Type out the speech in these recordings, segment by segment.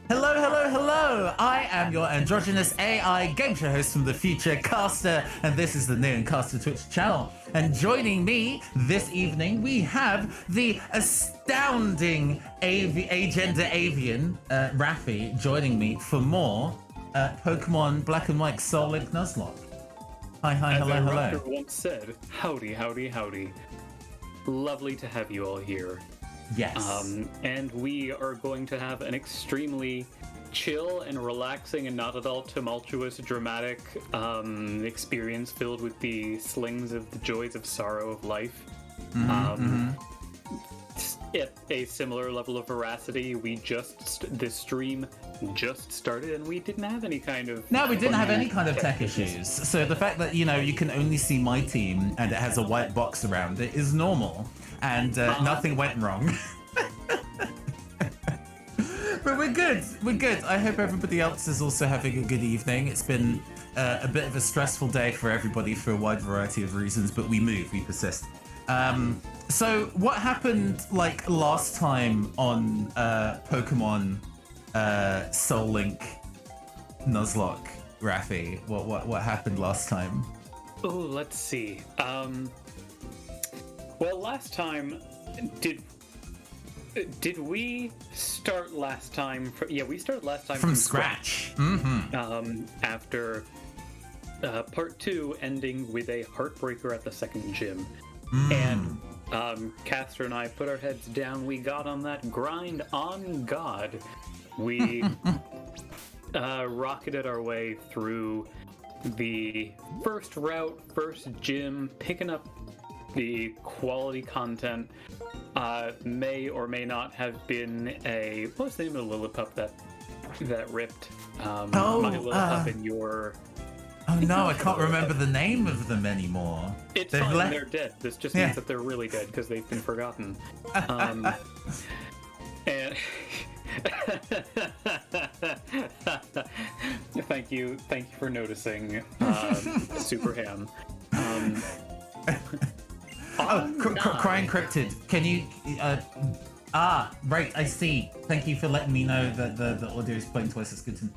Hello, hello, hello! I am your androgynous AI game show host from the future, Caster, and this is the new Caster Twitch channel. And joining me this evening, we have the astounding agender avian, Raffi, joining me for more Pokemon Black and White Soul Link Nuzlocke. Hi, hello, As hello. Raptor once said, howdy, howdy, howdy. Lovely to have you all here. Yes. And we are going to have an extremely chill and relaxing and not at all tumultuous, dramatic experience filled with the slings of the joys of sorrow of life. At a similar level of veracity, this stream just started and we didn't have any kind of... No, we didn't have any kind of tech issues. So the fact that, you can only see my team and it has a white box around it is normal. And nothing went wrong. But we're good. We're good. I hope everybody else is also having a good evening. It's been a bit of a stressful day for everybody for a wide variety of reasons, but we move, we persist. So what happened last time on Pokemon Soul Link Nuzlocke, Raffi? What happened last time? Oh, let's see. Well, last time, did we start last time? We started last time from scratch. After part 2 ending with a heartbreaker at the second gym. And Caster and I put our heads down. We got on that grind on God. We rocketed our way through the first route, first gym, picking up the quality content. May or may not have been what's the name of the Lillipup that ripped my Lillipup in your... Oh no, I can't remember the name of them anymore. It's fine, they're dead. This just means that they're really dead because they've been forgotten. And thank you for noticing, Super Ham. Crying Cryptid, can you... right, I see. Thank you for letting me know that the audio is playing twice. It's good to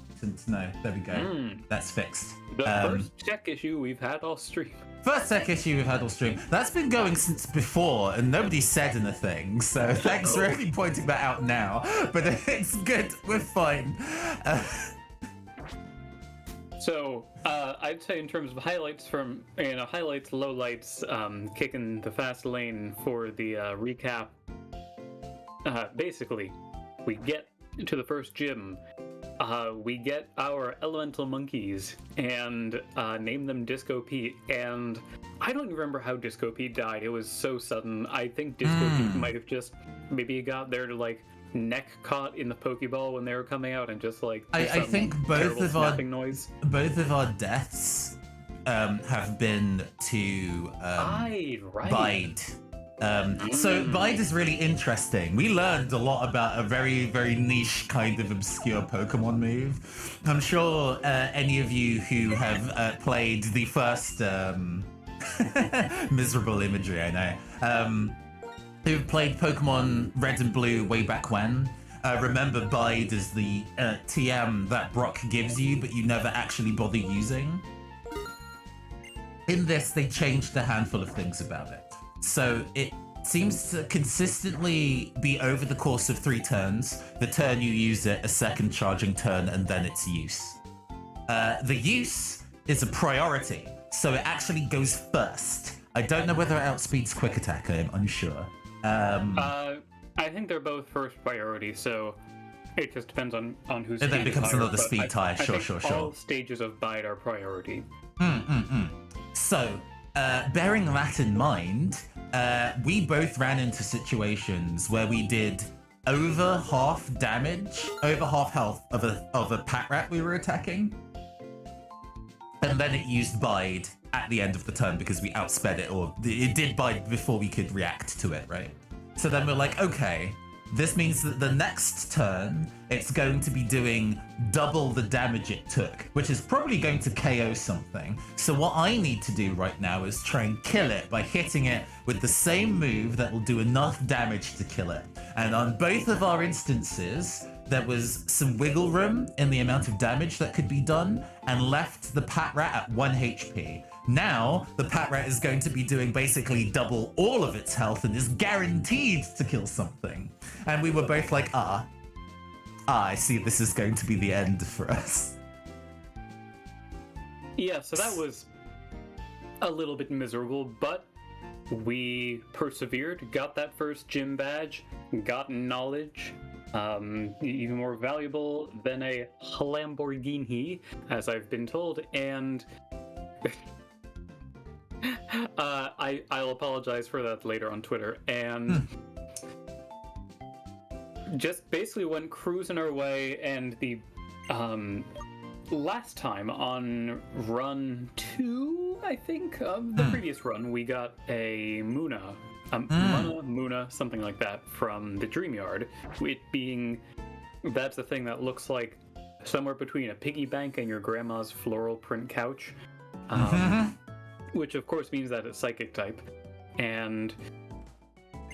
know. There we go. That's fixed. The first tech issue we've had all stream. First tech issue we've had all stream. That's been going since before, and nobody said anything, so thanks for really pointing that out now. But it's good. We're fine. So, I'd say in terms of highlights highlights, lowlights, kicking the fast lane for the recap. Basically, we get to the first gym. We get our elemental monkeys and name them Disco Pete. And I don't remember how Disco Pete died. It was so sudden. I think Disco Pete might have just maybe got there to neck caught in the Pokeball when they were coming out and just I think both of our deaths have been to Bide. So Bide is really interesting. We learned a lot about a very, very niche kind of obscure Pokemon move. I'm sure any of you who have played the first miserable imagery, I know, who've played Pokemon Red and Blue way back when, remember Bide is the TM that Brock gives you, but you never actually bother using. In this, they changed a handful of things about it. So it seems to consistently be over the course of 3 turns. The turn you use it, a second charging turn, and then its use. The use is a priority, so it actually goes first. I don't know whether it outspeeds Quick Attack, I am unsure. I think they're both first priority, so it just depends on who's... It then becomes another speed tie, sure. All stages of Bide are priority. So, bearing that in mind, we both ran into situations where we did over half damage, over half health of a Pat Rat we were attacking. And then it used Bide at the end of the turn because we outsped it, or it did Bide before we could react to it, right? So then we're like, okay, this means that the next turn, it's going to be doing double the damage it took, which is probably going to KO something. So what I need to do right now is try and kill it by hitting it with the same move that will do enough damage to kill it. And on both of our instances, there was some wiggle room in the amount of damage that could be done and left the Pat Rat at 1 HP. Now, the Pat Rat is going to be doing basically double all of its health and is guaranteed to kill something. And we were both like, I see this is going to be the end for us. Yeah, so that was a little bit miserable, but we persevered, got that first gym badge, got knowledge, even more valuable than a Lamborghini, as I've been told, and I'll apologize for that later on Twitter, and just basically went cruising our way, and the last time on run 2, I think, of the previous run, we got a Muna, something like that, from the Dream Yard, it being, that's the thing that looks like somewhere between a piggy bank and your grandma's floral print couch. Which of course means that it's psychic type. And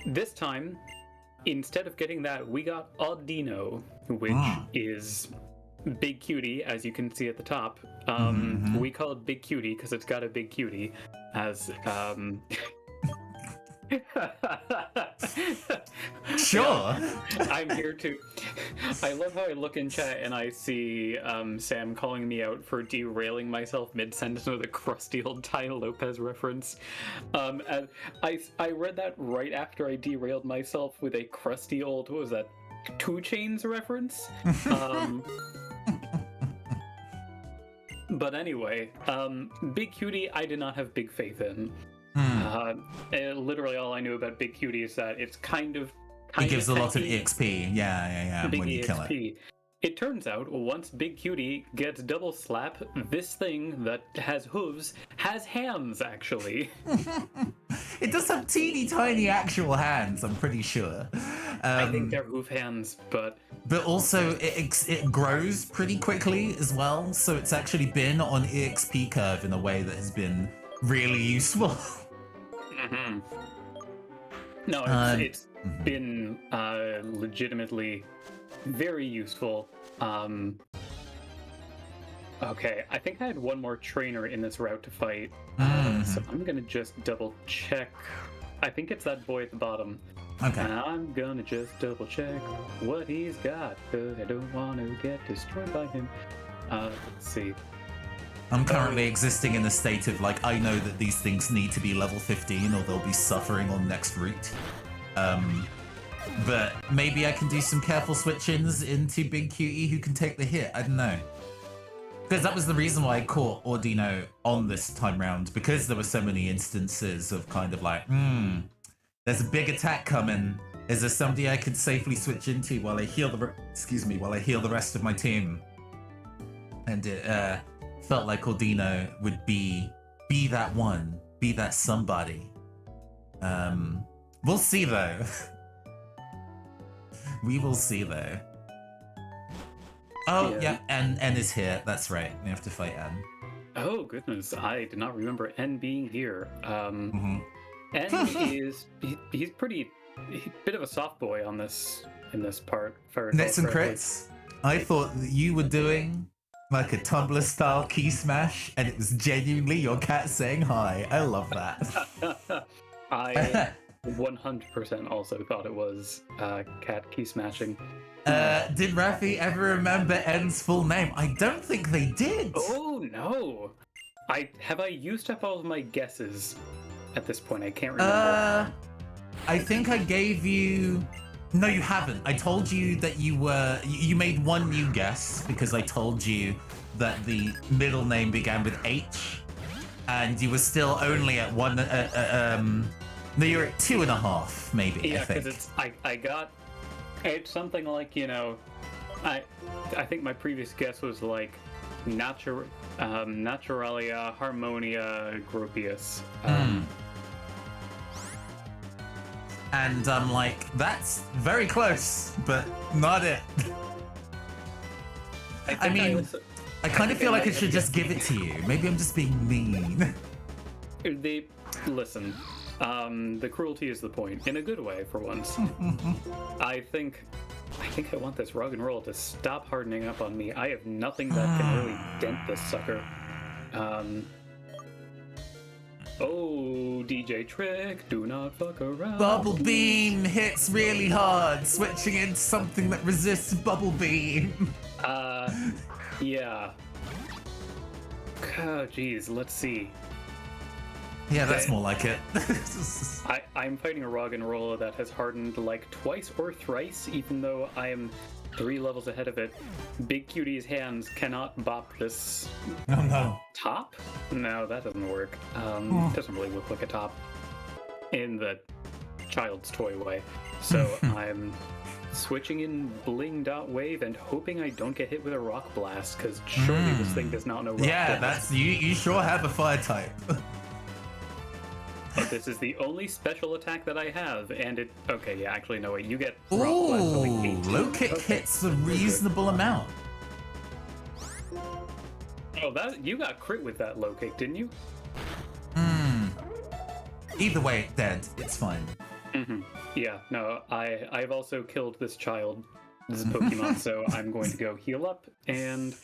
this time, instead of getting that, we got Audino, which is Big Cutie, as you can see at the top. We call it Big Cutie because it's got a big cutie, as Sure. I'm here to. I love how I look in chat and I see Sam calling me out for derailing myself mid-sentence with a crusty old Taya Lopez reference. And I read that right after I derailed myself with a crusty old, what was that, 2 Chainz reference? But anyway, Big Cutie I did not have big faith in. Literally all I knew about Big Cutie is that it's kind of it gives a lot of EXP. Yeah. Big when you EXP. kill it. It turns out once Big Cutie gets double slap, this thing that has hooves has hands, actually. It does have teeny tiny actual hands, I'm pretty sure. I think they're hoof hands, but also it grows pretty quickly as well, so it's actually been on EXP curve in a way that has been really useful. No, it's been legitimately very useful. Okay, I think I had one more trainer in this route to fight, so I'm gonna just double check. I think it's that boy at the bottom. Okay. And I'm gonna just double check what he's got, because I don't want to get destroyed by him. Let's see. I'm currently existing in a state of, like, I know that these things need to be level 15 or they'll be suffering on next route. But maybe I can do some careful switch-ins into Big Cutie who can take the hit, I don't know. Because that was the reason why I caught Audino on this time round, because there were so many instances of kind of like, there's a big attack coming. Is there somebody I could safely switch into while I heal the rest of my team? And it felt like Audino would be that one, be that somebody. We'll see though. We will see though. Oh, yeah, N is here. That's right. We have to fight N. Oh, goodness. I did not remember N being here. N is... He's pretty... bit of a soft boy on this... in this part. Nits and crits. I thought that you were doing like a Tumblr-style key smash, and it was genuinely your cat saying hi. I love that. I 100% also thought it was cat key smashing. Did Rafi ever remember N's full name? I don't think they did. Oh no! Have I used up all of my guesses at this point? I can't remember. I think I gave you... No, you haven't. I told you that you made one new guess because I told you that the middle name began with H, and you were still only at one. No, you're at 2.5, maybe. Yeah, I think. because it's something like, you know, I think my previous guess was like Naturalia Harmonia Gropius. And I'm like, that's very close, but not it. I mean, I kind of feel like I should just give it to you. Maybe I'm just being mean. Listen, the cruelty is the point, in a good way for once. I think I want this rug and roll to stop hardening up on me. I have nothing that can really dent this sucker. Oh, DJ Trick, do not fuck around. Bubble Beam hits really hard, switching into something that resists Bubble Beam. Yeah. Oh, geez, let's see. Yeah, that's more like it. I'm fighting a rug and roller that has hardened like twice or thrice, even though I am 3 levels ahead of it. Big Cutie's hands cannot bop this top? No, that doesn't work. It doesn't really look like a top in the child's toy way. So I'm switching in Bling Dot Wave and hoping I don't get hit with a Rock Blast, because surely this thing does not know Rock Blast. That's you sure have a fire type. But this is the only special attack that I have, and it... Okay, yeah, actually, no, wait, you get Rock Blast for like 18. Low kick hits a reasonable amount. Oh, you got crit with that low kick, didn't you? Either way, it's dead. It's fine. Yeah, no, I've also killed this child, this Pokemon, so I'm going to go heal up, and...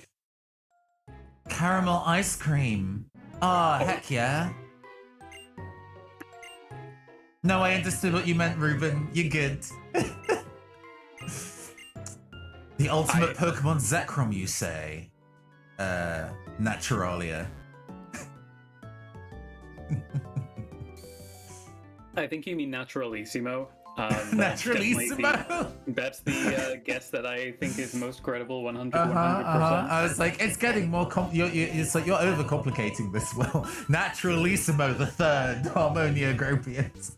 Caramel ice cream. Oh, heck yeah. No, I understood what you meant, Ruben. You're good. The ultimate Pokemon Zekrom, you say? Naturalia. I think you mean Naturalissimo. Naturalissimo? That's the guess that I think is most credible, 100%. I was like, it's getting more it's like you're overcomplicating this, Will. Naturalissimo the third, Harmonia Gropius.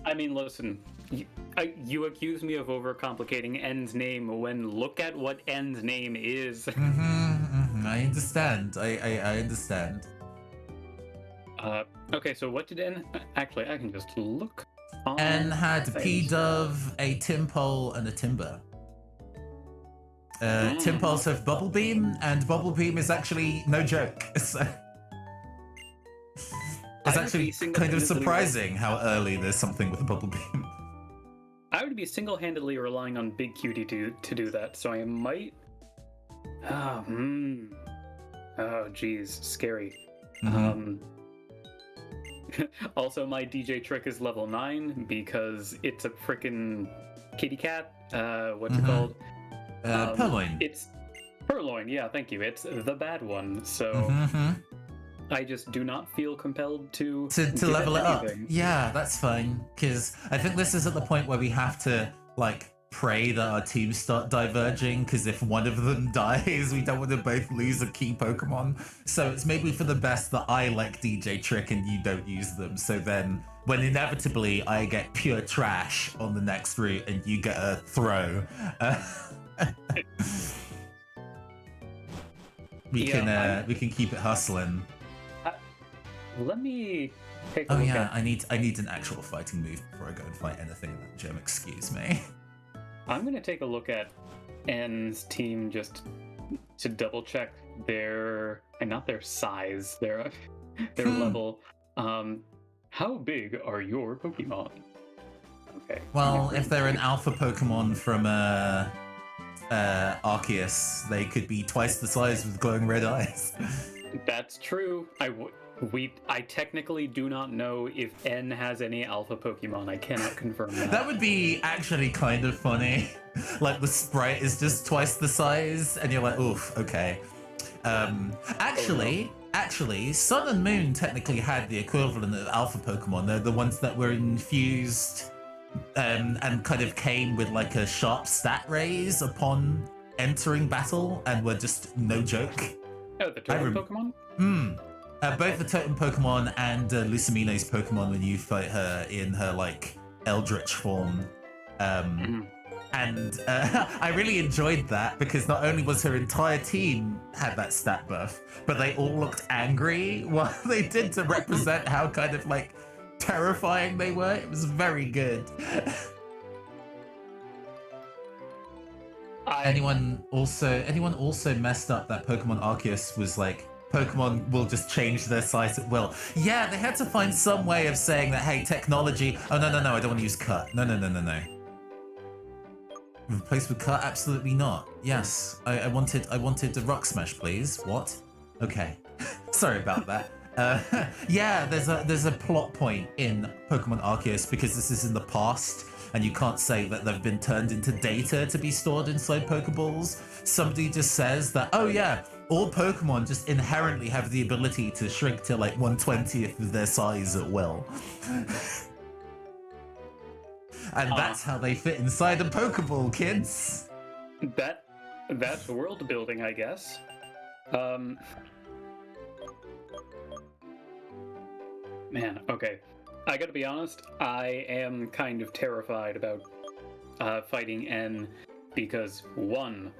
I mean, listen, you accuse me of overcomplicating N's name when look at what N's name is. I understand. I understand. Okay, so what did N... Actually, I can just look on... N had a P-Dove, a Timpole, and a Timber. Timpoles have Bubble Beam, and Bubble Beam is actually no joke. So... It's actually kind of surprising how early there's something with a Bubble Beam. I would be single-handedly relying on Big Cutie to do that, so I might... Oh, geez, scary. Also, my DJ Trick is level 9 because it's a frickin' kitty cat. What's it called? Purloin. It's Purloin, yeah, thank you. It's the bad one, so I just do not feel compelled to level it up. Yeah, that's fine, because I think this is at the point where we have to, like, pray that our teams start diverging, because if one of them dies, we don't want to both lose a key Pokemon. So it's maybe for the best that I like DJ Trick and you don't use them. So then, when inevitably I get pure trash on the next route and you get a throw, we can keep it hustling. Let me take a look at... I need an actual fighting move before I go and fight anything in that gym. Excuse me. I'm going to take a look at N's team just to double check their, and not their size, their level. How big are your Pokemon? Okay. Well, if they're an alpha Pokemon from Arceus, they could be twice the size with glowing red eyes. That's true. I technically do not know if N has any alpha Pokemon. I cannot confirm that. That would be actually kind of funny. Like the sprite is just twice the size, and you're like, oof, okay. Actually, Sun and Moon technically had the equivalent of alpha Pokemon. They're the ones that were infused and kind of came with like a sharp stat raise upon entering battle, and were just no joke. Oh, the totem Pokemon? Both the totem Pokemon and Lucimine's Pokemon when you fight her in her, like, Eldritch form. And I really enjoyed that because not only was her entire team had that stat buff, but they all looked angry while they did to represent how kind of, like, terrifying they were. It was very good. Anyone also messed up that Pokemon Arceus was like, Pokemon will just change their size at will. Yeah, they had to find some way of saying that, hey, technology. Oh, no, I don't want to use cut. No. Replaced with cut? Absolutely not. Yes, I wanted the rock smash, please. What? Okay. Sorry about that. Yeah, there's a plot point in Pokemon Arceus because this is in the past, and you can't say that they've been turned into data to be stored inside Pokeballs. Somebody just says that, oh yeah, all Pokemon just inherently have the ability to shrink to like 1/20th of their size at will. And that's how they fit inside a Pokeball, kids. That's world building, I guess. Man, okay. I gotta be honest, I am kind of terrified about fighting N because, one,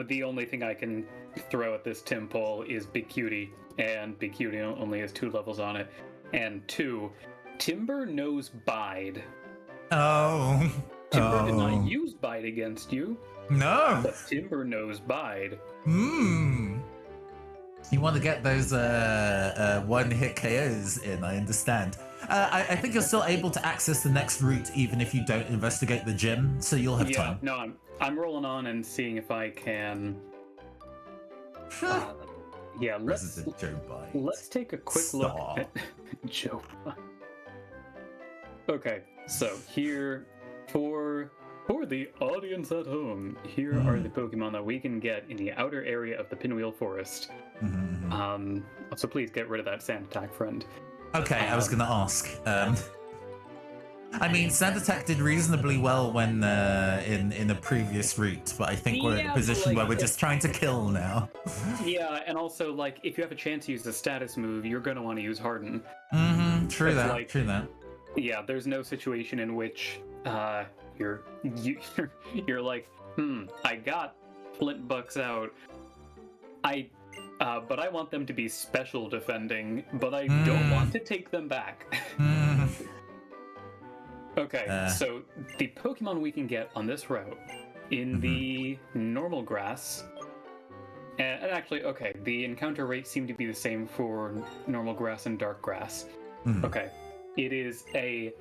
the only thing I can throw at this Tim pole is Big Cutie, and Big Cutie only has 2 levels on it. And 2, Timber knows Bide. Oh. Timber did not use Bide against you. No. But Timber knows Bide. You want to get those one-hit KOs in, I understand. I think you're still able to access the next route even if you don't investigate the gym, so you'll have time. No, I'm rolling on and seeing if I can... yeah, let's take a quick look at Joe. Okay, so here, for the audience at home, here are the Pokemon that we can get in the outer area of the Pinwheel Forest. So please get rid of that sand attack, friend. Okay, I was gonna ask. I mean, sand attack did reasonably well when in a previous route, but I think we're in a position where we're just trying to kill now. Yeah, and also like if you have a chance to use the status move, you're gonna want to use Harden. True that. Like, true that. Yeah, there's no situation in which you're like, I got Flint Bucks out. But I want them to be special defending, but I don't want to take them back. Okay, so the Pokemon we can get on this route in the normal grass, and actually, okay, the encounter rates seem to be the same for normal grass and dark grass. Okay, it is a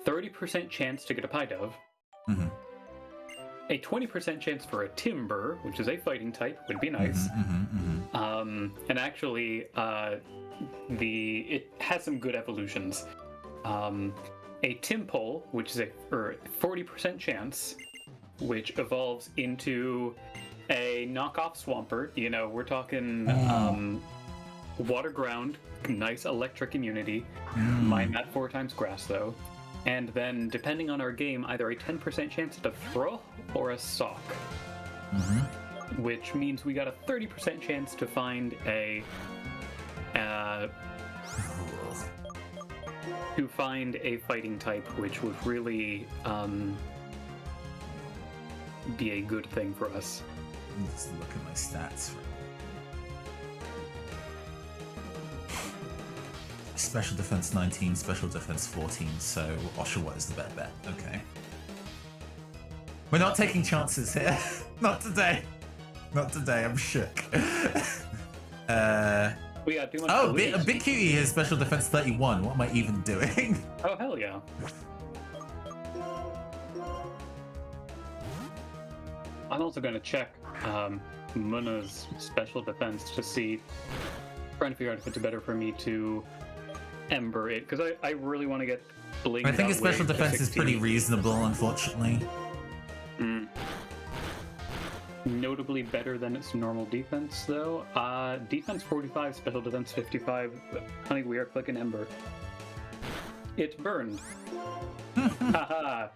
30% chance to get a Pidove, a 20% chance for a Timber, which is a fighting type, would be nice. And actually, it has some good evolutions. A Timpole, which is a 40% chance, which evolves into a knockoff Swampert. You know, we're talking water ground, nice electric immunity. Mine that 4 times grass though. And then, depending on our game, either a 10% chance at a throw or a sock. Which means we got a 30% chance to find a fighting type, which would really be a good thing for us. Let's look at my stats. Special defense 19, special defense 14, so Oshawa is the better bet. Okay. We're not taking chances here. Not today. Not today, I'm shook. We got too much Big Cutie has special defense 31. What am I even doing? Oh, hell yeah. I'm also going to check Muna's special defense to see, trying to figure out if it's better for me to Ember it, because I really want to get Blinged. I think his special defense is pretty reasonable, unfortunately. Notably better than its normal defense, though. Defense 45, special defense 55. Honey, we are clicking Ember. It burned. Haha.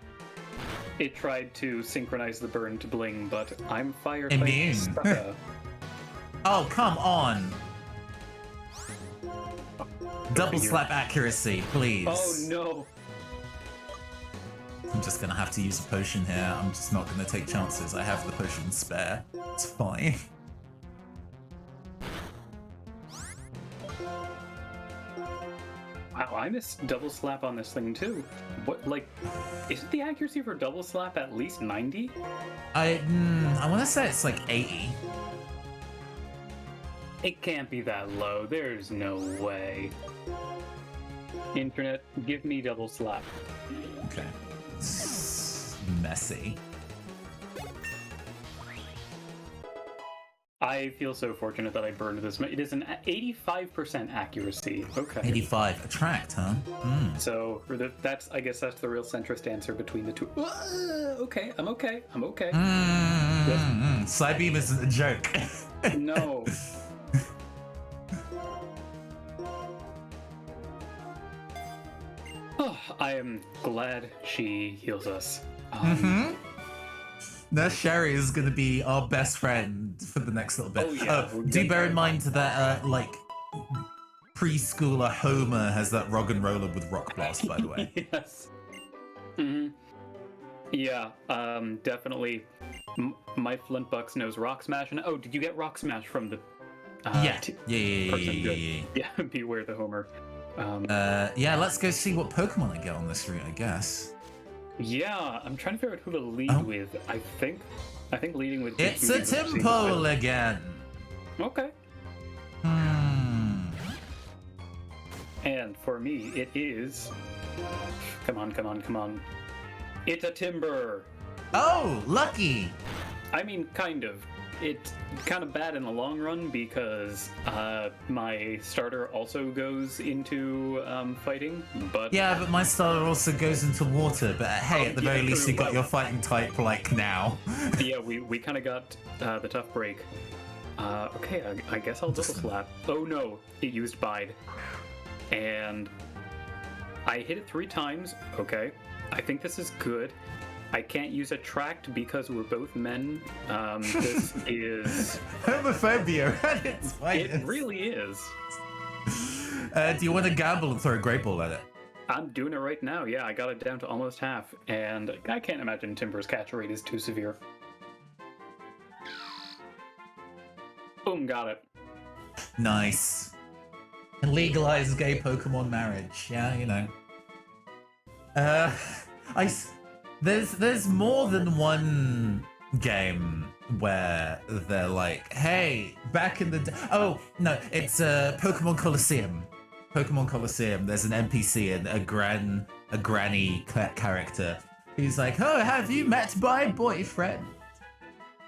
It tried to synchronize the burn to Bling, but I'm fire type immune. Oh, come on. Double slap accuracy, please. Oh no. I'm just gonna have to use a potion here. I'm just not gonna take chances. I have the potion spare. It's fine. Wow, I missed double slap on this thing too. What, like, isn't the accuracy for double slap at least 90? I want to say it's like 80. It can't be that low. There's no way. Internet, give me double slap. Okay. It's messy. I feel so fortunate that I burned this. It is an 85% accuracy. Okay. 85. Attract, huh? So for that's, I guess that's the real centrist answer between the two. Okay, I'm okay. I'm okay. Psybeam isn't a joke. No. Oh, I am glad she heals us. Nurse Sherry is going to be our best friend for the next little bit. Oh, yeah. Do bear in mind that, like, preschooler Homer has that rock and roller with Rock Blast, by the way. Yes. Yeah, definitely. My Flintbucks knows Rock Smash. And oh, did you get Rock Smash from the... Yeah, beware the Homer. Yeah, let's go see what Pokemon I get on this route, I guess. Yeah, I'm trying to figure out who to lead with. I think leading with... It's a Timpole again! Okay. And for me, it is... Come on. It's a Timber! Oh, lucky! I mean, kind of. It's kind of bad in the long run because my starter also goes into fighting, but... Yeah, but my starter also goes into water, but hey, at the very least you got your fighting type, like, now. Yeah, we kind of got the tough break. Okay, I guess I'll double slap. Oh no, it used Bide. And I hit it 3 times. Okay, I think this is good. I can't use Attract because we're both men. This is... Homophobia at its finest. It really is. Do you want to gamble and throw a Great Ball at it? I'm doing it right now. Yeah, I got it down to almost half. And I can't imagine Timber's catch rate is too severe. Boom, got it. Nice. And legalize gay Pokemon marriage. Yeah, you know. There's more than one game where they're like, hey, back in the day. Oh, no, it's Pokemon Coliseum. Pokemon Coliseum, there's an NPC and a granny character who's like, oh, have you met my boyfriend?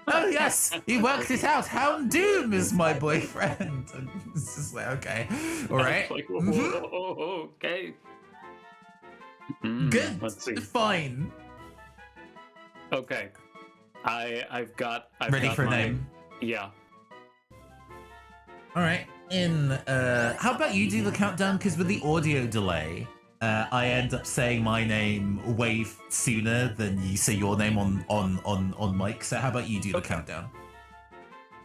Oh, yes, he worked it out. Houndoom is my boyfriend. And it's just like, okay, all right. Like, whoa, okay. Good, let's see. Fine. Okay, I've got ready got for a my... name. Yeah. All right. How about you do the countdown? Because with the audio delay, I end up saying my name way sooner than you say your name on mic. So how about you do the countdown?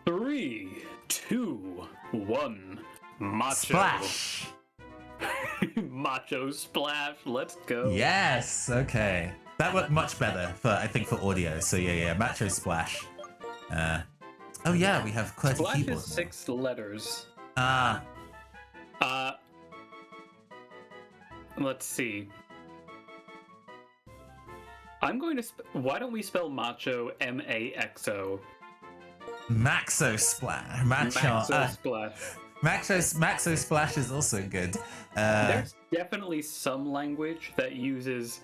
3, 2, 1. Macho. Splash. Macho splash. Let's go. Yes. Okay. That worked much better I think for audio. So yeah. Macho splash. Oh yeah, we have quite Splash a keyboard. is 6 letters. Let's see. I'm going to... Why don't we spell macho M-A-X-O? Maxo splash. Maxo splash. Maxo splash is also good. There's definitely some language that uses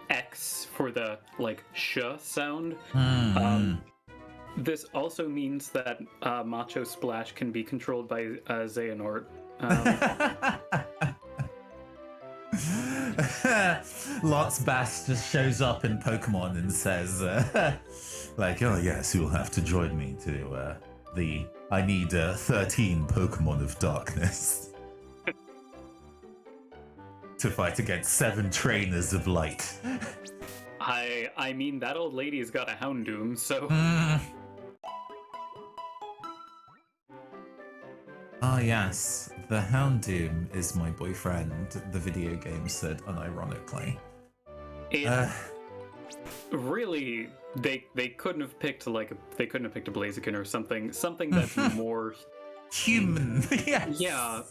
X for the, like, sh sound. This also means that Macho Splash can be controlled by Xehanort. Lots Bass just shows up in Pokemon and says, like, oh yes, you'll have to join me to I need 13 Pokemon of Darkness to fight against 7 trainers of light. I mean, that old lady's got a Houndoom, so... Ah, yes. The Houndoom is my boyfriend, the video game said unironically. Really, they couldn't have picked a Blaziken or something that's more human. Yes. Yeah.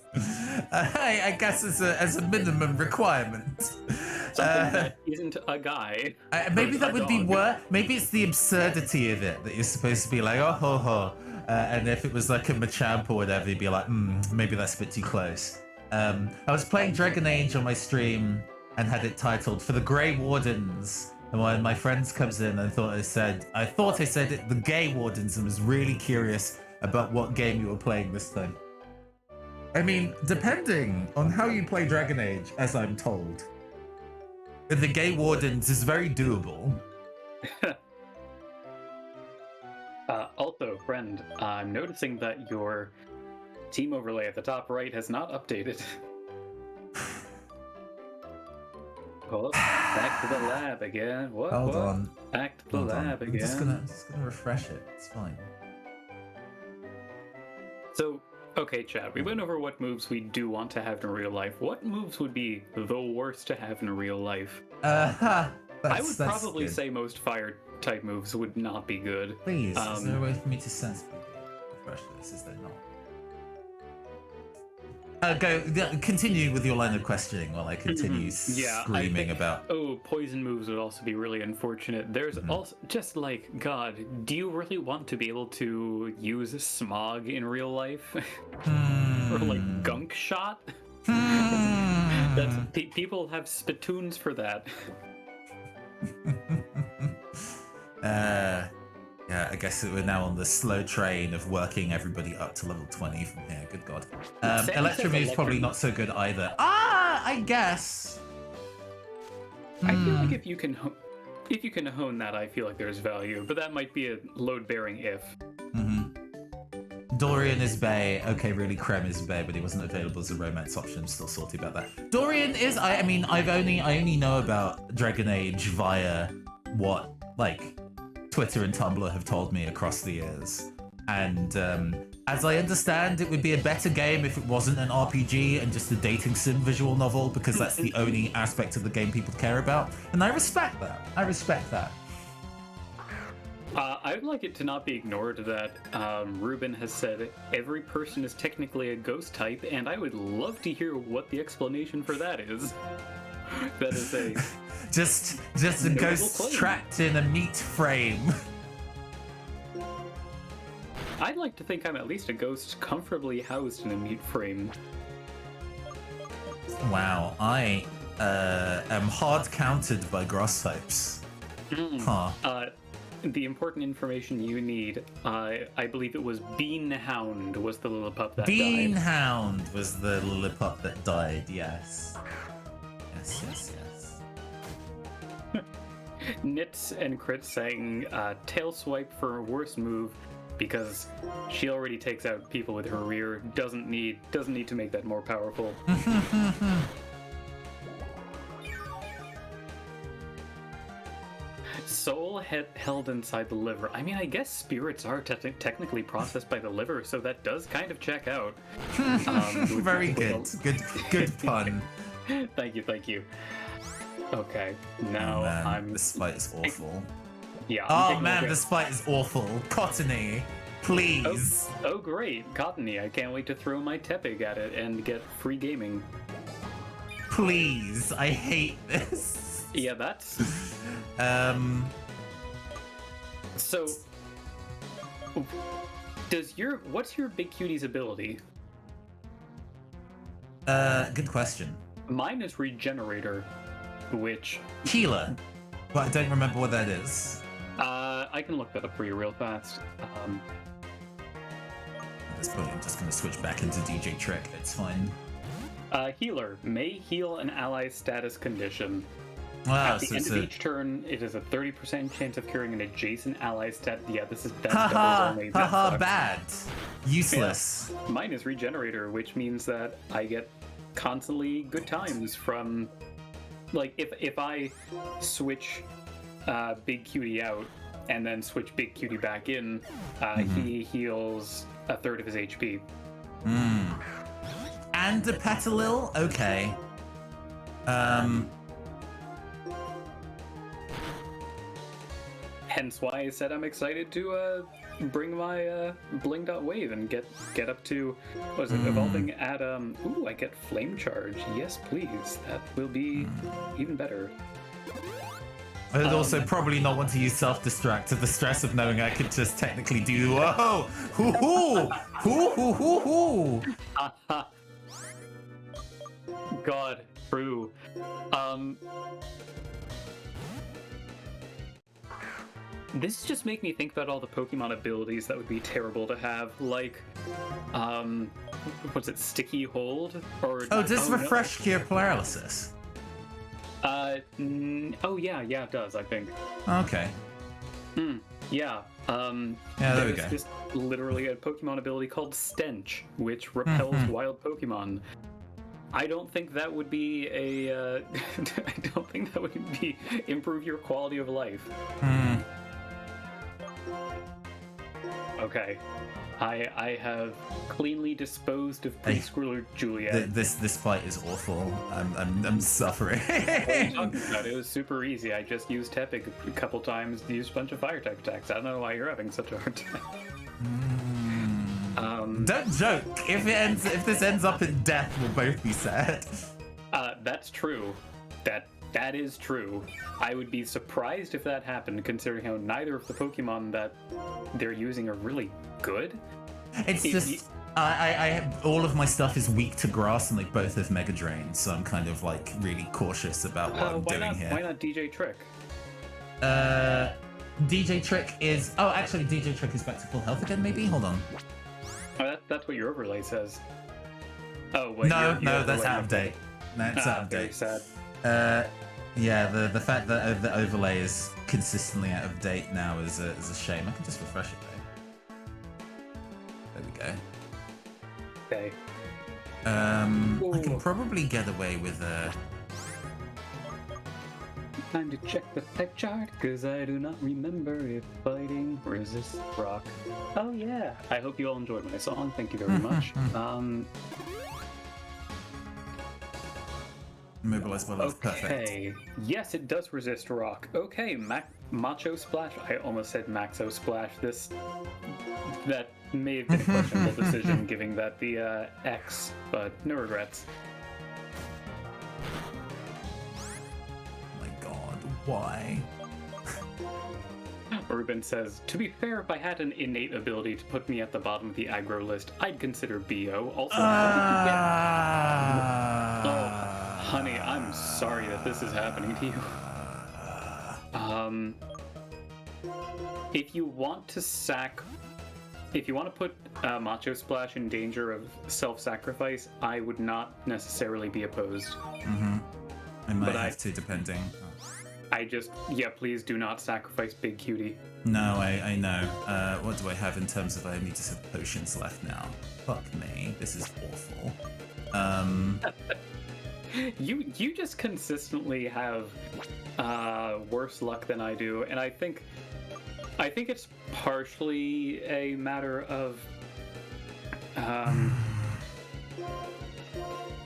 I guess as a minimum requirement. Something that isn't a guy. Maybe Or that a would be dog. worse. Maybe it's the absurdity of it that you're supposed to be like, oh ho ho. And if it was like a Machamp or whatever, you'd be like, maybe that's a bit too close. I was playing Dragon Age on my stream and had it titled For the Grey Wardens. And one of my friends comes in and I said it, the Gay Wardens, and was really curious about what game you were playing this time. I mean, depending on how you play Dragon Age, as I'm told, the Gay Wardens is very doable. Also, friend, I'm noticing that your team overlay at the top right has not updated. Oh, back to the lab again. What? Hold on. Back to the Hold lab on. again. I'm just gonna refresh it. It's fine. So, okay, Chad, we went over what moves we do want to have in real life. What moves would be the worst to have in real life? I would probably say most fire type moves would not be good. Please, is there a way for me to sensibly refresh this? Is there not? Continue with your line of questioning while I continue screaming about. Oh, poison moves would also be really unfortunate. There's also just like, God, do you really want to be able to use smog in real life? Or like gunk shot? People have spittoons for that. Yeah, I guess we're now on the slow train of working everybody up to level 20 from here. Good God. Electro Move's probably not so good either. I guess. I feel like if you can hone that, I feel like there's value, but that might be a load-bearing if. Dorian is bae. Okay, really, Krem is bae, but he wasn't available as a romance option. I'm still salty about that. Dorian is. I mean, I only know about Dragon Age via what Twitter and Tumblr have told me across the years. And as I understand, it would be a better game if it wasn't an RPG and just a dating sim visual novel, because that's the only aspect of the game people care about. And I respect that. I would like it to not be ignored that Ruben has said every person is technically a ghost type, and I would love to hear what the explanation for that is. That is a just a ghost claim. trapped in a meat frame. I'd like to think I'm at least a ghost comfortably housed in a meat frame. Wow, I am hard countered by grass types. The important information you need, I believe it was Beanhound was the Lillipup that died. Beanhound was the Lillipup that died, yes. Yes. Nits and Crit saying tail swipe for worst move because she already takes out people with her rear. Doesn't need to make that more powerful. Soul held inside the liver. I mean, I guess spirits are technically processed by the liver, so that does kind of check out. Very good. Good pun. Thank you. Okay, now this fight is awful. Yeah. Oh man, this fight is awful. Cottony, please. Oh great, Cottony. I can't wait to throw my Tepig at it and get free gaming. Please, I hate this. Yeah, that's... So, what's your Big Cutie's ability? Good question. Mine is Regenerator, which... Healer, but I don't remember what that is. I can look that up for you real fast. At this point, I'm just going to switch back into DJ Trick. It's fine. Healer may heal an ally's status condition. Wow, At the end of each turn, it is a 30% chance of curing an adjacent ally's stat. Yeah, that's doubles only. Haha, bad. Useless. Yeah. Mine is Regenerator, which means that I get constantly good times from... Like, if I switch Big Cutie out and then switch Big Cutie back in, he heals a third of his HP. And a Petalil? Okay. Hence why I said I'm excited to bring my bling.wave and get up to, what is it, evolving at ooh, I get flame charge. Yes, please. That will be even better. I'd also probably not want to use self-destruct to the stress of knowing I could just technically do whoa, hoo hoo, hoo hoo hoo hoo. God, true. This just make me think about all the Pokemon abilities that would be terrible to have, like, what's it, Sticky Hold? Or Does no. refresh cure paralysis? Oh yeah, it does, I think. Okay. Yeah. Yeah, there we go. There's just literally a Pokemon ability called Stench, which repels wild Pokemon. I don't think that would be I don't think that would be improve your quality of life. Okay. I have cleanly disposed of preschooler Juliet. This fight is awful. I'm suffering. What are you talking about? It was super easy. I just used Tepig a couple times, used a bunch of fire type attacks. I don't know why you're having such a hard time. Don't joke. If this ends up in death, we'll both be sad. That's true. That is true. I would be surprised if that happened, considering how neither of the Pokemon that they're using are really good. It's just I all of my stuff is weak to grass, and they both have Mega Drain, so I'm kind of like really cautious about what I'm doing here. Why not DJ Trick? DJ Trick is actually DJ Trick is back to full health again. Maybe hold on. Oh, that's what your overlay says. Oh wait, no, that's out of date. No, it's out of very date. sad. Yeah, the fact that the overlay is consistently out of date now is a shame. I can just refresh it though. There we go. Okay. I can probably get away with Time to check the type chart, cause I do not remember if fighting resists rock. Oh yeah. I hope you all enjoyed my song. Thank you very much. Mobilize my love. Okay. Perfect. Yes, it does resist rock. Okay, Macho Splash. I almost said Maxo Splash. That may have been a questionable decision, giving that the X, but no regrets. Oh my God, why? Ruben says, to be fair, if I had an innate ability to put me at the bottom of the aggro list, I'd consider BO. Also, honey, I'm sorry that this is happening to you. If you want to put Macho Splash in danger of self-sacrifice, I would not necessarily be opposed. I might have to, depending. Please do not sacrifice Big Cutie. No, I know. What do I have in terms of I only just have potions left now? Fuck me, this is awful. You just consistently have worse luck than I do, and I think it's partially a matter of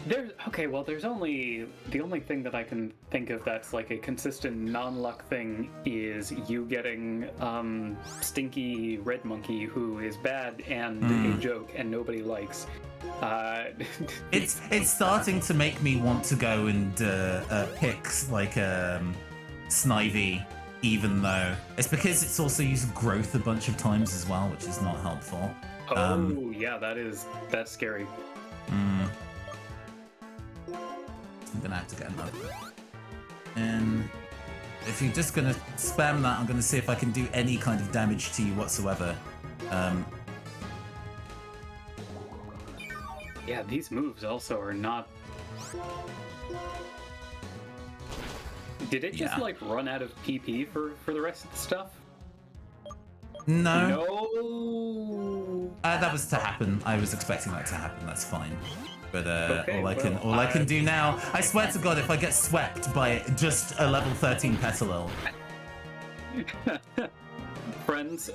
there's only the only thing that I can think of that's like a consistent non-luck thing is you getting Stinky Red Monkey, who is bad and a joke and nobody likes. It's starting to make me want to go and pick like Snivy, even though it's because it's also used growth a bunch of times as well, which is not helpful. Yeah, that's scary. I'm gonna have to get another. And if you're just gonna spam that, I'm gonna see if I can do any kind of damage to you whatsoever. Yeah, these moves also are not... Did it just like run out of PP for the rest of the stuff? No. No. That was to happen. I was expecting that to happen. That's fine. But Okay, all I can do now, I swear to God, if I get swept by just a level 13 Petalil. Friends,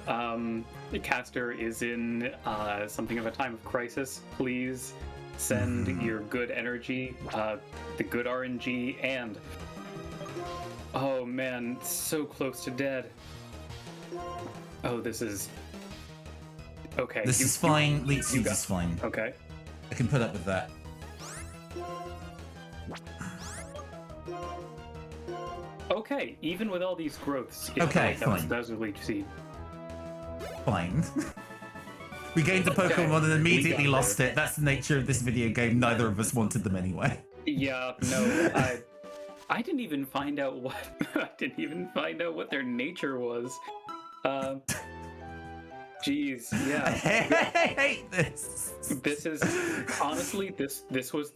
the caster is in something of a time of crisis. Please send your good energy, the good RNG, and... Oh man, so close to dead. Oh, this is Okay. This is fine. Leet Seeds got- is fine. Okay. I can put up with that. Okay, even with all these growths. Okay, that fine. was a leech seed. Fine. We gained a Pokemon and immediately got lost it. That's the nature of this video game. Neither of us wanted them anyway. Yeah, no, I didn't even find out what I didn't even find out what their nature was. Jeez, yeah. I hate this. This is honestly this was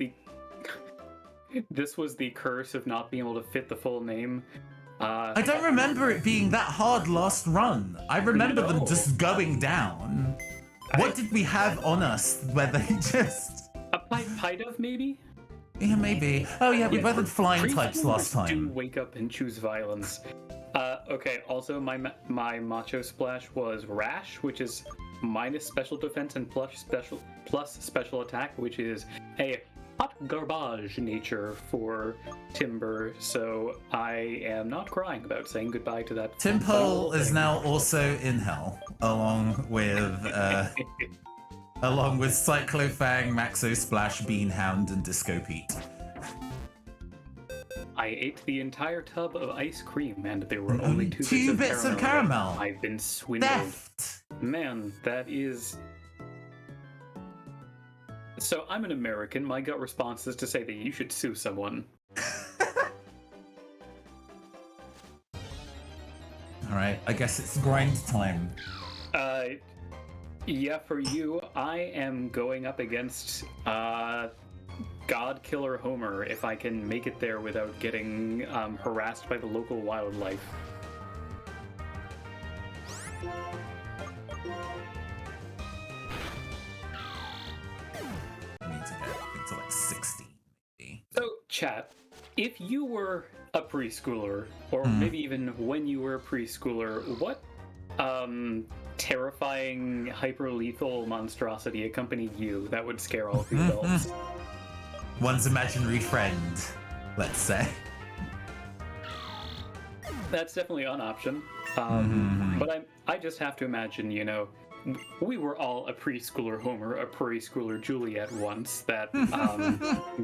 the curse of not being able to fit the full name. I don't remember it being that hard last run. I remember them just going down. What did we have on us where they just... A Pidove, maybe? Yeah, maybe. Oh yeah, we both had flying types last Do time. wake up and choose violence. Okay, also my Macho Splash was Rash, which is minus special defense and plus special attack, which is a hot garbage nature for Timber, so I am not crying about saying goodbye to that. Timpole is now also in hell, along with Cyclofang, Maxo Splash, Beanhound, and Disco Pete. I ate the entire tub of ice cream, and there were only two bits of caramel. I've been swindled. Theft! Man, that is... So I'm an American. My gut response is to say that you should sue someone. Alright, I guess it's grind time. Yeah, for you, I am going up against God Killer Homer if I can make it there without getting harassed by the local wildlife. I need to get into like 60, maybe. So, chat, if you were a preschooler, or maybe even when you were a preschooler, what terrifying, hyper-lethal monstrosity accompanied you that would scare all of the adults? One's imaginary friend, let's say. That's definitely an option. But I just have to imagine, you know, we were all a preschooler Homer, a preschooler Juliet once that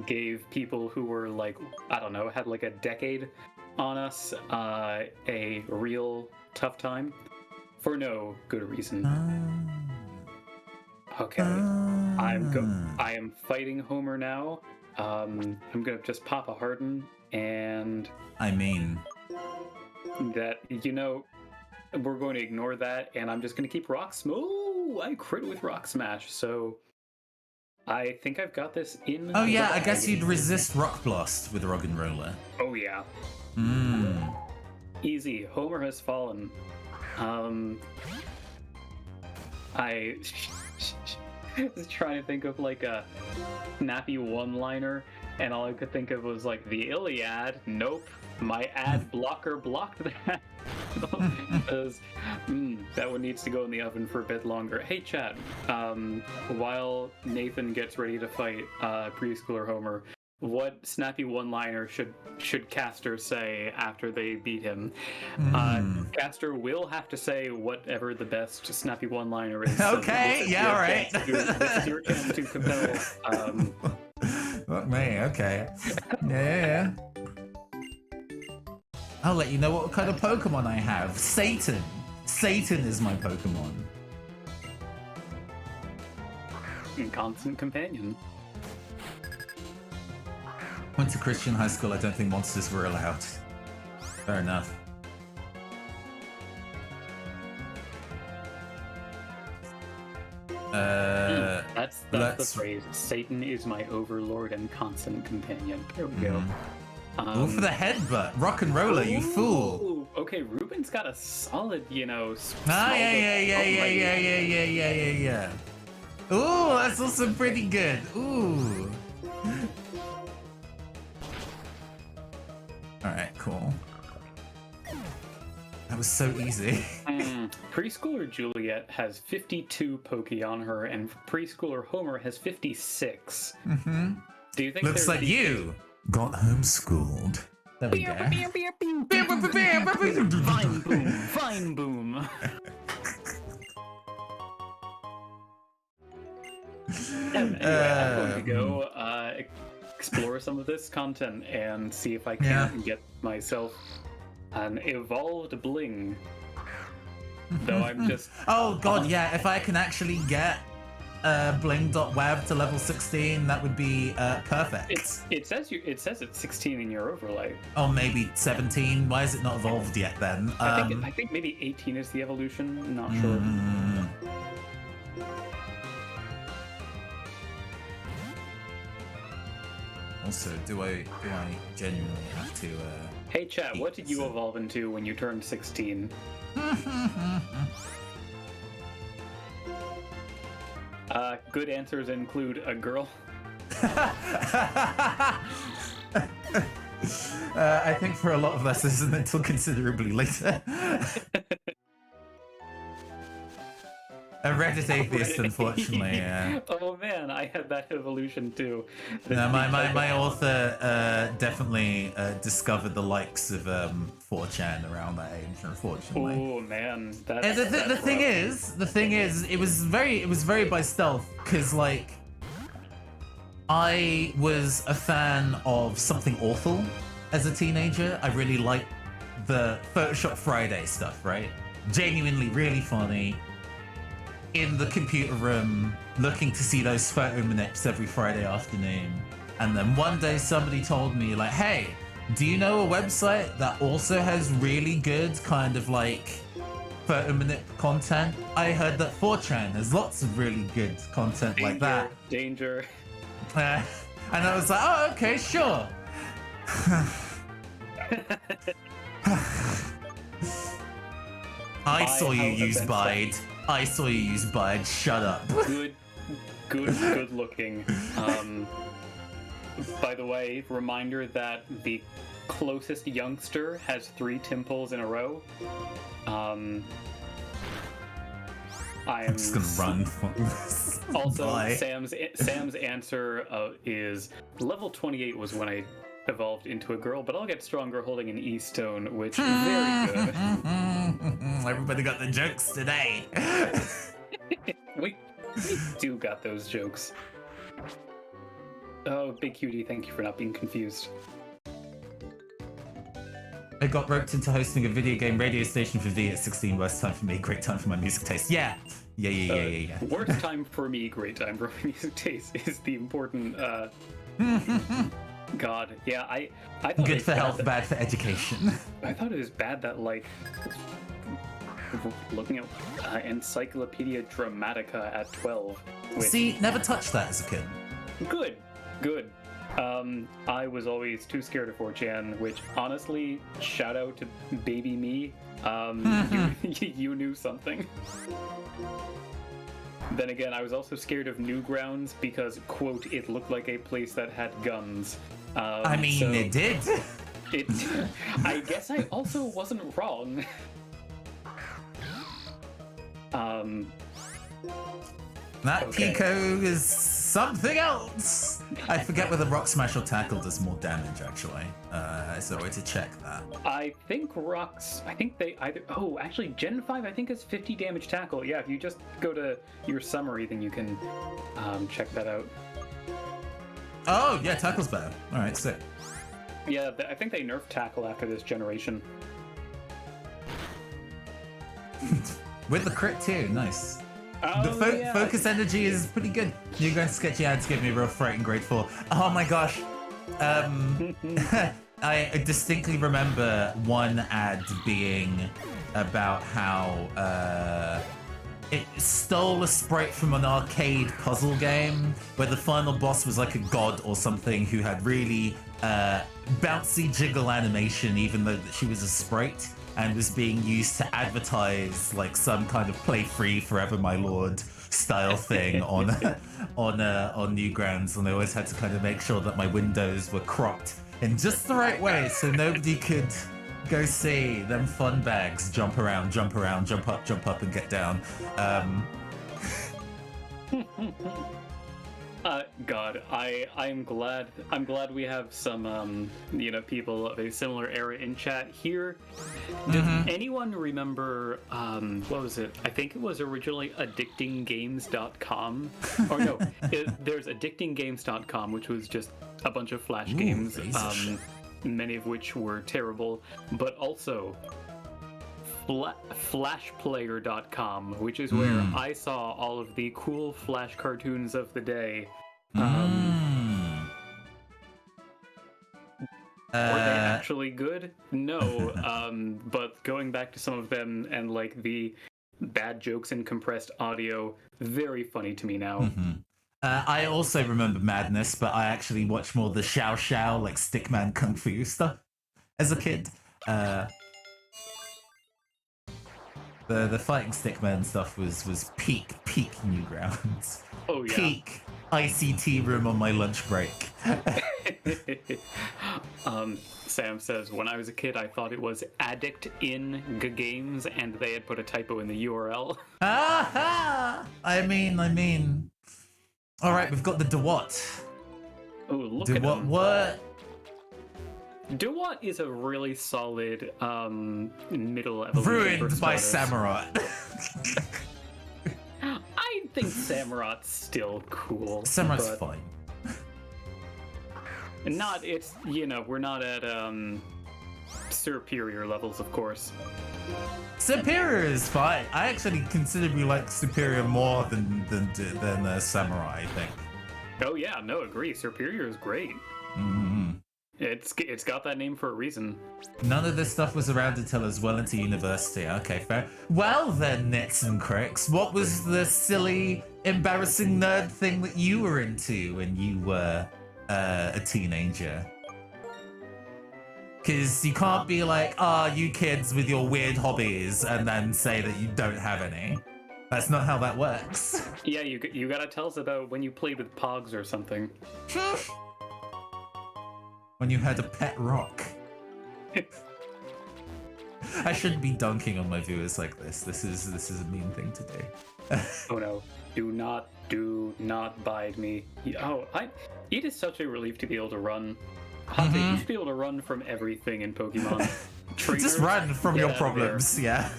gave people who were like, I don't know, had like a decade on us a real tough time for no good reason. Okay, I am fighting Homer now. I'm gonna just pop a Harden, and I mean, that, you know, we're going to ignore that, and I'm just going to keep Rock Smash. Oh, I crit with Rock Smash, so I think I've got this in. oh yeah, I guess you'd resist Rock Blast with Roggenrola. Oh yeah. Easy. Homer has fallen. I was trying to think of like a snappy one-liner, and all I could think of was like the Iliad. Nope, my ad blocker blocked that. Because that one needs to go in the oven for a bit longer. Hey chat, while Nathan gets ready to fight preschooler Homer, what snappy one-liner should Caster say after they beat him? Caster will have to say whatever the best snappy one-liner is. Okay, yeah, all right. This is your chance to compel. Fuck me, okay. Yeah. I'll let you know what kind of Pokemon I have. Satan. Satan is my Pokemon. Constant companion. Went to Christian high school, I don't think monsters were allowed. Fair enough. That's the phrase. Satan is my overlord and constant companion. There we go. Go for the headbutt. Rock and roller, you fool. Okay, Ruben's got a solid, you know. Yeah. Ooh, that's also pretty good. Ooh. Alright, cool. That was so easy. Preschooler Juliet has 52 Poke on her, and preschooler Homer has 56. Do you think looks like you got homeschooled? There we go. Fine boom, fine boom. Anyway, I'm going to go explore some of this content and see if I can get myself an evolved bling. Though I'm just... Oh god, yeah, if I can actually get bling.web to level 16, that would be perfect. It says it's 16 in your overlay. Oh, maybe 17. Why is it not evolved yet then? I think maybe 18 is the evolution. I'm not sure. Also, do I genuinely have to? Hey chat, what did you evolve into when you turned 16? Good answers include a girl. I think for a lot of us, this isn't until considerably later. A Reddit atheist, unfortunately. Oh man, I had that evolution too. No, my author definitely discovered the likes of 4chan around that age, unfortunately. Oh man, the thing is, it was very by stealth, because like I was a fan of Something Awful as a teenager. I really liked the Photoshop Friday stuff, right? Genuinely really funny. In the computer room, looking to see those photo manips every Friday afternoon. And then one day somebody told me, like, hey, do you know a website that also has really good kind of like photo manip content? I heard that 4chan has lots of really good content like that. Danger. And I was like, oh, okay, sure. I saw you use Bide. I saw you use Bide. Shut up. Good looking. By the way, reminder that the closest youngster has 3 Timples in a row. I'm just gonna run from this. Also, Bye. Sam's answer is level 28 was when I evolved into a girl, but I'll get stronger holding an E-stone, which is very good. Everybody got the jokes today. we do got those jokes. Oh, Big Cutie, thank you for not being confused. I got roped into hosting a video game radio station for V at 16. Worst time for me, great time for my music taste. Yeah. Worst time for me, great time for my music taste is the important God, yeah, I thought good for health, bad for education. I thought it was bad that, like, looking at Encyclopedia Dramatica at 12. See, never touched that as a kid. Good. I was always too scared of 4chan, which, honestly, shout out to baby me. You knew something. Then again, I was also scared of Newgrounds because, quote, it looked like a place that had guns. I mean, so it did. I guess I also wasn't wrong. That Pico is something else. I forget whether Rock Smash or Tackle does more damage, actually. So way to check that. I think they either... Oh, actually, Gen 5, I think, is 50 damage tackle. Yeah, if you just go to your summary, then you can check that out. Oh, yeah, Tackle's better. All right, sick. Yeah, I think they nerfed Tackle after this generation. With the crit, too. Nice. Oh, The focus energy is pretty good. You're going to sketchy ads give me a real fright in grade 4. Oh my gosh. I distinctly remember one ad being about how it stole a sprite from an arcade puzzle game where the final boss was like a god or something who had really bouncy jiggle animation even though she was a sprite, and was being used to advertise like some kind of play free forever my lord style thing on Newgrounds, and I always had to kind of make sure that my windows were cropped in just the right way so nobody could go see them fun bags jump around, jump up and get down. God, I'm glad we have some people of a similar era in chat here. Does anyone remember what was it? I think it was originally addictinggames.com. Or no, there's addictinggames.com, which was just a bunch of Flash games, many of which were terrible, but also flashplayer.com, which is where I saw all of the cool Flash cartoons of the day. Were they actually good? No, but going back to some of them and like the bad jokes and compressed audio, very funny to me now. I also remember Madness, but I actually watched more the Xiao Xiao, like Stickman Kung Fu stuff as a kid. The fighting Stickman stuff was peak Newgrounds. Oh yeah. Peak ICT room on my lunch break. Sam says, when I was a kid, I thought it was Addict in Games, and they had put a typo in the URL. Aha! I mean. All right, we've got the DeWatt. Oh, look at him. What? DeWatt is a really solid middle evolution. Ruined by Samurott. I think Samurot's still cool. Samurot's fine. We're not at superior levels, of course. Superior is fine. I actually considerably like Superior more than Samurai, I think. Oh yeah, no, agree. Superior is great. It's got that name for a reason. None of this stuff was around until I was well into university. Okay, fair. Well then, Nits and Cricks, what was the silly, embarrassing nerd thing that you were into when you were a teenager? Because you can't be like, you kids with your weird hobbies, and then say that you don't have any. That's not how that works. Yeah, you gotta tell us about when you played with Pogs or something. When you had a pet rock. I shouldn't be dunking on my viewers like this. This is a mean thing to do. Oh no. Do not bide me. It is such a relief to be able to run. You should be able to run from everything in Pokemon. Trainers, just run from your problems, yeah.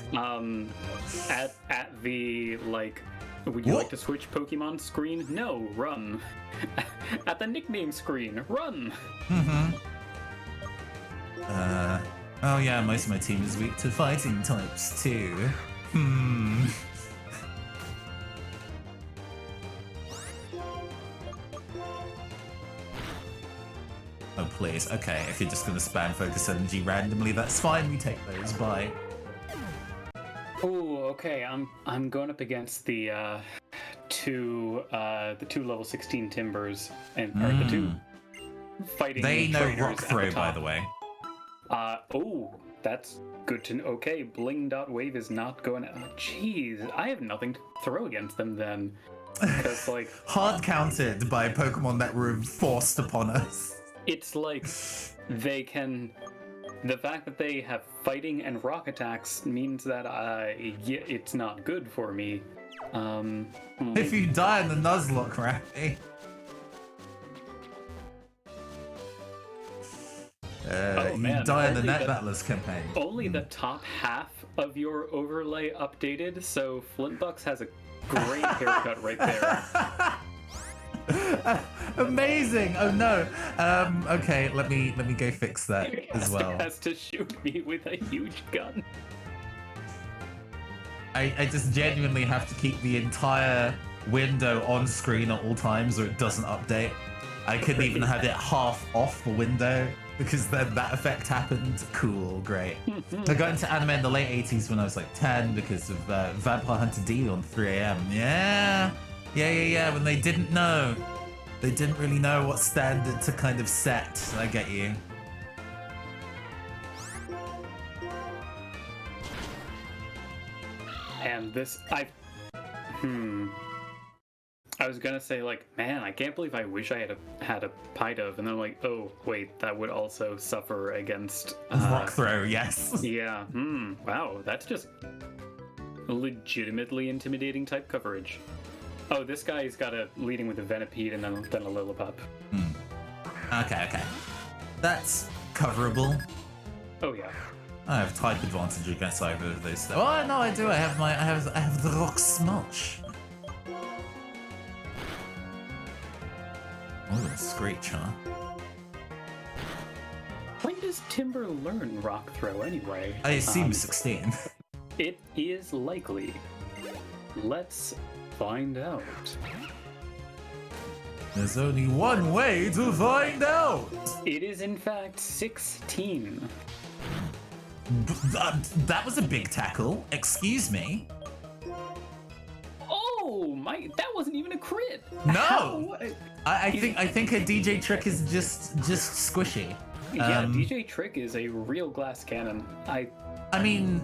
At the, like, would you like to switch Pokemon screen? No, run. At the nickname screen, run. Oh yeah, most of my team is weak to fighting types too. Oh please, okay, if you're just gonna spam focus energy randomly, that's fine, we take those, bye. Oh, okay, I'm going up against the two level 16 Timbers, or the two fighting They know trainers rock throw, at the top. by the way. That's good to know. Okay, Bling.wave is not going to... Jeez, I have nothing to throw against them then. Because, like... Hard counted by Pokemon that were forced upon us. It's like they can... The fact that they have fighting and rock attacks means that it's not good for me. If you die in the Nuzlocke, right? You die in the Net Battlers campaign. Only the top half of your overlay updated, so Flintbucks has a great haircut right there. Amazing! Oh no. Okay, let me go fix that as well. Has to shoot me with a huge gun. I just genuinely have to keep the entire window on screen at all times or it doesn't update. I couldn't even have it half off the window because then that effect happened. Cool, great. I got into anime in the late 80s when I was like 10 because of Vampire Hunter D on 3 AM. Yeah, when they didn't know. They didn't really know what standard to kind of set. I get you. And this, I was gonna say, like, man, I can't believe I wish I had a Pidove, and then I'm like, oh, wait, that would also suffer against... Rock throw, yes. Yeah, wow, that's just legitimately intimidating type coverage. Oh, this guy's got a leading with a Venipede and then a Lillipup. Okay. That's coverable. Oh yeah. I have type advantage against either of those. Oh no, I do. I have the rock smulch. Oh, screech, huh? When does Timber learn Rock Throw anyway? I assume 16. It is likely. Let's find out. There's only one way to find out. It is in fact 16. That was a big tackle. Excuse me. Oh my! That wasn't even a crit. No. How? I think a DJ trick is just squishy. Yeah, DJ Trick is a real glass cannon. I mean,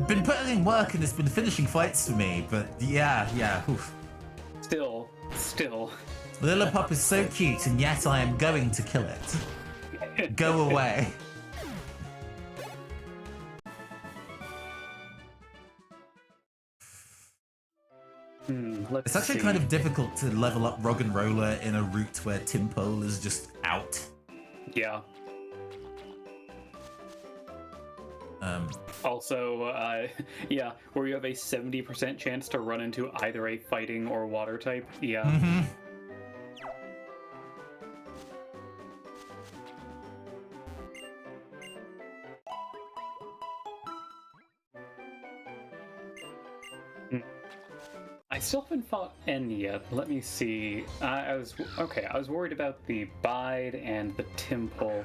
been putting in work and it's been finishing fights for me, but yeah. Oof. Still. Lillipup is so cute, and yet I am going to kill it. Go away. It's actually kind of difficult to level up Roggenrola in a route where Timpole is just out. Yeah. Also, yeah, where you have a 70% chance to run into either a fighting or water type. Yeah. I still haven't fought N yet. Let me see. I was worried about the Bide and the Timpole.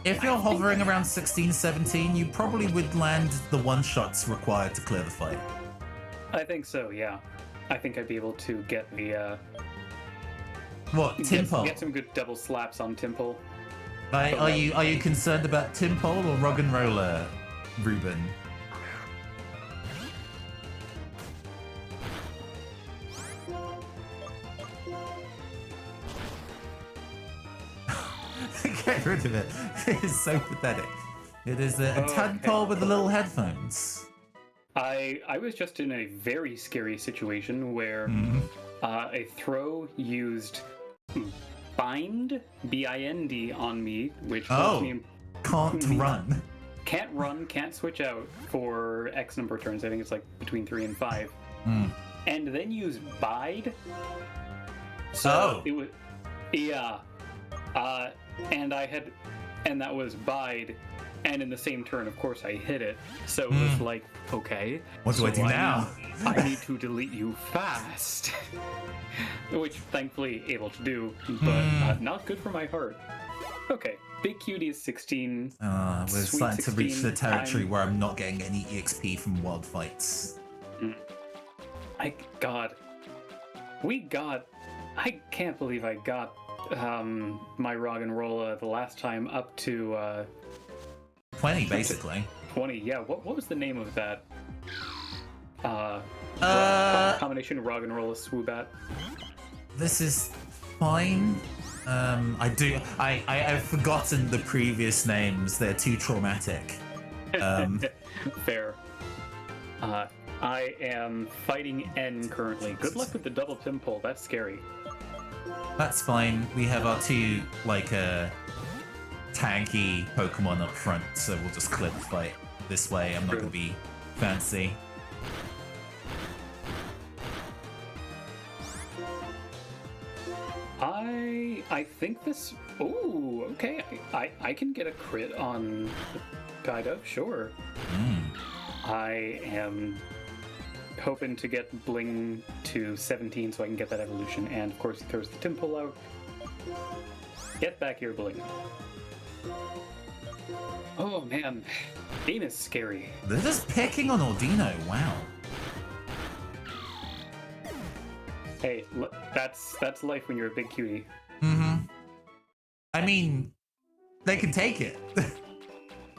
If you're hovering around 16, 17, you probably would land the one-shots required to clear the fight. I think so, yeah. I think I'd be able to get the, What, Timpole? Get some good double slaps on Timpole. Are you concerned about Timpole or Roggenrola, Ruben? Get rid of it. It is so pathetic. It is a tadpole with the little headphones. I was just in a very scary situation where a throw used bind, B-I-N-D, on me, which makes me can't run. Can't run, can't switch out for X number of turns. I think it's like between 3 and 5. And then use bide. So it was, yeah. And that was bide, and in the same turn, of course, I hit it. So it was like, okay, what do I do now? I need to delete you fast, which thankfully able to do, but not good for my heart. Okay, Big Cutie is 16. We're starting to reach the territory where I'm not getting any EXP from wild fights. I can't believe I got my Roggenrola the last time up to 20 basically. 20, yeah. What was the name of that combination Roggenrola Swoobat? This is fine. I've forgotten the previous names. They're too traumatic. Fair. I am fighting N currently. Good luck with the double Timpole. That's scary. That's fine. We have our two, tanky Pokemon up front, so we'll just clear the fight this way. I'm not going to be fancy. I think this... Ooh, okay. I can get a crit on Guide-Up, sure. I am hoping to get Bling to 17 so I can get that evolution, and of course he throws the Timpole out. Get back here, Bling. Oh man, game is scary. They're just picking on Ordino, wow. Hey, that's life when you're a big cutie. I mean, they can take it.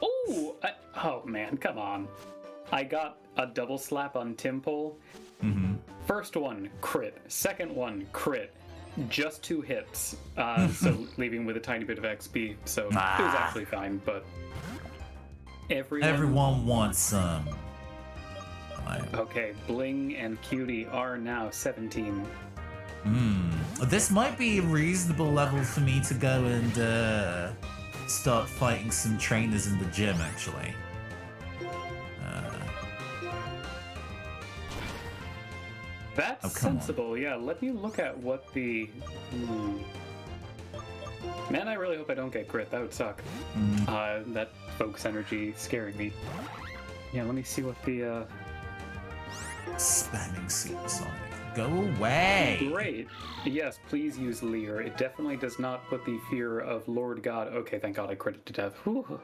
Oh man, come on. I got a double slap on Timpole. First one, crit. Second one, crit. Just 2 hits. So leaving with a tiny bit of XP. So it was actually fine, but everyone wants some. Okay, Bling and Cutie are now 17. This might be a reasonable level for me to go and start fighting some trainers in the gym, actually. That's sensible, yeah. Let me look at what the... Man, I really hope I don't get crit. That would suck. That focus energy scaring me. Yeah, let me see what the... Spamming Supersonic. Go away! Great. Yes, please use Leer. It definitely does not put the fear of Lord God... Okay, thank God I critted to death. Whew.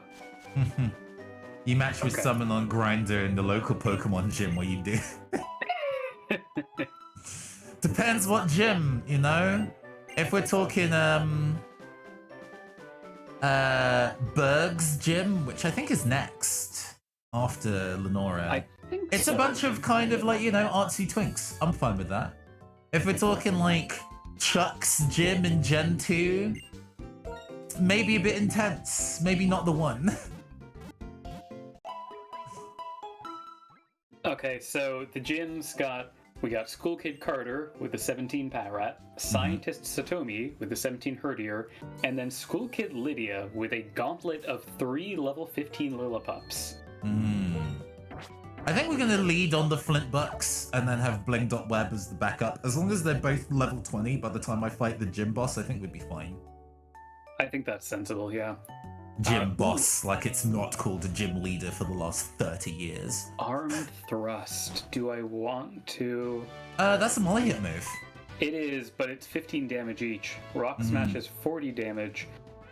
You match with someone on Grindr in the local Pokemon gym, what you do. Depends what gym, you know? If we're talking, Berg's gym, which I think is next after Lenora. I think it's a bunch of kind of like, you know, artsy twinks. I'm fine with that. If we're talking like Chuck's gym in Gen 2, maybe a bit intense. Maybe not the one. Okay, so the gyms we got School Kid Carter with the 17 Patrat, Scientist Satomi with the 17 Herdier, and then School Kid Lydia with a gauntlet of 3 level 15 Lillipups. I think we're gonna lead on the Flint Bucks and then have Bling.Web as the backup. As long as they're both level 20 by the time I fight the gym boss, I think we'd be fine. I think that's sensible, yeah. Gym boss, like it's not called a gym leader for the last 30 years. Armed Thrust. Do I want to... That's a melee hit move. It is, but it's 15 damage each. Rock Smash is 40 damage.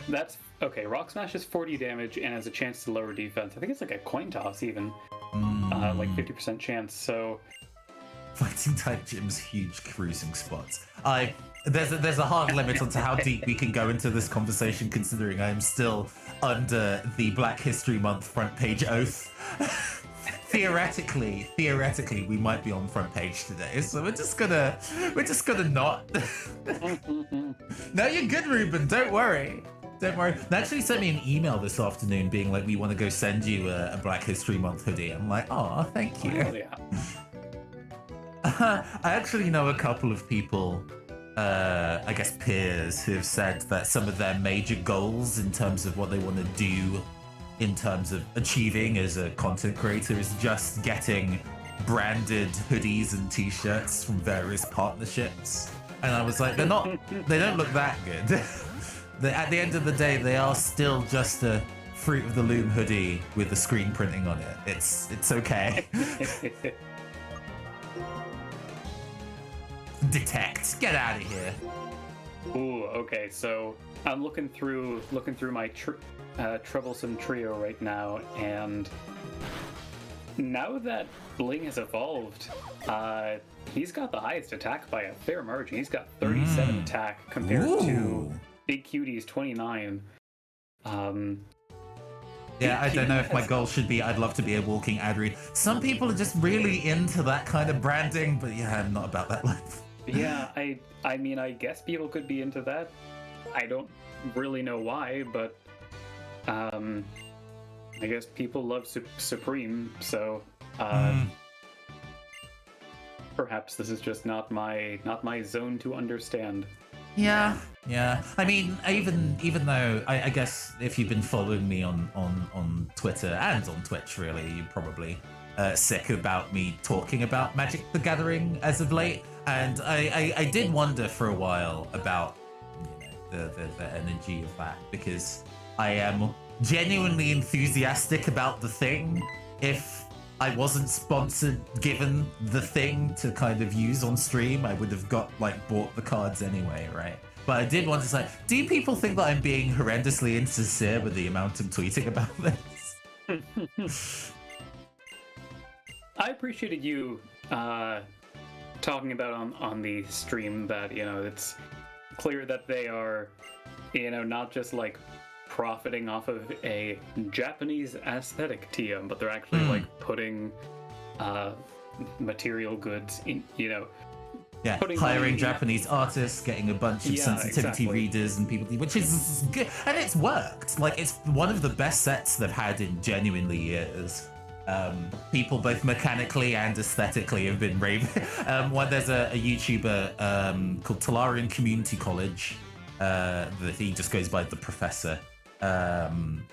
That's... Okay, Rock Smash is 40 damage and has a chance to lower defense. I think it's like a coin toss even. Like 50% chance, so... Fighting type gyms, huge cruising spots. There's a hard limit onto how deep we can go into this conversation, considering I am still under the Black History Month front page oath. Theoretically, we might be on front page today, so we're just gonna not. No, you're good, Ruben. Don't worry. Don't worry. They actually sent me an email this afternoon being like, we want to go send you a Black History Month hoodie. I'm like, oh, thank you. Oh, yeah. I actually know a couple of people, I guess peers, who have said that some of their major goals in terms of what they want to do in terms of achieving as a content creator is just getting branded hoodies and t-shirts from various partnerships. And I was like, they don't look that good. At the end of the day, they are still just a Fruit of the Loom hoodie with the screen printing on it. It's okay. Detect. Get out of here. Ooh, okay. So I'm looking through my troublesome trio right now, and now that Bling has evolved, he's got the highest attack by a fair margin. He's got 37 attack compared to Big Cutie's 29. Yeah, I don't know if my goal should be I'd love to be a walking ad read. Some people are just really into that kind of branding, but yeah, I'm not about that life. Yeah, I mean, I guess people could be into that. I don't really know why, but I guess people love Supreme, so perhaps this is just not my zone to understand. Yeah. I mean, even though I guess if you've been following me on Twitter and on Twitch, really, you're probably sick about me talking about Magic the Gathering as of late. And I did wonder for a while about the energy of that, because I am genuinely enthusiastic about the thing. If I wasn't given the thing to kind of use on stream, I would have bought the cards anyway, right? But I did want to say, do people think that I'm being horrendously insincere with the amount I'm tweeting about this? I appreciated you talking about on the stream that, it's clear that they are, not just like profiting off of a Japanese aesthetic TM, but they're actually like putting material goods in, Yeah, hiring Japanese artists, getting a bunch of sensitivity readers and people, which is good, and it's worked. Like, it's one of the best sets they've had in genuinely years. people both mechanically and aesthetically have been raving. There's a YouTuber called Talarian Community College that he just goes by the Professor,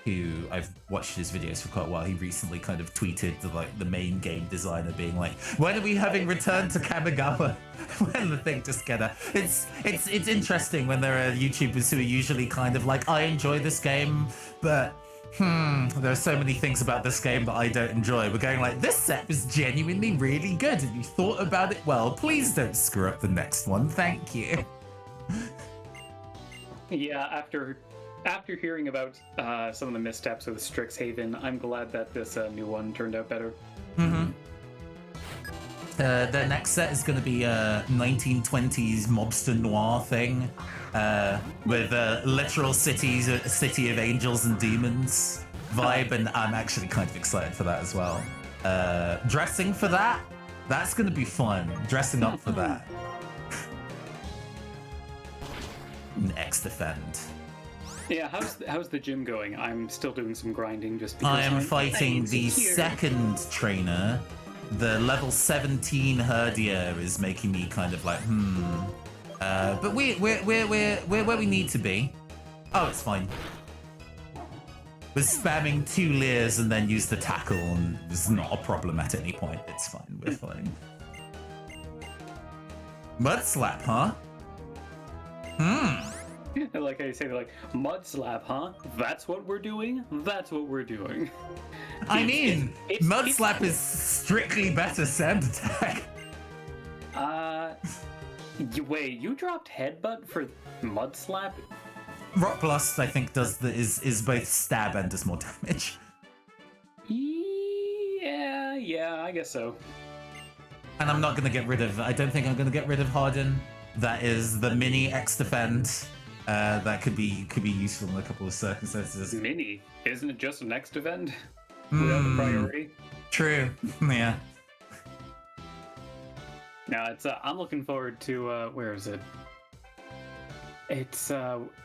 who I've watched his videos for quite a while. He recently kind of tweeted the main game designer being like, "When are we having Return to Kamigawa?" When the thing just get a... It's interesting when there are YouTubers who are usually kind of like, I enjoy this game, but there are so many things about this game that I don't enjoy. We're going like, this set was genuinely really good and you thought about it well. Please don't screw up the next one. Thank you. Yeah, after hearing about some of the missteps with Strixhaven, I'm glad that this new one turned out better. The next set is going to be a 1920s mobster noir thing with a literal city of angels and demons vibe, and I'm actually kind of excited for that as well. Dressing for that's going to be fun. Dressing up for that. Next defend. Yeah, how's the gym going? I'm still doing some grinding just because I am fighting the second trainer. The level 17 Herdier is making me kind of like, but we're where we need to be. Oh, it's fine. We're spamming 2 Leers and then use the tackle, and it's not a problem at any point. It's fine. We're fine. Mud slap, huh? Like I say, they're like, mud slap, huh? That's what we're doing? That's what we're doing. I mean, Mud Slap is strictly better sand attack. Wait, you dropped Headbutt for Mud Slap? Rock Blast, I think, is both stab and does more damage. Yeah, I guess so. And I'm not going to get rid of... I don't think I'm going to get rid of Harden. That is the mini X defend. That could be useful in a couple of circumstances. Mini? Isn't it just an X defend? Without the priority? True. Yeah. Now it's I'm looking forward to where is it? It's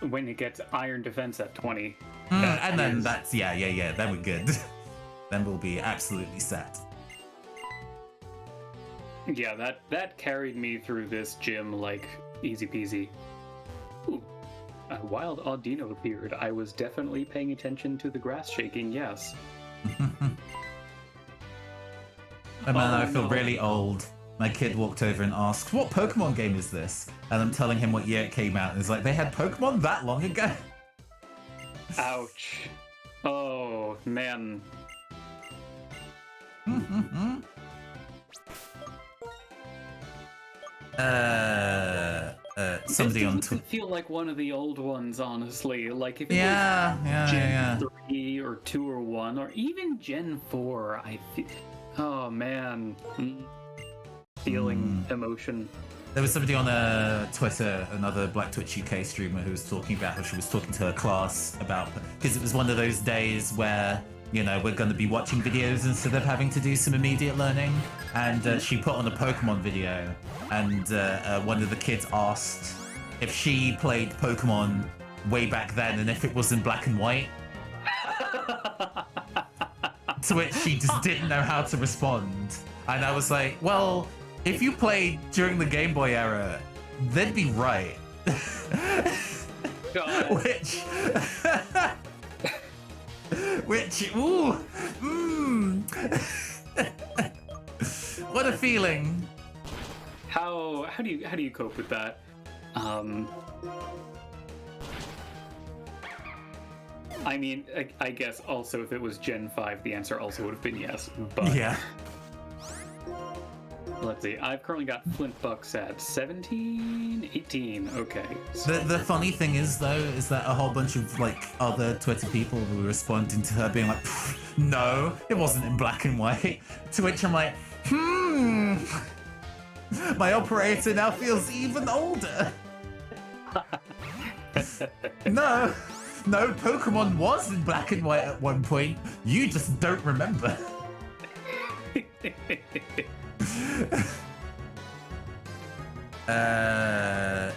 when it gets Iron Defense at 20. And then that's yeah. Then we're good. Then we'll be absolutely set. Yeah, that carried me through this gym like easy peasy. Ooh. A wild Audino appeared. I was definitely paying attention to the grass shaking, yes. Oh man, I feel really old. My kid walked over and asked, "What Pokemon game is this?" And I'm telling him what year it came out, and he's like, "They had Pokemon that long ago?" Ouch. Oh, man. Somebody on Twitter feel like one of the old ones, honestly. Like if it was Gen 3 or 2 or 1 or even Gen 4, I feel. Oh man, feeling emotion. There was somebody on Twitter, another Black Twitch UK streamer, who was talking about how she was talking to her class about, because it was one of those days where, you know, we're going to be watching videos instead of having to do some immediate learning. And she put on a Pokemon video, and one of the kids asked if she played Pokemon way back then and if it was in black and white. To which she just didn't know how to respond. And I was like, well, if you played during the Game Boy era, they'd be right. Which, ooh, what a feeling. How do you cope with that? I mean, I guess also if it was Gen 5, the answer also would have been yes. But yeah. Let's see. I've currently got Flint Bucks at 17, 18. Okay. So. The funny thing is, though, is that a whole bunch of like other Twitter people were responding to her being like, "No, it wasn't in black and white." To which I'm like, my operator now feels even older. No, Pokemon was in black and white at one point. You just don't remember.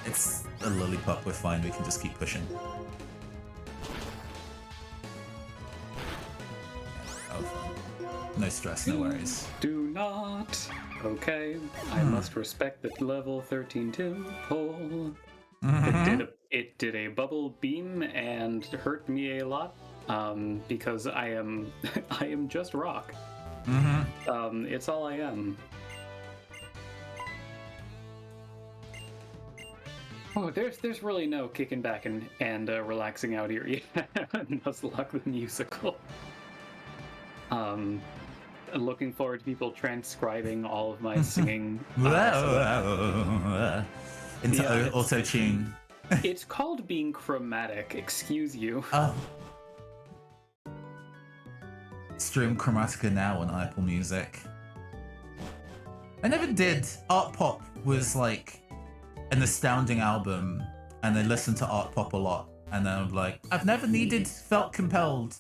It's a lollipop. We're fine. We can just keep pushing. Oh, fine. No stress, no worries. Do not. Okay, I must respect the level 13 temple. It did a bubble beam and hurt me a lot. Because I am I am just rock. It's all I am. Oh, there's really no kicking back and relaxing out here yet. Nuzlocke the musical. Looking forward to people transcribing all of my singing into auto-tune. It's called being chromatic. Excuse you. Stream Chromatica now on Apple Music. I never did. Art Pop was like an astounding album, and I listened to Art Pop a lot, and then I'm like, I've never felt compelled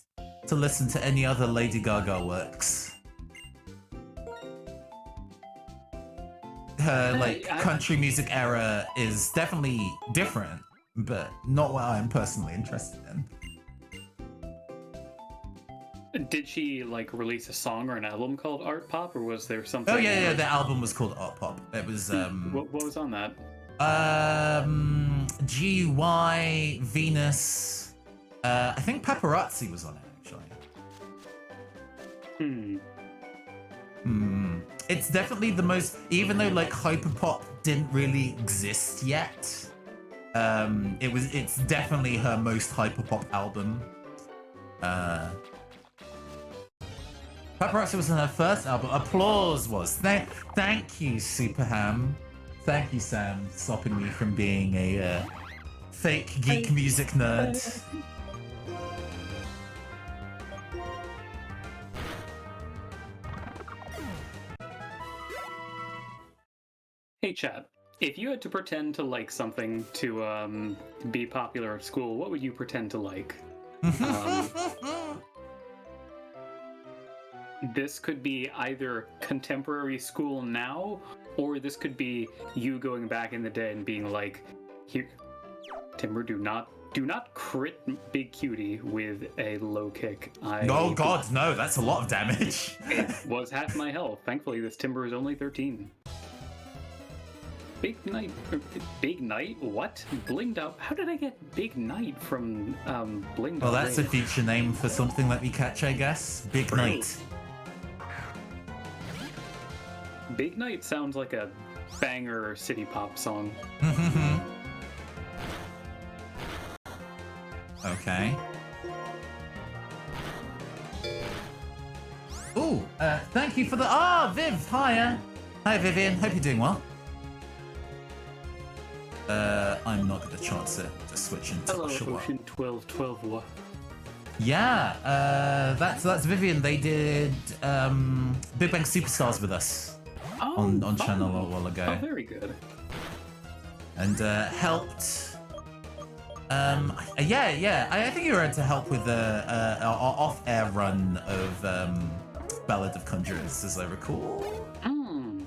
to listen to any other Lady Gaga works. Her country music era is definitely different, but not what I'm personally interested in. Did she release a song or an album called Art Pop, or was there something? Oh yeah, the album was called Art Pop. It was What was on that? GY, Venus. I think Paparazzi was on it actually. It's definitely the most, even though hyperpop didn't really exist yet. It's definitely her most hyperpop album. Paparazzi was on her first album. Applause was. Thank you, Superham. Thank you, Sam, stopping me from being a fake geek music nerd. Hey, chat. If you had to pretend to like something to be popular at school, what would you pretend to like? This could be either contemporary school now, or this could be you going back in the day and being like, "Here, Timber, do not crit Big Cutie with a low kick." Oh God, no! That's a lot of damage. It was half my health. Thankfully, this Timber is only 13. Big Knight? What? Blinged out? How did I get Big Knight from Blinged Well, Out? that's a future name for something that we catch, I guess. Big Knight. Big Knight sounds like a banger city pop song. Okay. Ooh, thank you for the... Viv, hiya. Hi, Vivian. Hope you're doing well. I'm not going to chance it. Just switch into Hello, Oshawa. Ocean 1212. Yeah, that's Vivian. They did Big Bang Superstars with us on channel a while ago. Oh, very good. And helped. I think you were to help with the off-air run of Ballad of Conjurers, as I recall.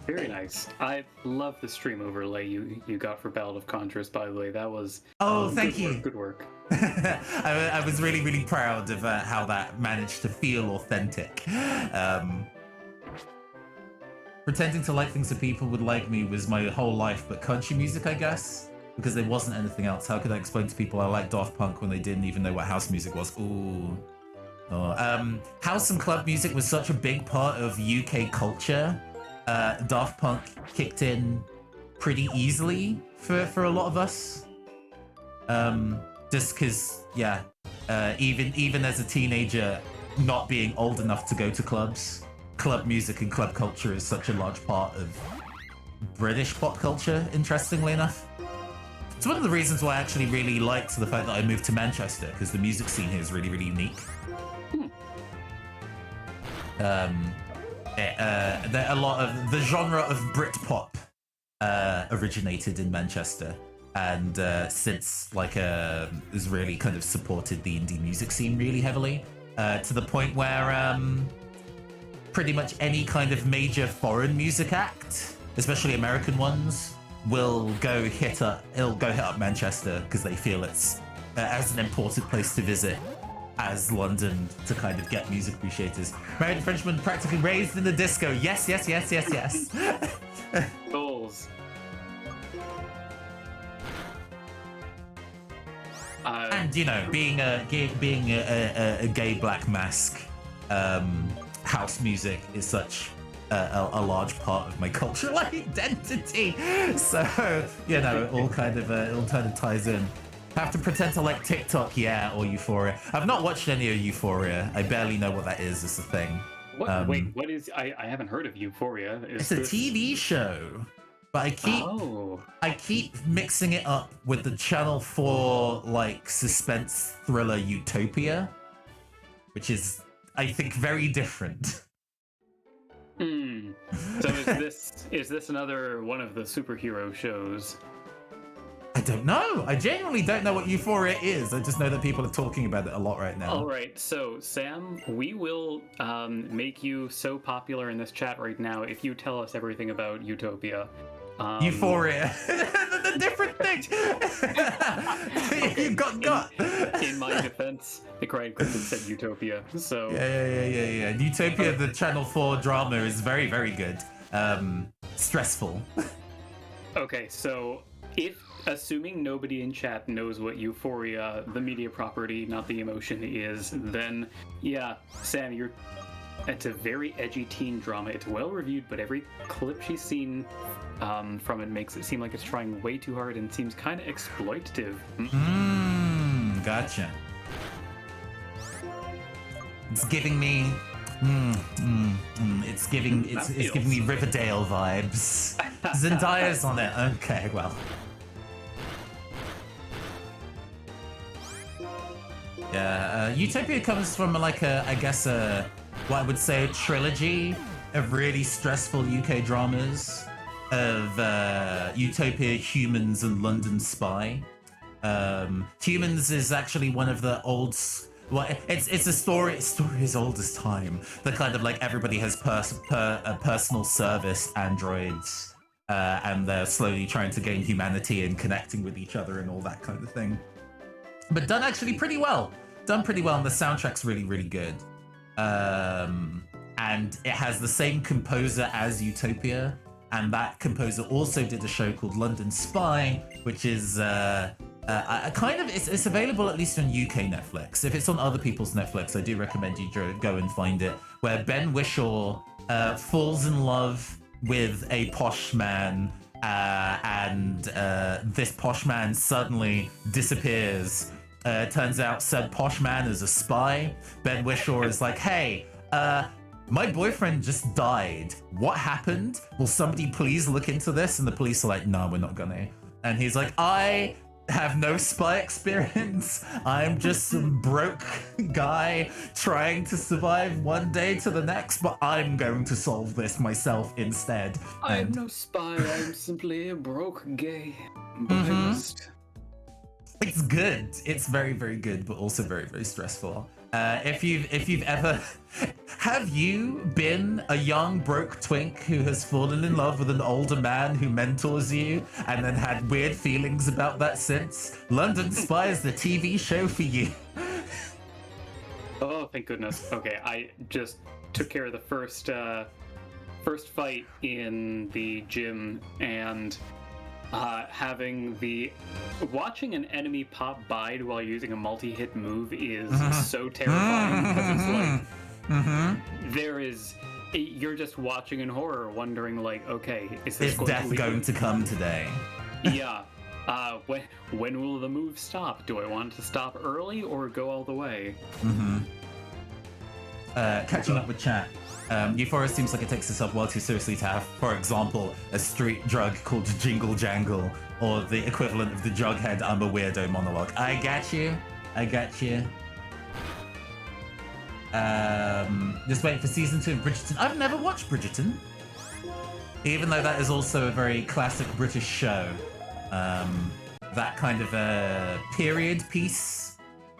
Very nice. I love the stream overlay you got for Ballad of Conjurers, by the way. That was thank you. Good work. I was really, really proud of how that managed to feel authentic. Pretending to like things that people would like me was my whole life, but country music, I guess, because there wasn't anything else. How could I explain to people I like Daft Punk when they didn't even know what house music was? Ooh. House and club music was such a big part of UK culture. Daft Punk kicked in pretty easily for a lot of us. Just because, even as a teenager, not being old enough to go to clubs, club music and club culture is such a large part of British pop culture, interestingly enough. It's one of the reasons why I actually really liked the fact that I moved to Manchester, because the music scene here is really, really unique. A lot of the genre of Britpop originated in Manchester, and since has really kind of supported the indie music scene really heavily, to the point where pretty much any kind of major foreign music act, especially American ones, will go hit up Manchester because they feel it's as an important place to visit. as London to kind of get music appreciators. Married Frenchman practically raised in the disco. Yes, yes, yes, yes, yes. Goals. And you know, being a gay black mask, house music is such a large part of my cultural identity. So you know, it all kind of ties in. Have to pretend to like TikTok, yeah, or Euphoria. I've not watched any of Euphoria. I barely know what that is. It's a thing. What? Wait, what is? I haven't heard of Euphoria. It's a TV show, but I keep mixing it up with the Channel 4 like suspense thriller Utopia, which is, I think, very different. So is this another one of the superhero shows? I don't know. I genuinely don't know what Euphoria is. I just know that people are talking about it a lot right now. All right, so Sam, we will make you so popular in this chat right now if you tell us everything about Utopia. Euphoria. The different thing. You got. In my defense, the Crying Crimson said Utopia. So Yeah. Utopia, the Channel 4 drama, is very, very good. Stressful. Okay, so assuming nobody in chat knows what Euphoria, the media property, not the emotion, is, then yeah, Sam, it's a very edgy teen drama. It's well reviewed, but every clip she's seen from it makes it seem like it's trying way too hard and seems kind of exploitative. Gotcha. It's giving me it's giving me Riverdale vibes. Zendaya's on it. Okay, well. Yeah, Utopia comes from like what I would say a trilogy of really stressful UK dramas of Utopia, Humans, and London Spy. Humans is actually one of the old. Well, it's a story. Story as old as time. The kind of like everybody has personal service androids, and they're slowly trying to gain humanity and connecting with each other and all that kind of thing. But done actually pretty well. Done pretty well, and the soundtrack's really, really good. And it has the same composer as Utopia, and that composer also did a show called London Spy, which is it's available at least on UK Netflix. If it's on other people's Netflix, I do recommend you go and find it. Where Ben Whishaw falls in love with a posh man, and this posh man suddenly disappears. Turns out said posh man is a spy. Ben Whishaw is like, hey, my boyfriend just died. What happened? Will somebody please look into this? And the police are like, no, we're not gonna. And he's like, I have no spy experience. I'm just some broke guy trying to survive one day to the next, but I'm going to solve this myself instead. I'm no spy. I'm simply a broke gay. But I must. It's good. It's very, very good, but also very, very stressful. If you've ever, have you been a young broke twink who has fallen in love with an older man who mentors you and then had weird feelings about that since? London Spy is the TV show for you. Oh, thank goodness. Okay, I just took care of the first fight in the gym, and watching an enemy pop bide while using a multi-hit move is so terrifying, because it's like you're just watching in horror wondering like, okay, is death going to come today? Yeah. When will the move stop? Do I want to stop early or go all the way? Catching up with chat. Euphoria seems like it takes itself well too seriously to have, for example, a street drug called Jingle Jangle, or the equivalent of the Jughead I'm a Weirdo monologue. I got you. Just waiting for season 2 of Bridgerton. I've never watched Bridgerton, even though that is also a very classic British show. That kind of a period piece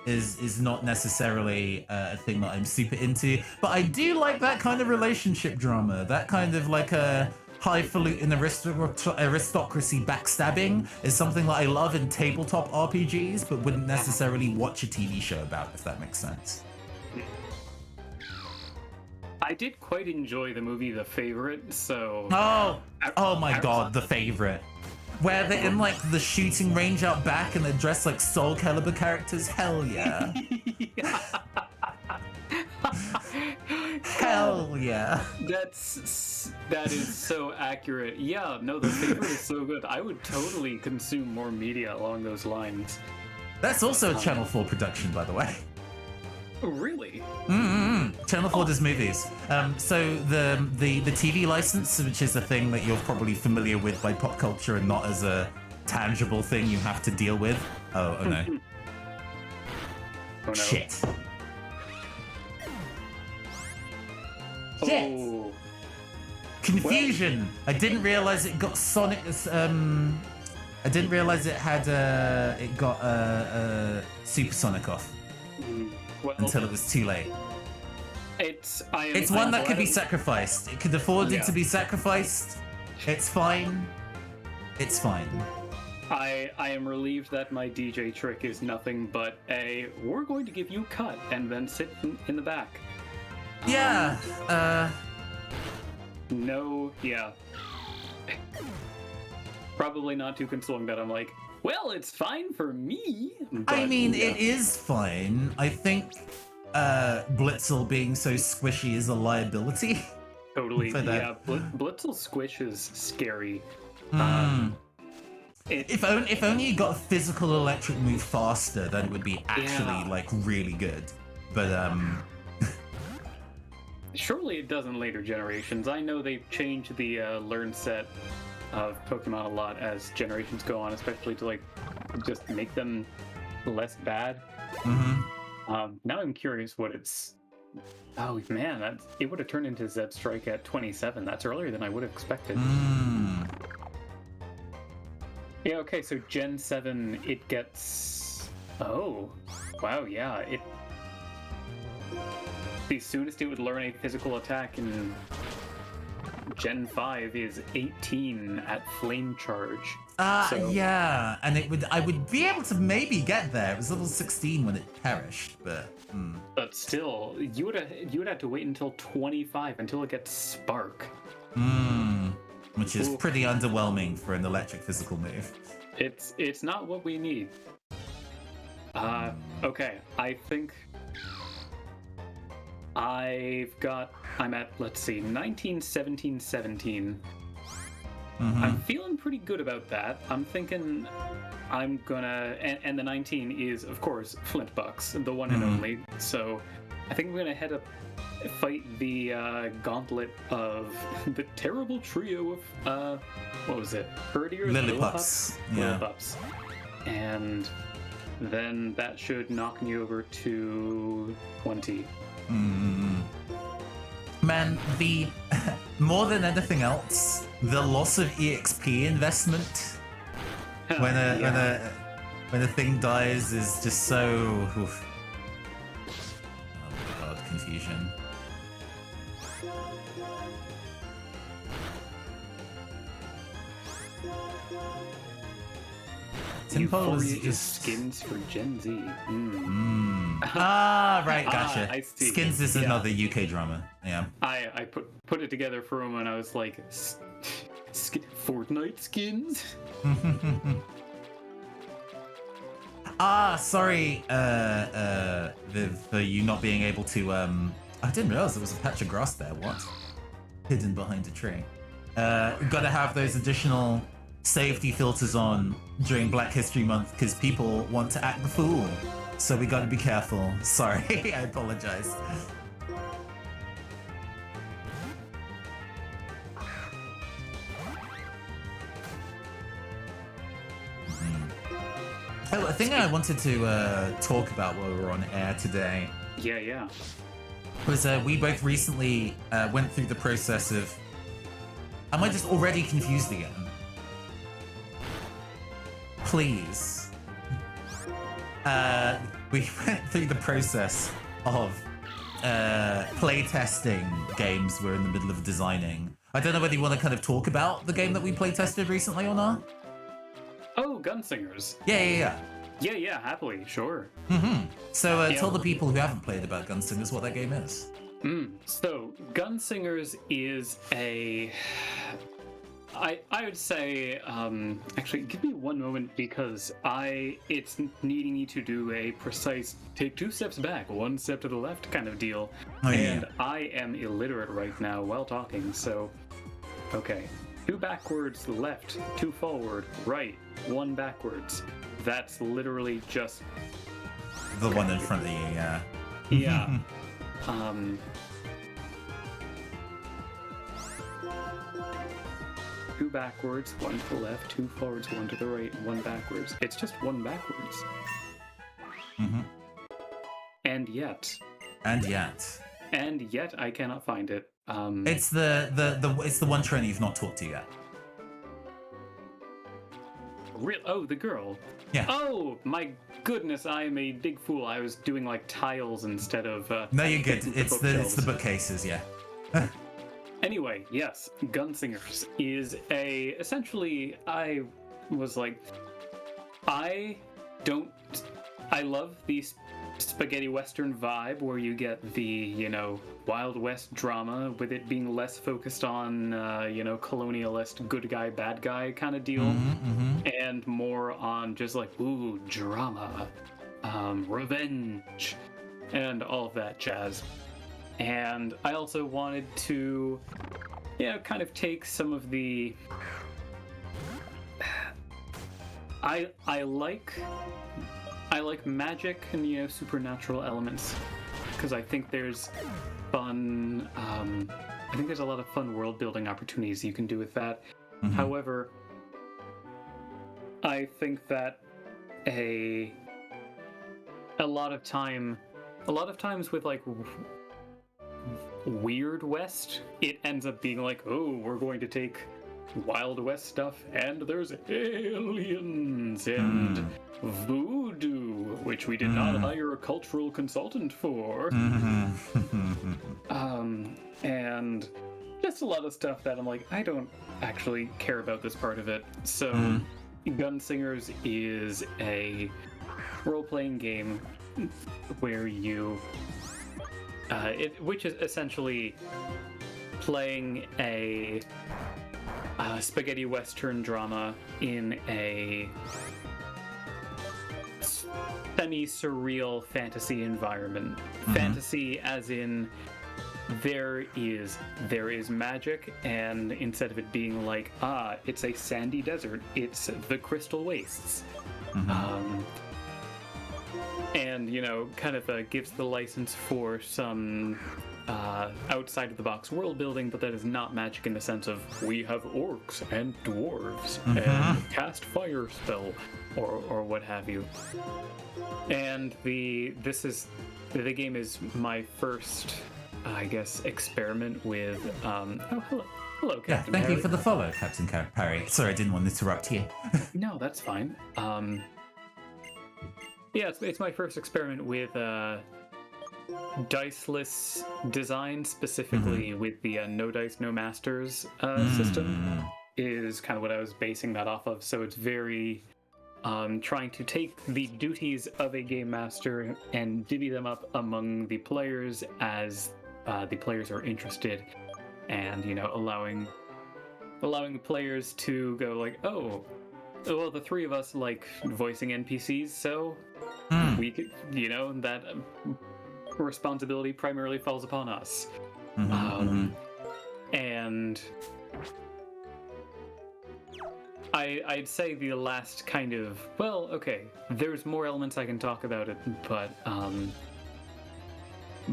is not necessarily a thing that I'm super into, but I do like that kind of relationship drama, that kind of like a highfalutin aristocracy backstabbing is something that I love in tabletop RPGs, but wouldn't necessarily watch a TV show about, if that makes sense. I did quite enjoy the movie The Favorite, so... Oh my god, The Favorite. Where they're in, like, the shooting range out back and they're dressed like Soul Calibur characters? Hell yeah. Hell yeah. That is so accurate. Yeah, no, The Favorite is so good. I would totally consume more media along those lines. That's also a Channel 4 production, by the way. Really? Channel 4 does movies. So the TV license, which is a thing that you're probably familiar with by pop culture and not as a tangible thing you have to deal with. Oh no. Oh no. Shit. Oh. Confusion. I didn't realize it got Sonic. I didn't realize it had it got Supersonic off until it was too late. It's one that could be sacrificed. It could afford it to be sacrificed. It's fine. It's fine. I am relieved that my DJ trick is nothing but we're going to give you cut and then sit in the back. Yeah. No, yeah. Probably not too consoling that I'm like, well, it's fine for me. But, I mean, yeah. it is fine. I think Blitzel being so squishy is a liability. Totally. for that. Yeah, Blitzel Squish is scary. If only you got a physical electric move faster, then it would be actually like really good. But surely it does in later generations. I know they've changed the learn set of Pokemon a lot as generations go on, especially to like just make them less bad. Now I'm curious what it's. Oh man, it would have turned into Zeb Strike at 27. That's earlier than I would have expected. Yeah. Okay. So Gen 7, it gets. Oh, wow. Yeah. The soonest it would learn a physical attack in Gen 5 is 18 at Flame Charge. Yeah, and I would be able to maybe get there. It was level 16 when it perished, but. But still, you would have to wait until 25 until it gets Spark. Which is pretty underwhelming for an electric physical move. It's not what we need. Okay, I think I'm at, let's see, 19, 17, 17. I'm feeling pretty good about that. I'm thinking I'm gonna, and the 19 is, of course, Flintbucks, the one and only. So I think I'm gonna head up, fight the gauntlet of the terrible trio of, what was it? Herdiers? Lillipups. Yeah. Lillipups. And then that should knock me over to 20. Man, the more than anything else, the loss of EXP investment when a thing dies is just so. Oof. Oh my god, confusion. Tempo is just skins for Gen Z. Right, gotcha. I see. Skins is another UK drama. Yeah. I put it together for him and I was like, Fortnite skins. Sorry, Viv, for you not being able to. I didn't realize there was a patch of grass there. What? Hidden behind a tree. Gotta have those additional safety filters on during Black History Month because people want to act the fool. So we gotta be careful. Sorry, I apologize. Oh, a thing I wanted to talk about while we were on air today. Yeah. Was we both recently went through the process of. Am I just already confused again? Please. We went through the process of playtesting games we're in the middle of designing. I don't know whether you want to kind of talk about the game that we playtested recently or not. Oh, Gunsingers. Yeah. Yeah, happily, sure. So tell the people who haven't played about Gunsingers what that game is. So, Gunsingers is a... I would say, actually, give me one moment because it's needing me to do a precise take 2 steps back, 1 step to the left kind of deal. And I am illiterate right now while talking, so, okay. 2 backwards, left, 2 forward, right, 1 backwards. That's literally just... The one in front of you, yeah. Yeah. 2 backwards, 1 to the left, 2 forwards, 1 to the right, and 1 backwards. It's just 1 backwards. And yet I cannot find it. It's the one trainer you've not talked to yet. Oh, the girl. Yeah. Oh my goodness, I am a big fool. I was doing like tiles instead of. No, you're good. It's the bookcases, yeah. Anyway, yes, Gunsingers is essentially, I was like, I love the spaghetti western vibe where you get the, Wild West drama with it being less focused on, colonialist good guy, bad guy kind of deal, and more on just like, ooh, drama, revenge, and all of that jazz. And I also wanted to, kind of take some of the... I like magic and, supernatural elements, because I think there's fun, I think there's a lot of fun world-building opportunities you can do with that. However, I think that a lot of times with, like, Weird West, it ends up being like, oh, we're going to take Wild West stuff and there's aliens and voodoo, which we did not hire a cultural consultant for. And just a lot of stuff that I'm like, I don't actually care about this part of it. So Gunsingers is a role-playing game where you which is essentially playing a spaghetti western drama in a semi-surreal fantasy environment. Fantasy as in there is magic, and instead of it being like, it's a sandy desert, it's the Crystal Wastes. And, kind of gives the license for some outside of the box world building, but that is not magic in the sense of we have orcs and dwarves and cast fire spell or what have you. And the game is my first, I guess, experiment with hello, Captain Yeah, thank Parry. you for the follow, Captain Parry. Sorry, I didn't want to interrupt you. No, that's fine. Yeah, it's my first experiment with diceless design, specifically with the no dice, no masters system, is kind of what I was basing that off of. So it's very trying to take the duties of a game master and divvy them up among the players as the players are interested, and allowing the players to go like, oh, well, the 3 of us like voicing NPCs, so we could, that responsibility primarily falls upon us. And I'd say the last kind of, well, okay, there's more elements I can talk about it, but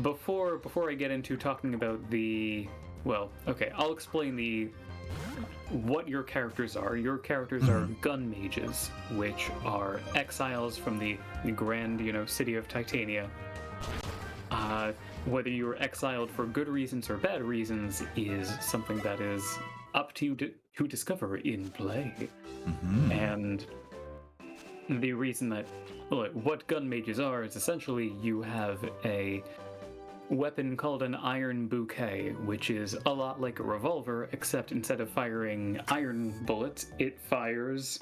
before I get into talking about I'll explain what your characters are. Your characters are gun mages, which are exiles from the grand, city of Titania. Whether you're exiled for good reasons or bad reasons is something that is up to you to discover in play. And the reason that, what gun mages are is essentially you have weapon called an iron bouquet, which is a lot like a revolver, except instead of firing iron bullets, it fires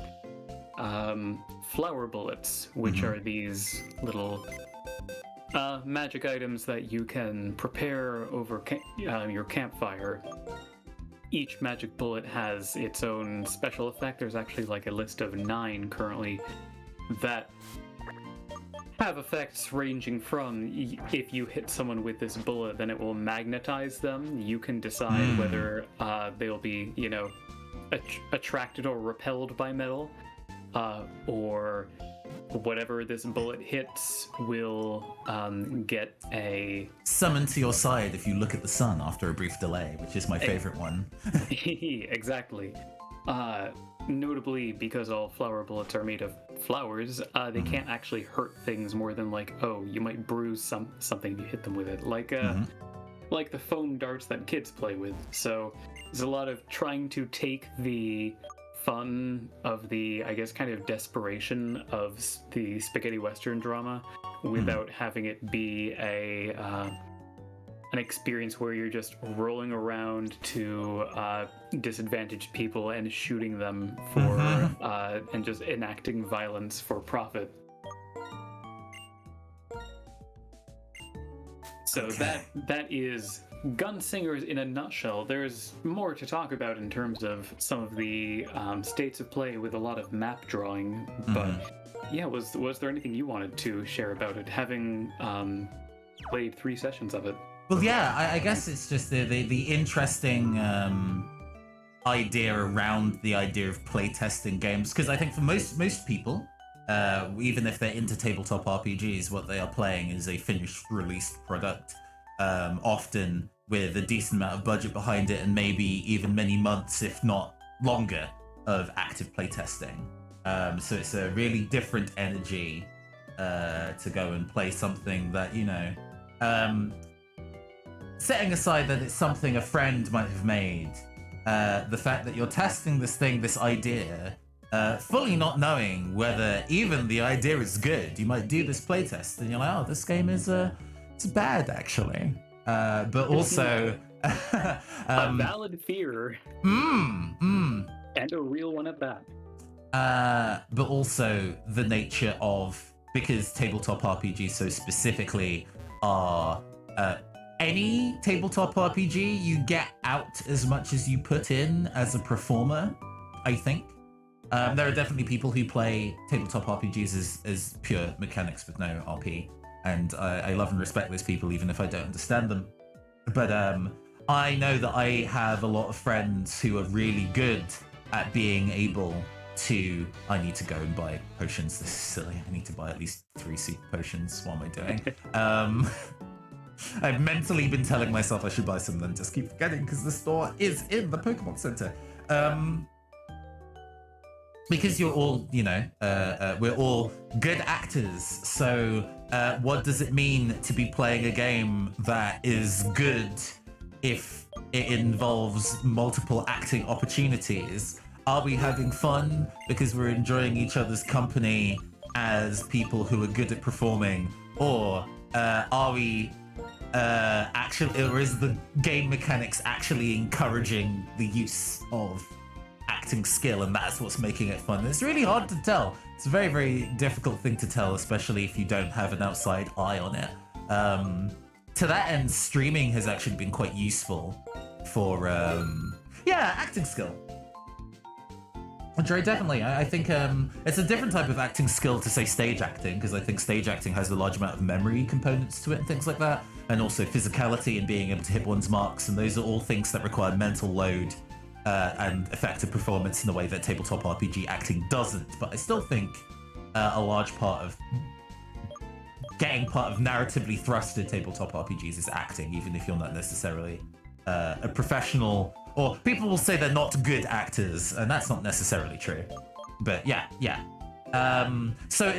flower bullets, which are these little magic items that you can prepare over your campfire. Each magic bullet has its own special effect. There's actually like a list of 9 currently that have effects ranging from if you hit someone with this bullet, then it will magnetize them. You can decide whether they'll be, attracted or repelled by metal, or whatever this bullet hits will get a summon to your side if you look at the sun after a brief delay, which is my favorite one. Exactly. Notably, because all flower bullets are made of flowers, they can't actually hurt things more than like, oh, you might bruise something if you hit them with it, like the foam darts that kids play with. So there's a lot of trying to take the fun of the, I guess, kind of desperation of the spaghetti western drama without having it be an experience where you're just rolling around to disadvantaged people and shooting them for and just enacting violence for profit. So that is Gunslingers in a nutshell. There's more to talk about in terms of some of the states of play with a lot of map drawing, but yeah, was there anything you wanted to share about it, having played 3 sessions of it? Well, yeah, I guess it's just the interesting idea around the idea of playtesting games, because I think for most people, even if they're into tabletop RPGs, what they are playing is a finished released product, often with a decent amount of budget behind it and maybe even many months, if not longer, of active playtesting. So it's a really different energy to go and play something that, setting aside that it's something a friend might have made, the fact that you're testing this idea, fully not knowing whether even the idea is good. You might do this playtest and you're like, oh, this game is it's bad actually. But also a valid fear. And a real one at that. But also the nature of, because tabletop RPGs so specifically are any tabletop RPG, you get out as much as you put in as a performer, I think. There are definitely people who play tabletop RPGs as pure mechanics with no RP, and I love and respect those people even if I don't understand them. But I know that I have a lot of friends who are really good at being able to, I need to go and buy potions, this is silly, I need to buy at least 3 super potions. What am I doing? I've mentally been telling myself I should buy some, then just keep forgetting because the store is in the Pokémon Center. Because you're all, we're all good actors. So what does it mean to be playing a game that is good if it involves multiple acting opportunities? Are we having fun because we're enjoying each other's company as people who are good at performing? Or are we actually, or is the game mechanics actually encouraging the use of acting skill, and that's what's making it fun? It's really hard to tell. It's a very, very difficult thing to tell, especially if you don't have an outside eye on it. To that end, streaming has actually been quite useful for, acting skill. Very definitely. I think it's a different type of acting skill to say stage acting, because I think stage acting has a large amount of memory components to it and things like that, and also physicality and being able to hit one's marks, and those are all things that require mental load and effective performance in a way that tabletop RPG acting doesn't. But I still think a large part of getting part of narratively thrusted tabletop RPGs is acting, even if you're not necessarily a professional. Or people will say they're not good actors, and that's not necessarily true. But yeah. So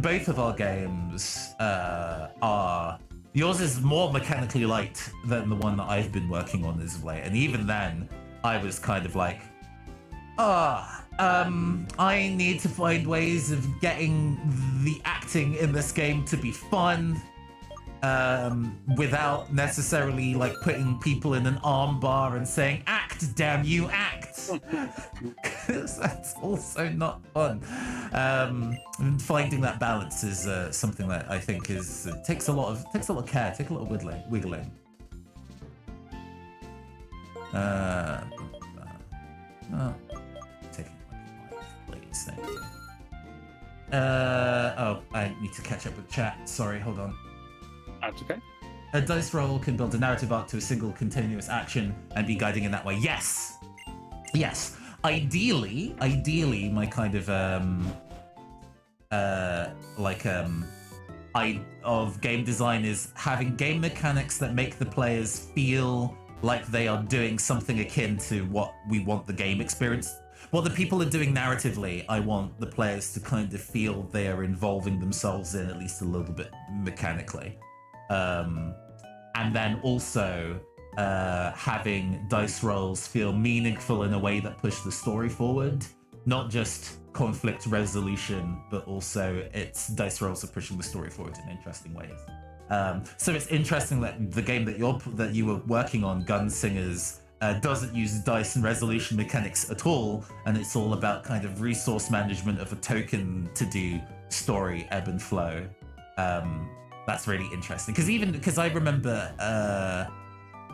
both of our games are... Yours is more mechanically light than the one that I've been working on as of late. And even then, I was kind of like, I need to find ways of getting the acting in this game to be fun. without necessarily like putting people in an arm bar and saying, act, damn you, act. Because that's also not fun. And finding that balance is something that I think is takes a lot of care, takes a lot of wiggling. Taking like 5 plays, thank you. Oh, I need to catch up with chat. Sorry, hold on. That's okay. A dice roll can build a narrative arc to a single continuous action and be guiding in that way. Yes! Yes. Ideally, my kind of, of game design is having game mechanics that make the players feel like they are doing something akin to what we want the game experience. What the people are doing narratively, I want the players to kind of feel they are involving themselves in at least a little bit mechanically. And then also having dice rolls feel meaningful in a way that push the story forward, not just conflict resolution, but also it's dice rolls are pushing the story forward in interesting ways. So it's interesting that the game that you were working on, Gunslingers, doesn't use dice and resolution mechanics at all, and it's all about kind of resource management of a token to do story ebb and flow. That's really interesting because I remember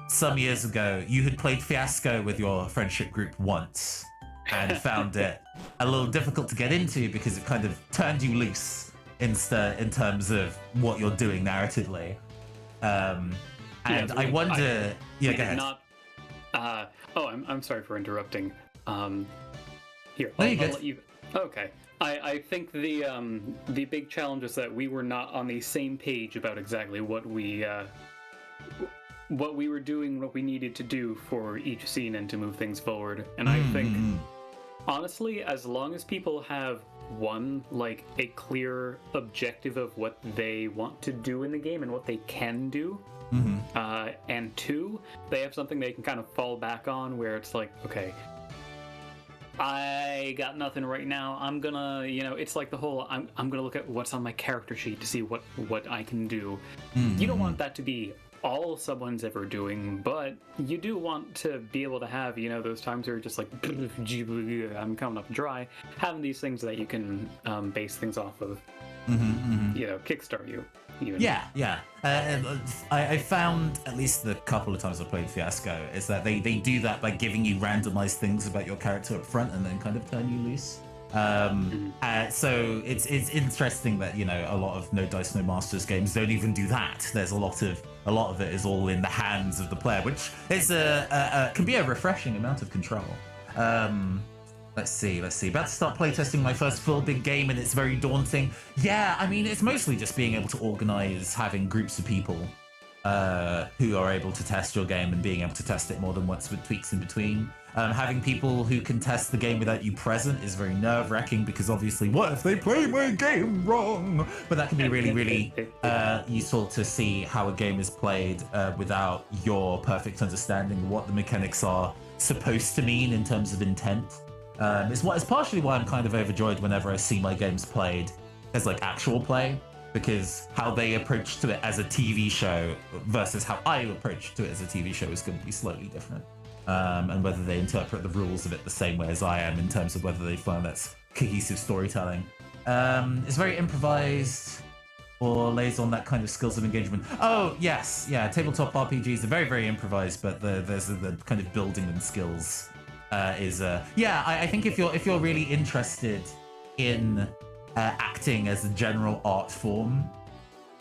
some years ago you had played Fiasco with your friendship group once and found it a little difficult to get into because it kind of turned you loose in terms of what you're doing narratively. And yeah, I wonder. Go ahead. I'm sorry for interrupting. Here, no, I'll let you. Okay. I think the big challenge is that we were not on the same page about exactly what we were doing, what we needed to do for each scene and to move things forward. And I think, honestly, as long as people have one, like a clear objective of what they want to do in the game and what they can do, and two, they have something they can kind of fall back on where it's like, okay, I got nothing right now. I'm gonna, it's like the whole, I'm gonna look at what's on my character sheet to see what I can do. You don't want that to be all someone's ever doing, but you do want to be able to have, those times where you're just like, I'm coming up dry. Having these things that you can base things off of, kickstart you. Even. Yeah. I found, at least the couple of times I played Fiasco, is that they do that by giving you randomized things about your character up front and then kind of turn you loose. So it's interesting that a lot of No Dice No Masters games don't even do that. There's a lot of it is all in the hands of the player, which is can be a refreshing amount of control. Let's see. About to start playtesting my first full big game, and it's very daunting. Yeah, I mean, it's mostly just being able to organize, having groups of people who are able to test your game and being able to test it more than once with tweaks in between. Having people who can test the game without you present is very nerve-wracking because obviously, what if they play my game wrong? But that can be really, really useful to see how a game is played without your perfect understanding of what the mechanics are supposed to mean in terms of intent. It's partially why I'm kind of overjoyed whenever I see my games played as like actual play, because how they approach to it as a TV show versus how I approach to it as a TV show is going to be slightly different. And whether they interpret the rules of it the same way as I am in terms of whether they find that's cohesive storytelling. It's very improvised or lays on that kind of skills of engagement. Oh, yes. Yeah, tabletop RPGs are very, very improvised, but there's the kind of building and skills I think if you're really interested in acting as a general art form,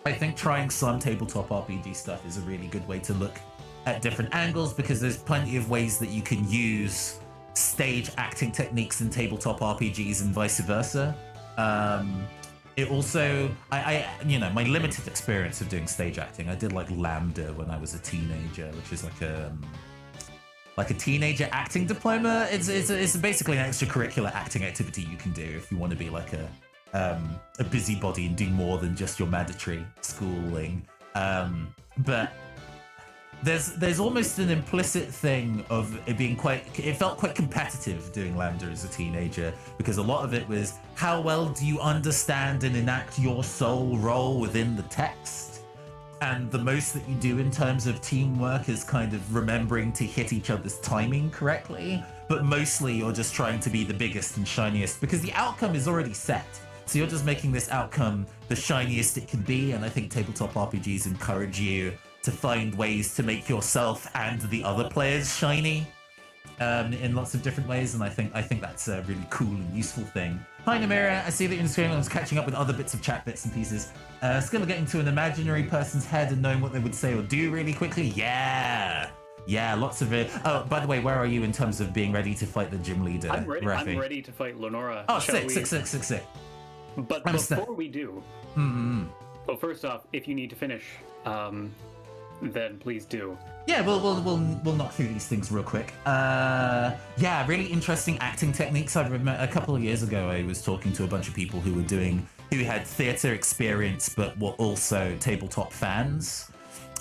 I think trying some tabletop RPG stuff is a really good way to look at different angles, because there's plenty of ways that you can use stage acting techniques in tabletop RPGs and vice versa. It also, my limited experience of doing stage acting, I did like Lambda when I was a teenager, which is like a teenager acting diploma. It's basically an extracurricular acting activity you can do if you want to be like a busybody and do more than just your mandatory schooling. But there's almost an implicit thing of it being it felt quite competitive doing Lambda as a teenager, because a lot of it was how well do you understand and enact your soul role within the text. and the most that you do in terms of teamwork is kind of remembering to hit each other's timing correctly, but mostly you're just trying to be the biggest and shiniest because the outcome is already set. So you're just making this outcome the shiniest it can be, and I think tabletop RPGs encourage you to find ways to make yourself and the other players shiny in lots of different ways, and I think that's a really cool and useful thing. Hi Namira, I see that you're in the stream. I was catching up with other bits of chat bits and pieces. Skill of getting to an imaginary person's head and knowing what they would say or do really quickly. Yeah, lots of it. Oh, by the way, where are you in terms of being ready to fight the gym leader? I'm ready to fight Lenora. Oh, sick. But before we do, well, first off, if you need to finish, then please do. Yeah, we'll knock through these things real quick. Yeah, really interesting acting techniques. I remember a couple of years ago, I was talking to a bunch of people who had theater experience, but were also tabletop fans,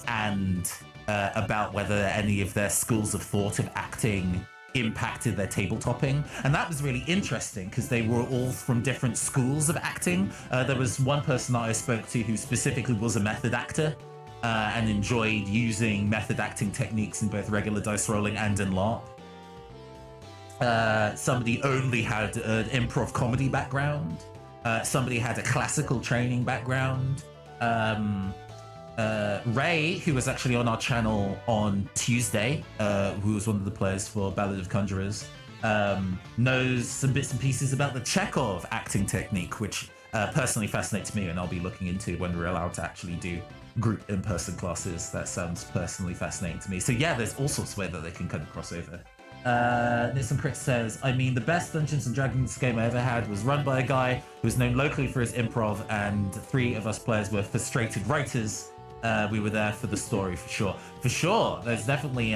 and about whether any of their schools of thought of acting impacted their tabletopping. And that was really interesting because they were all from different schools of acting. There was one person that I spoke to who specifically was a method actor, and enjoyed using method acting techniques in both regular dice rolling and in LARP. Somebody only had an improv comedy background. Somebody had a classical training background. Ray, who was actually on our channel on Tuesday, who was one of the players for Ballad of Conjurers, knows some bits and pieces about the Chekhov acting technique, which personally fascinates me, and I'll be looking into when we're allowed to actually do group in-person classes. That sounds personally fascinating to me. So yeah, there's all sorts of ways that they can kind of cross over. Nissan Crit says, I mean, the best Dungeons and Dragons game I ever had was run by a guy who was known locally for his improv, and 3 of us players were frustrated writers. We were there for the story, for sure. For sure, there's definitely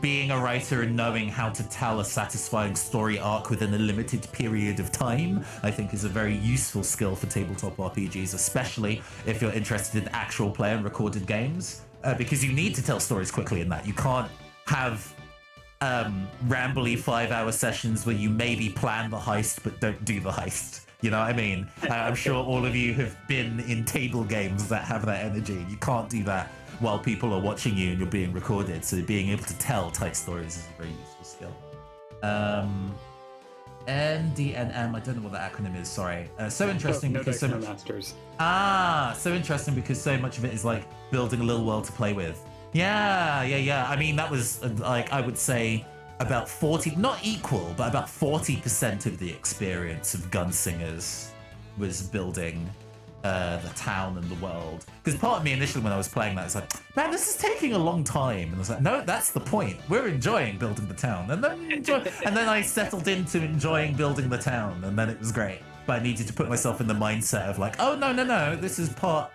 being a writer and knowing how to tell a satisfying story arc within a limited period of time, I think is a very useful skill for tabletop RPGs, especially if you're interested in actual play and recorded games, because you need to tell stories quickly in that. You can't have rambly 5-hour sessions where you maybe plan the heist but don't do the heist. You know what I mean? I'm sure all of you have been in table games that have that energy. You can't do that while people are watching you and you're being recorded. So being able to tell tight stories is a very useful skill. NDNM, I don't know what the acronym is, sorry. So interesting because so much... Masters. So interesting because so much of it is like building a little world to play with. Yeah. I mean, that was like, I would say about 40, not equal, but about 40% of the experience of Gunslingers was building the town and the world. Because part of me initially when I was playing that was like, man, this is taking a long time. And I was like, no, that's the point. We're enjoying building the town. And then I settled into enjoying building the town, and then it was great. But I needed to put myself in the mindset of like, oh, no, this is part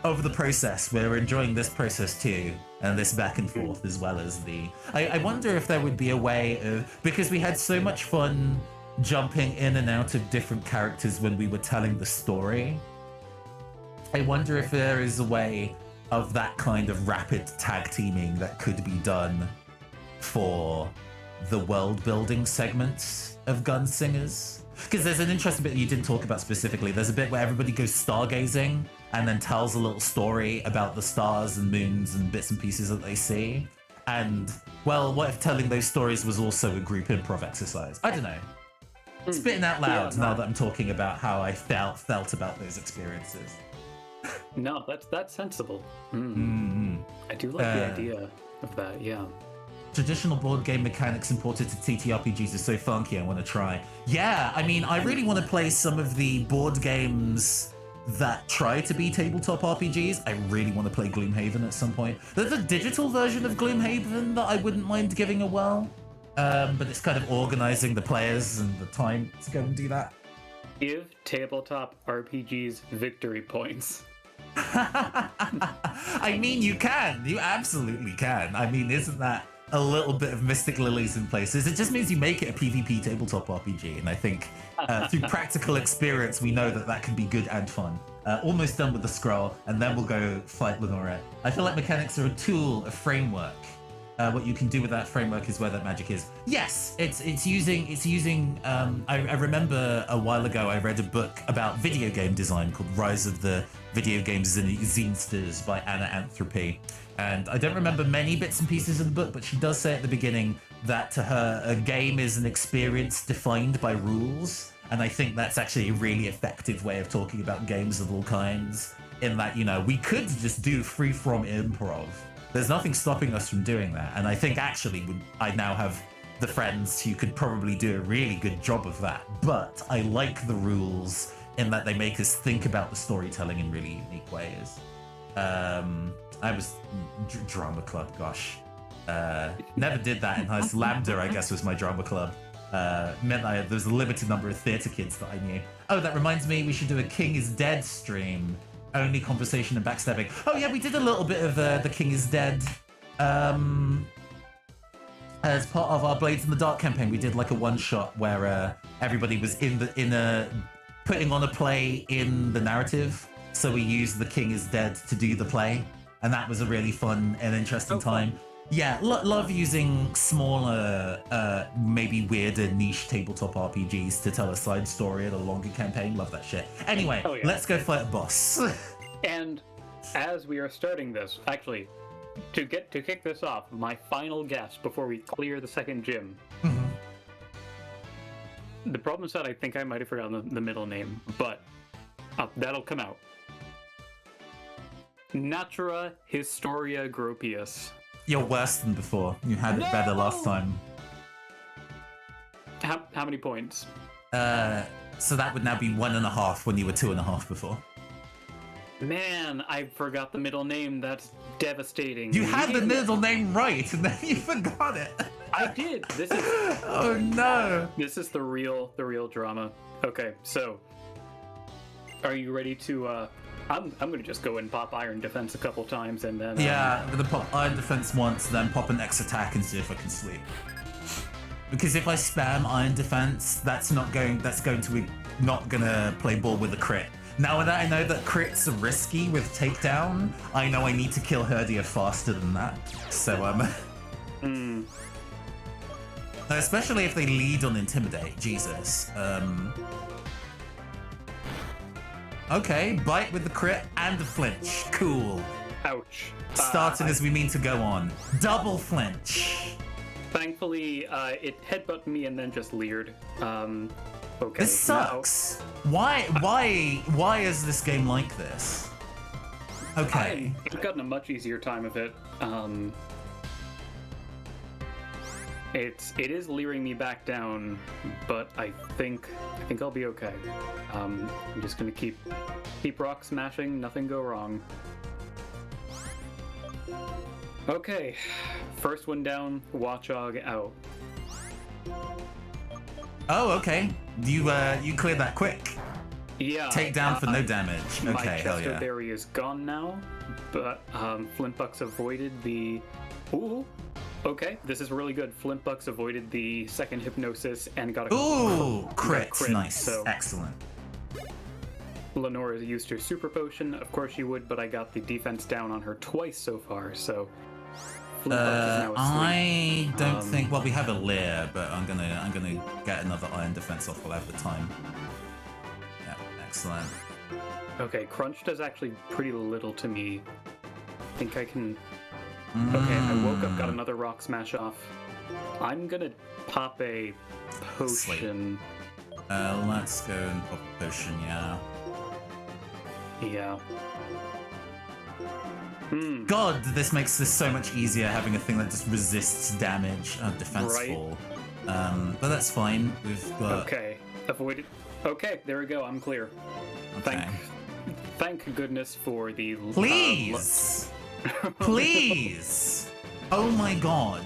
of the process. We're enjoying this process too. And this back and forth as well as the... I wonder if there would be a way of... Because we had so much fun jumping in and out of different characters when we were telling the story. I wonder if there is a way of that kind of rapid tag teaming that could be done for the world building segments of Gunslingers. Because there's an interesting bit that you didn't talk about specifically. There's a bit where everybody goes stargazing and then tells a little story about the stars and moons and bits and pieces that they see. And, well, what if telling those stories was also a group improv exercise? I don't know. Spitting out loud now that I'm talking about how I felt about those experiences. No, that's sensible. I do like the idea of that, yeah. Traditional board game mechanics imported to TTRPGs is so funky, I want to try. Yeah, I mean, I really want to play some of the board games that try to be tabletop RPGs. I really want to play Gloomhaven at some point. There's a digital version of Gloomhaven that I wouldn't mind giving a whirl, but it's kind of organizing the players and the time to go and do that. Give tabletop RPGs victory points. I mean, you can. You absolutely can. I mean, isn't that a little bit of Mystic Lilies in places? It just means you make it a PvP tabletop RPG, and I think through practical experience, we know that that can be good and fun. Almost done with the scroll, and then we'll go fight Lenora. I feel like mechanics are a tool, a framework. what you can do with that framework is where that magic is. Yes, it's using. I remember a while ago I read a book about video game design called Rise of the Video Games Zinesters by Anna Anthropy, and I don't remember many bits and pieces of the book, but she does say at the beginning that to her a game is an experience defined by rules, and I think that's actually a really effective way of talking about games of all kinds. In that, you know, we could just do free-from improv. There's nothing stopping us from doing that. And I think actually I now have the friends who could probably do a really good job of that. But I like the rules in that they make us think about the storytelling in really unique ways. I was drama club, gosh. Never did that in high school. Lambda, I guess, was my drama club. Meant there was a limited number of theatre kids that I knew. Oh, that reminds me, we should do a King is Dead stream. Only conversation and backstabbing. Oh yeah, we did a little bit of The King is Dead. As part of our Blades in the Dark campaign, we did like a one-shot where everybody was putting on a play in the narrative. So we used The King is Dead to do the play. And that was a really fun and interesting time. Yeah, love using smaller, maybe weirder niche tabletop RPGs to tell a side story in a longer campaign. Love that shit. Anyway, let's go fight a boss. And as we are starting this, actually, to kick this off, my final guess before we clear the second gym. Mm-hmm. The problem is that I think I might have forgotten the middle name, but that'll come out. Natura Historia Gropius. You're worse than before. You had it better last time. How many points? So that would now be 1.5 when you were 2.5 before. Man, I forgot the middle name. That's devastating. You had the middle name right, and then you forgot it. I did. This is. Oh no. This is the real drama. Okay, so are you ready to? I'm gonna just go and pop Iron Defense a couple times, and then. Yeah, I'm gonna pop Iron Defense once, then pop an X attack and see if I can sleep. Because if I spam Iron Defense, that's going to not gonna play ball with a crit. Now that I know that crits are risky with takedown, I know I need to kill Herdia faster than that. So especially if they lead on Intimidate, Jesus. Okay, bite with the crit and the flinch. Cool. Ouch. Starting as we mean to go on. Double flinch. Thankfully, it headbutted me and then just leered. Okay. This sucks. Why is this game like this? Okay. I've gotten a much easier time of it. It is leering me back down, but I think I'll be okay. I'm just gonna keep rock smashing, nothing go wrong. Okay, first one down, WATCHOG out. Oh, okay. You cleared that quick. Yeah. Take down for no damage. Okay, my hell Chester yeah. Berry is gone now, but Flintbucks avoided the. Ooh. Okay, this is really good. Flintbucks avoided the second hypnosis and got a. Ooh, crit. Crit. Nice. So excellent. Lenora used her super potion. Of course she would, but I got the defense down on her twice so far. So. Flintbucks is now asleep. I don't think. Well, we have a Leer, but I'm gonna get another Iron Defense off. We'll have the time. Yeah, excellent. Okay, Crunch does actually pretty little to me. I think I can. Okay, I woke up, got another Rock Smash off. I'm gonna pop a potion. Let's go and pop a potion, yeah. Yeah. God, this makes this so much easier, having a thing that just resists damage, defense Right. fall. But that's fine. We've got... Okay, avoided. Okay, there we go, I'm clear. Okay. Thank goodness for the... Please! Please! Oh my god.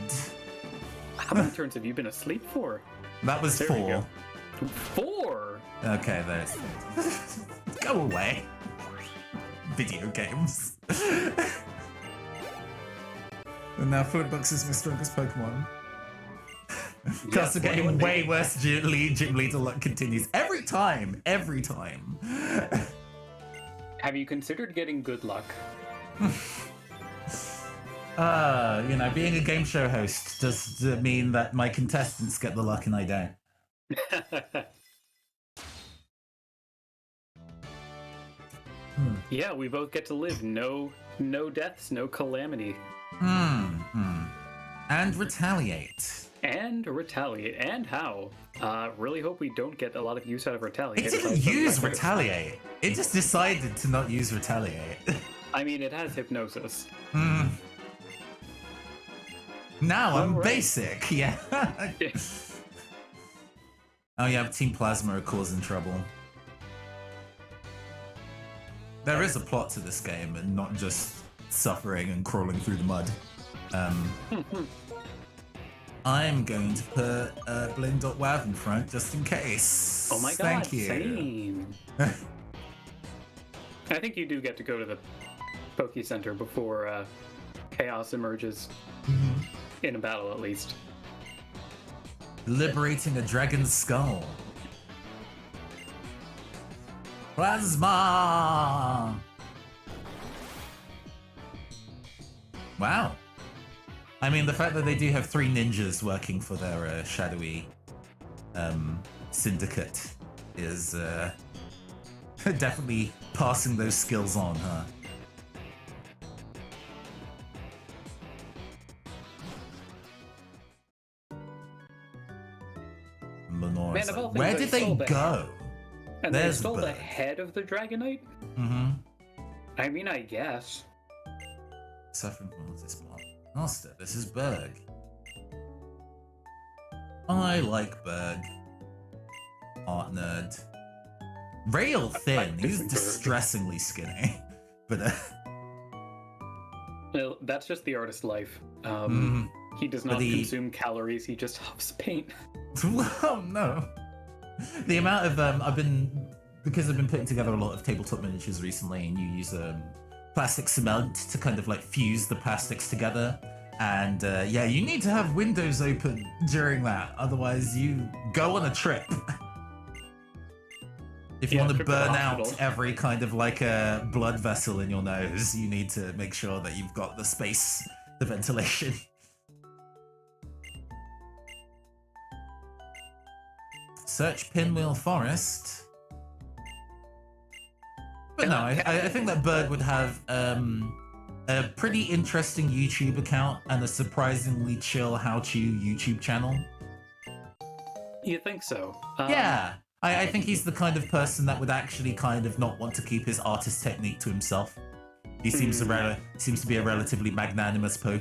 How many turns have you been asleep for? That was There we 4. go. 4? Okay, there's... Go away. Video games. And now Flintbucks is my strongest Pokemon. Cards are getting way worse. Gym leader luck continues. Every time. Have you considered getting good luck? You know, being a game show host does mean that my contestants get the luck and I don't. Yeah, we both get to live. No deaths, no calamity. And retaliate. And retaliate. And how? Really hope we don't get a lot of use out of retaliate. It didn't use retaliate. It just decided to not use retaliate. I mean, it has hypnosis. Now I'm basic, yeah. Oh yeah, Team Plasma are causing trouble. There is a plot to this game and not just suffering and crawling through the mud. I'm going to put Bling.wav in front just in case. Oh my god, thank you. Same. I think you do get to go to the Poke Center before chaos emerges. In a battle, at least. Liberating a dragon's skull. Plasma! Wow. I mean, the fact that they do have 3 ninjas working for their shadowy syndicate is definitely passing those skills on, huh? Man, of all things, where did they go? And they stole the head of the Dragonite? I mean, I guess. Suffering from this block. Master, this is Berg. I like Berg. Art nerd. Real thin. He's distressingly skinny. But well, that's just the artist's life. He does not consume calories, he just huffs paint. Oh no. The amount of because I've been putting together a lot of tabletop miniatures recently, and you use plastic cement to kind of like fuse the plastics together, and yeah, you need to have windows open during that, otherwise you go on a trip. If you want to burn out every kind of like a blood vessel in your nose, you need to make sure that you've got the space, the ventilation. Search Pinwheel Forest. But no, I think that Bird would have a pretty interesting YouTube account and a surprisingly chill how-to YouTube channel. You think so? Yeah, I think he's the kind of person that would actually kind of not want to keep his artist technique to himself. He seems to be a relatively magnanimous a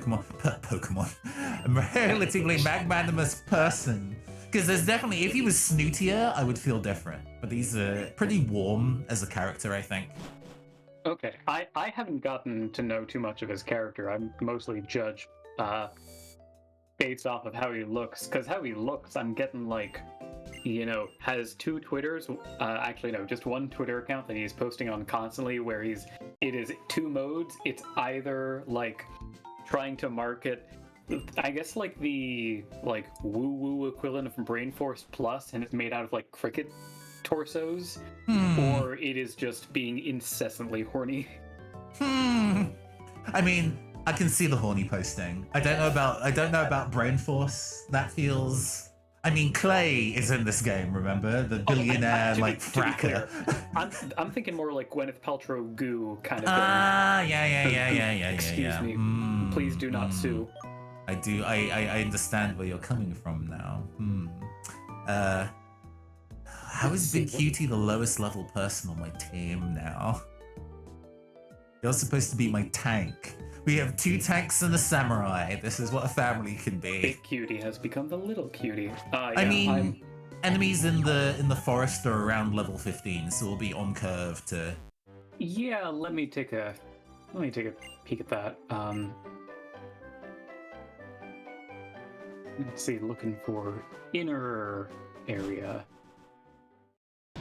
relatively magnanimous person. Because there's definitely, if he was snootier, I would feel different. But he's pretty warm as a character, I think. Okay, I haven't gotten to know too much of his character. I mostly judge based off of how he looks. Because how he looks, I'm getting like, you know, has 2 Twitters. Actually, no, just 1 Twitter account that he's posting on constantly where it is 2 modes. It's either like trying to market, I guess, like the woo-woo equivalent of Brain Force Plus, and it's made out of like cricket torsos, or it is just being incessantly horny. I mean, I can see the horny posting. I don't know about Brain Force. That feels. I mean, Clay is in this game. Remember the billionaire fracker. I'm thinking more like Gwyneth Paltrow goo kind of thing. Yeah. Excuse me. Please do not sue. I do. I understand where you're coming from now. How is Big Cutie the lowest level person on my team now? You're supposed to be my tank. We have 2 tanks and a samurai. This is what a family can be. Big Cutie has become the little cutie. Yeah, I mean, enemies in the forest are around level 15, so we'll be on curve to. Yeah, let me take a peek at that. Let's see, looking for inner area.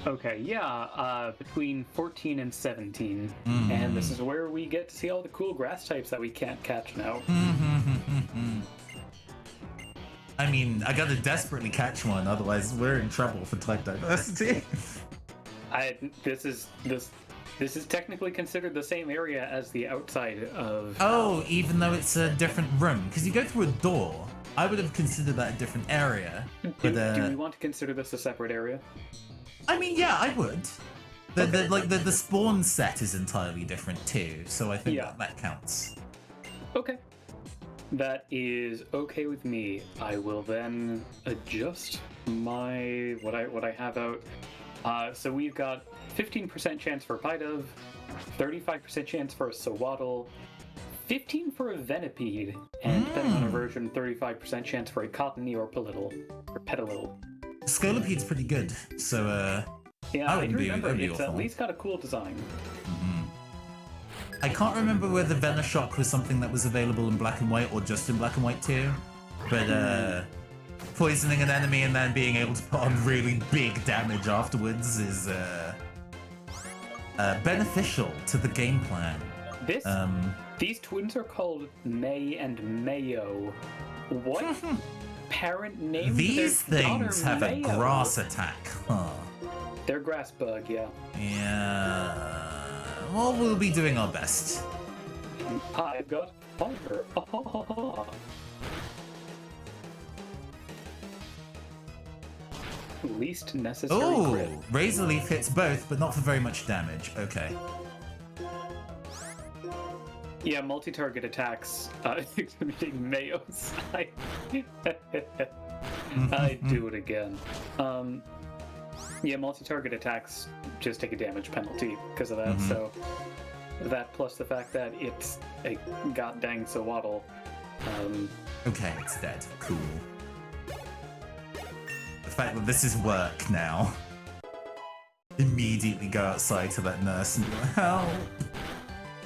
Okay, yeah, between 14 and 17. And this is where we get to see all the cool grass types that we can't catch now. I mean, I gotta desperately catch one, otherwise we're in trouble for type diversity. This is technically considered the same area as the outside of... Oh, even though it's a different room. Because you go through a door. I would have considered that a different area. Do we want to consider this a separate area? I mean, yeah, I would. The spawn set is entirely different too, so I think that counts. Okay. That is okay with me. I will then adjust my what I have out. So we've got 15% chance for Pidove, 35% chance for a Sawaddle, 15 for a Venipede, and depending on a version, 35% chance for a Cottony or Petalil. Scolopede's pretty good, so yeah, I do remember it's at least got a cool design. I can't remember whether Venoshock was something that was available in black and white or just in black and white too, but poisoning an enemy and then being able to put on really big damage afterwards is beneficial to the game plan. These twins are called May and Mayo. What parent named these their things have Mayo? A grass attack, huh? They're grass bug, yeah. Yeah. Well, we'll be doing our best. I've got fire. Least necessary grit. Razor Leaf hits both, but not for very much damage. Okay. Yeah, multi-target attacks, including Mayo's. I do it again. Yeah, multi-target attacks just take a damage penalty because of that, so that plus the fact that it's a goddamn Sawaddle. Okay, it's dead. Cool. The fact that this is work now. Immediately go outside to that nurse and be like, help!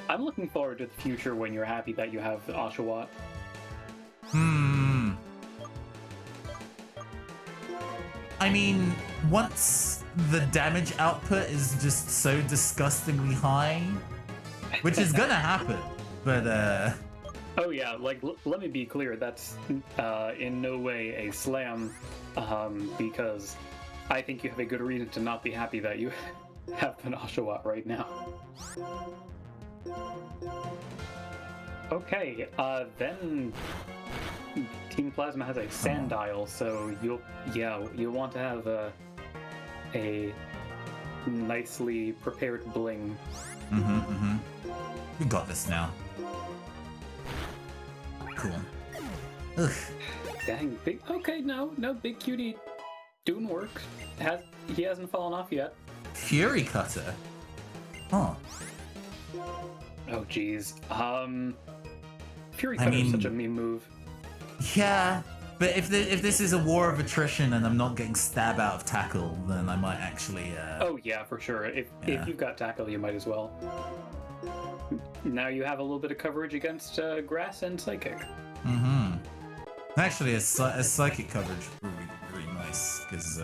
I'm looking forward to the future when you're happy that you have Oshawott. I mean, once the damage output is just so disgustingly high, which is gonna happen, but Oh yeah, like, let me be clear, that's in no way a slam, because I think you have a good reason to not be happy that you have an Oshawott right now. Okay, then Team Plasma has a Sandile, so you'll want to have a nicely prepared bling. We got this now. Cool. Ugh. Dang, big. Okay, no, Big Cutie doing work. He hasn't fallen off yet. Fury Cutter. Huh. Oh jeez. Fury Cutter is such a meme move. Yeah, but if this is a war of attrition and I'm not getting stab out of tackle, then I might actually. Oh yeah, for sure. If you've got tackle, you might as well. Now you have a little bit of coverage against grass and psychic. Actually, a psychic coverage would be really nice because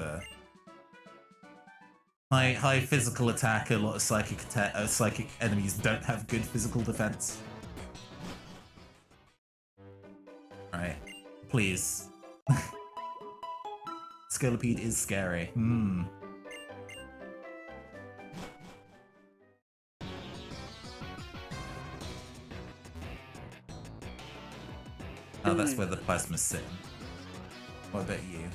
high physical attack, a lot of psychic enemies don't have good physical defense. Alright, please. Scolipede is scary. Oh, that's where the plasma's sitting. What about you?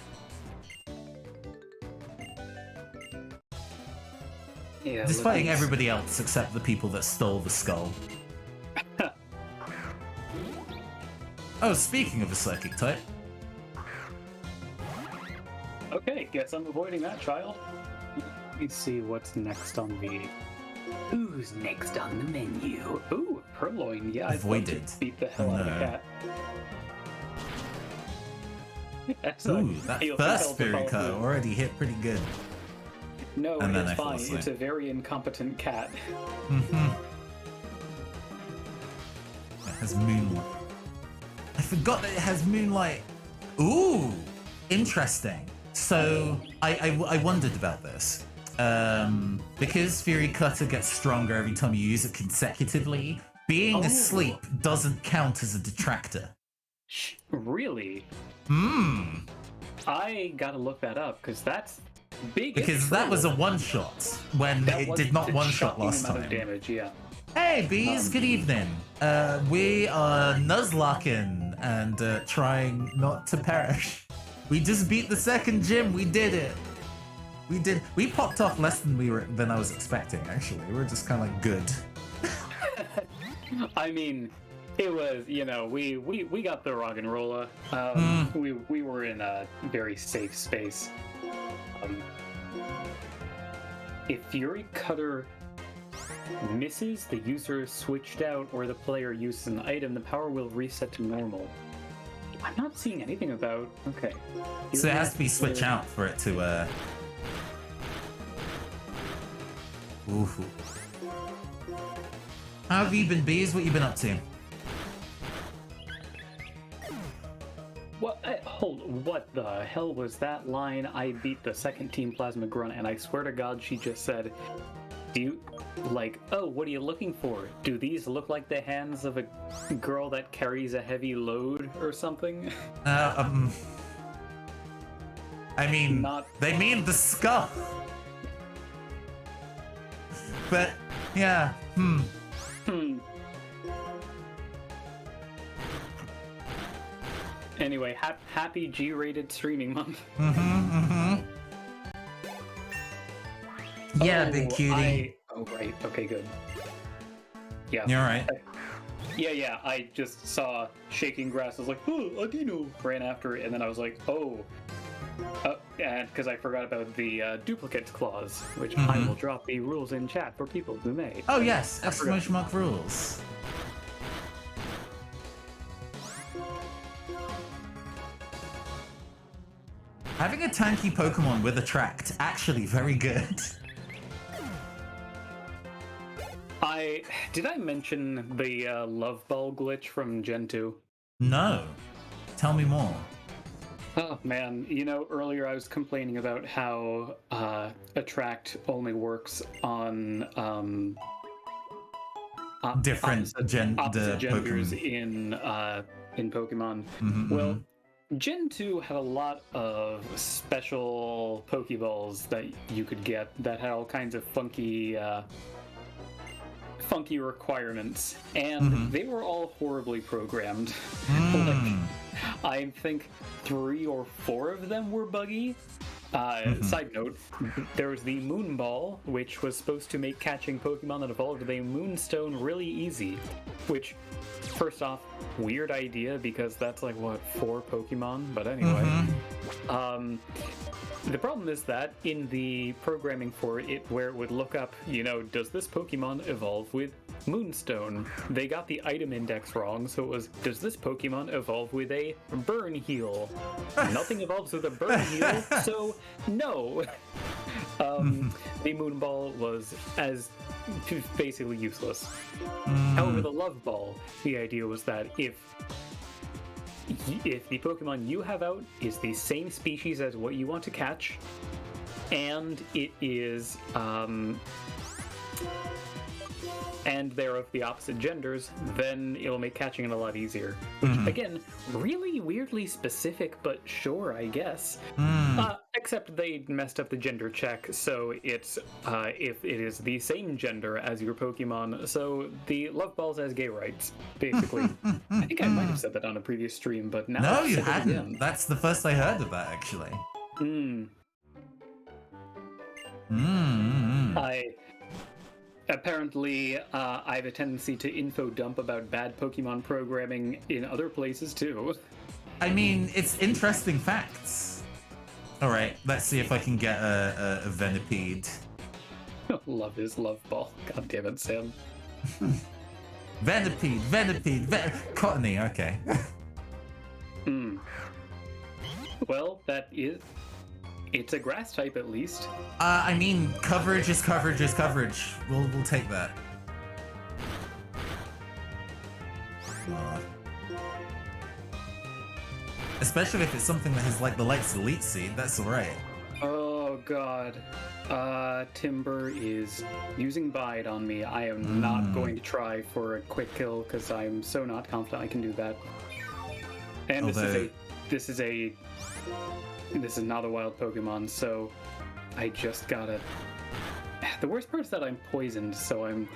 Yeah. Just fighting everybody else except the people that stole the skull. Oh, speaking of a psychic type. Okay, guess I'm avoiding that, child. Let me see what's next on the... Who's next on the menu? Ooh, Purloin. Yeah, I'd love to beat the hell out of a cat. Ooh, that first Fury Cutter already hit pretty good. No, it's fine. It's a very incompetent cat. It has moonlight. I forgot that it has moonlight. Ooh, interesting. So I wondered about this. Because Fury Cutter gets stronger every time you use it consecutively, being asleep doesn't count as a detractor. Really? I gotta look that up, because that's Big Because that was a one-shot when That it was did not a one-shot shocking last amount time. of damage, yeah. Hey, bees, good evening. We are Nuzlocking and trying not to perish. We just beat the second gym. We did it. We popped off less than I was expecting, actually. We were just kind of like good. I mean, it was, we got the rock and roller. We were in a very safe space. If Fury Cutter misses, the user is switched out, or the player uses an item, the power will reset to normal. I'm not seeing anything about... Okay. So it has to be switch out for it to... Oof. How have you been, bees? What you been up to? What the hell was that line? I beat the second team Plasma Grunt, and I swear to God, she just said, do you, what are you looking for? Do these look like the hands of a girl that carries a heavy load or something? I mean, they mean the skull. But, yeah, Anyway, happy G-rated streaming month. Yeah, big cutie. Right. Okay, good. Yeah. You're right. Yeah. I just saw shaking grass. I was like, oh, Adino. Ran after it, and then I was like, oh. And because I forgot about the duplicate clause, which I will drop the rules in chat for people who may. Oh, yes. Exclamation mark rules. Having a tanky Pokemon with Attract, actually very good. Did I mention the Love Ball glitch from Gen 2? No. Tell me more. Oh man, earlier I was complaining about how Attract only works on Different opposite genders Pokemon. in Pokemon. Well, Gen 2 had a lot of special Pokeballs that you could get that had all kinds of funky requirements, and they were all horribly programmed. I think 3 or 4 of them were buggy. Side note, there was the Moon Ball, which was supposed to make catching Pokemon that evolved with a Moonstone really easy, which, first off, weird idea because that's like, what, 4 Pokemon? But anyway. The problem is that in the programming for it, where it would look up, does this Pokemon evolve with Moonstone? They got the item index wrong, so it was, does this Pokemon evolve with a Burn Heal? Nothing evolves with a Burn Heal, so no. The Moon Ball was basically useless. However, the Love Ball, the idea was that if the Pokemon you have out is the same species as what you want to catch, and it is and they're of the opposite genders, then it'll make catching it a lot easier. Which, again, really weirdly specific, but sure, I guess. Except they messed up the gender check, so it's if it is the same gender as your Pokemon, so the Love Balls has gay rights, basically. I think I might have said that on a previous stream, but now No, I've you said it hadn't. again. That's the first I heard of that, actually. Apparently, I have a tendency to info dump about bad Pokemon programming in other places, too. I mean, it's interesting facts. Alright, let's see if I can get a Venipede. Love his Love Ball. God damn it, Sam. Venipede, Cottony, okay. Well, it's a grass type at least. I mean, coverage is coverage is coverage. We'll take that. Especially if it's something that has like the likes of Elite Seed, that's alright. Oh god. Timber is using Bide on me. I am not going to try for a quick kill because I'm so not confident I can do that. And this is not a wild Pokemon, so I just gotta... The worst part is that I'm poisoned, so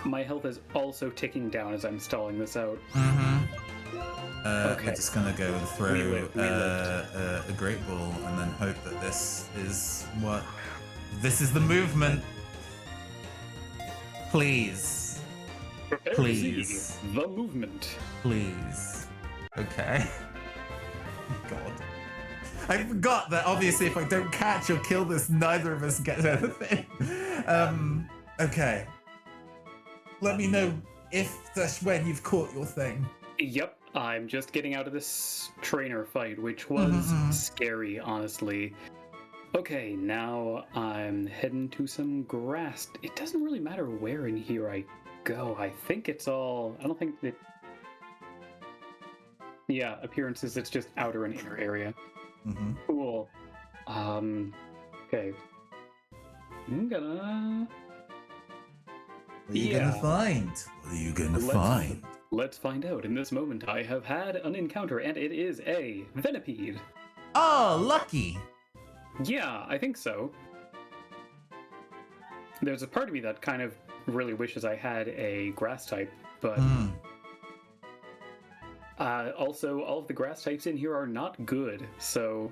my health is also ticking down as I'm stalling this out. Okay. I'm just gonna go and throw a great ball and then hope that this is what... This is the movement. Please. Prepare Please. to see the movement. Please. Okay. God. I forgot that obviously if I don't catch or kill this, neither of us get anything. Okay. Let me know when you've caught your thing. Yep, I'm just getting out of this trainer fight, which was scary, honestly. Okay, now I'm heading to some grass. It doesn't really matter where in here I go. I think it's all... I don't think that... Yeah, appearances, it's just outer and inner area. Cool. Okay. I'm gonna... What are you gonna find? What are you gonna find? Let's find out. In this moment, I have had an encounter, and it is a Venipede. Oh, lucky! Yeah, I think so. There's a part of me that kind of really wishes I had a grass type, but... also, all of the grass types in here are not good, so...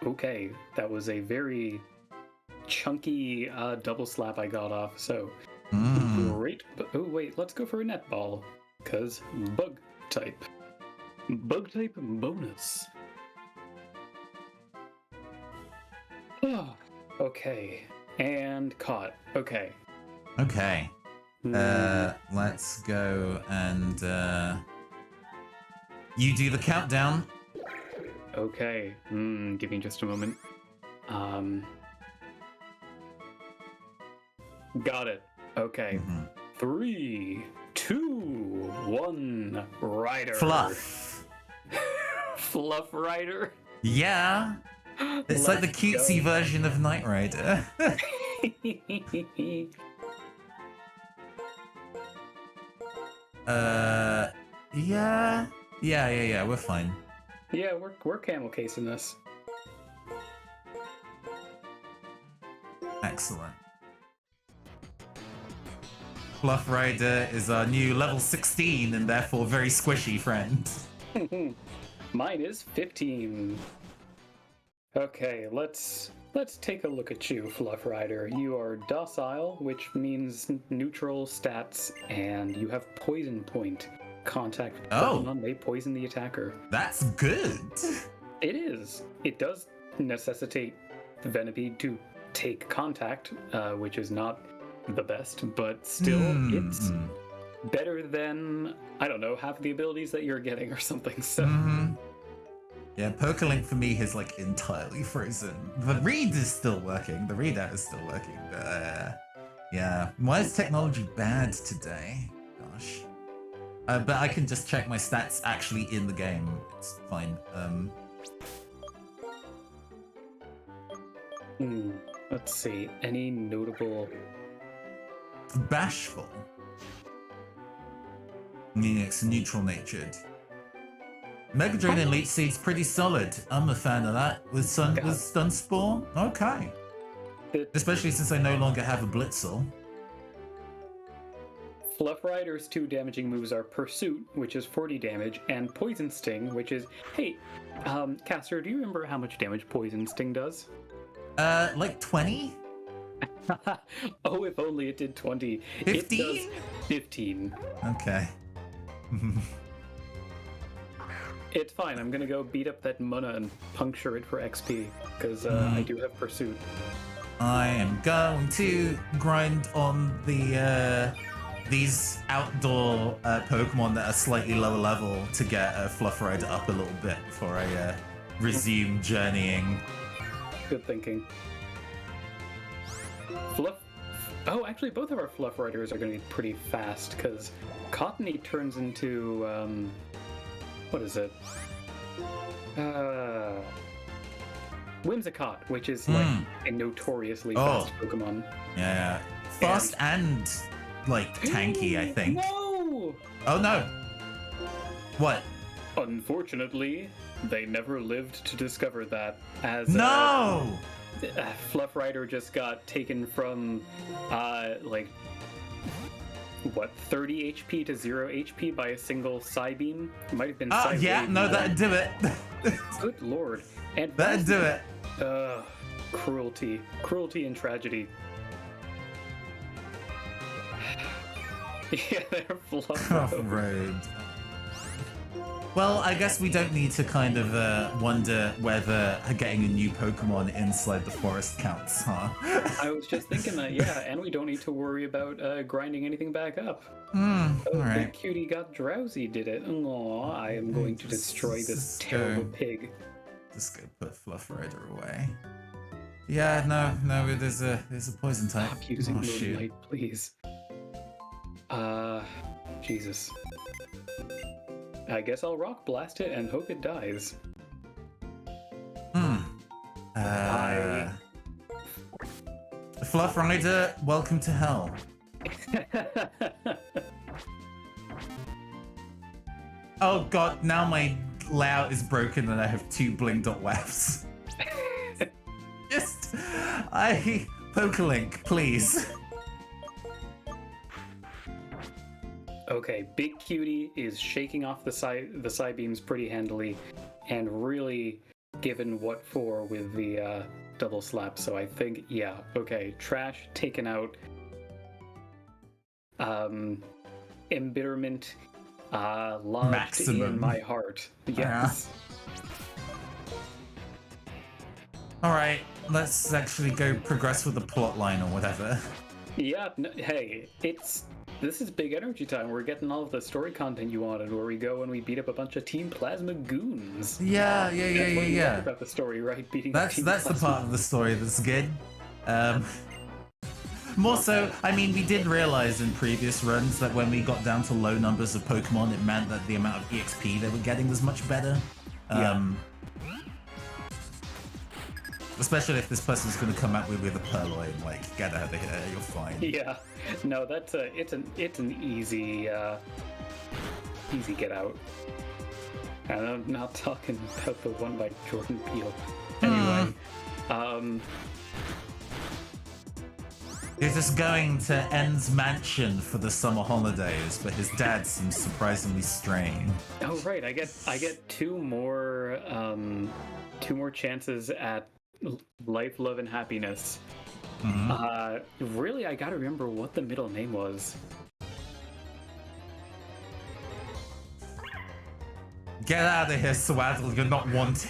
Okay, that was a very chunky double slap I got off, so... Great. Oh, wait, let's go for a netball, because bug type. Bug type bonus. Okay, and caught. Okay. Okay. Let's go and you do the countdown. Okay. Give me just a moment. Got it. Okay. 3, 2, 1. Rider. Fluff. Fluff Rider. Yeah. It's like the cutesy version of Knight Rider. Yeah, we're fine. Yeah, we're camel casing this. Excellent. Fluff Rider is our new level 16 and therefore very squishy friend. Mine is 15. Okay, let's take a look at you, Fluff Rider. You are docile, which means neutral stats, and you have poison point. Contact with Pokemon may poison the attacker. That's good. It is. It does necessitate the Venipede to take contact, which is not the best, but still, it's better than, I don't know, half the abilities that you're getting or something, so... Yeah, Pokelink for me is like entirely frozen. The read is still working. The readout is still working. Yeah. Why is technology bad today? Gosh. But I can just check my stats actually in the game. It's fine. Let's see. Any notable... Bashful. Meaning it's neutral-natured. Mega Drain and Leech Seed's pretty solid. I'm a fan of that. With Stun Spore? Okay. Especially since I no longer have a Blitzel. Fluff Rider's 2 damaging moves are Pursuit, which is 40 damage, and Poison Sting, which is... Hey, Caster, do you remember how much damage Poison Sting does? Like 20? Oh, if only it did 20. 15? It does 15. Okay. It's fine. I'm gonna go beat up that Munna and puncture it for XP, because I do have Pursuit. I am going to grind on the these outdoor Pokemon that are slightly lower level to get Fluff Rider up a little bit before I resume journeying. Good thinking. Fluff... Oh, actually, both of our Fluff Riders are going to be pretty fast, because Cottony turns into... what is it? Whimsicott, which is like a notoriously fast Pokemon. Yeah. Fast and like tanky, I think. No! Oh no! What? Unfortunately, they never lived to discover that. As No! Fluff Rider just got taken from, like, what, 30 HP to 0 HP by a single Psybeam? It might have been Psy Yeah, Wave. no, that'd do it. Good lord. And That'd do it. Cruelty. Cruelty and tragedy. Yeah, they're Fluff Road. Well, I guess we don't need to kind of wonder whether getting a new Pokemon inside the forest counts, huh? I was just thinking that, yeah, and we don't need to worry about grinding anything back up. Alright. Big Cutie got drowsy, did it? Aw, I am going to destroy this terrible pig. Just go put Fluff Rider away. Yeah, no, it is a poison type. Stop using shoot. Moonlight, please. Jesus. I guess I'll Rock Blast it and hope it dies. Fluff Rider, welcome to hell. Oh god, now my layout is broken and I have 2 Bling.wefs. Pokelink, please. Okay, Big Cutie is shaking off the Psybeams pretty handily, and really given what for with the double slap. So I think, yeah, okay, Trash taken out. Embitterment lodged Maximum. in my heart. Yes. Alright, let's actually go progress with the plot line or whatever. Yeah, no, hey, this is big energy time. We're getting all of the story content you wanted, where we go and we beat up a bunch of Team Plasma goons. Yeah. About the story, right? That's the part of the story that's good. More so, I mean, we did realize in previous runs that when we got down to low numbers of Pokemon, it meant that the amount of EXP they were getting was much better. Especially if this person's going to come at me with a Purloin, like, get out of here, you're fine. Yeah, no, that's it's an easy get out. And I'm not talking about the one by Jordan Peele. Anyway, You're just going to En's mansion for the summer holidays, but his dad seems surprisingly strained. Oh right, I get two more chances at life, love, and happiness. Really, I gotta remember what the middle name was. Get out of here, Swaddle, you're not wanted.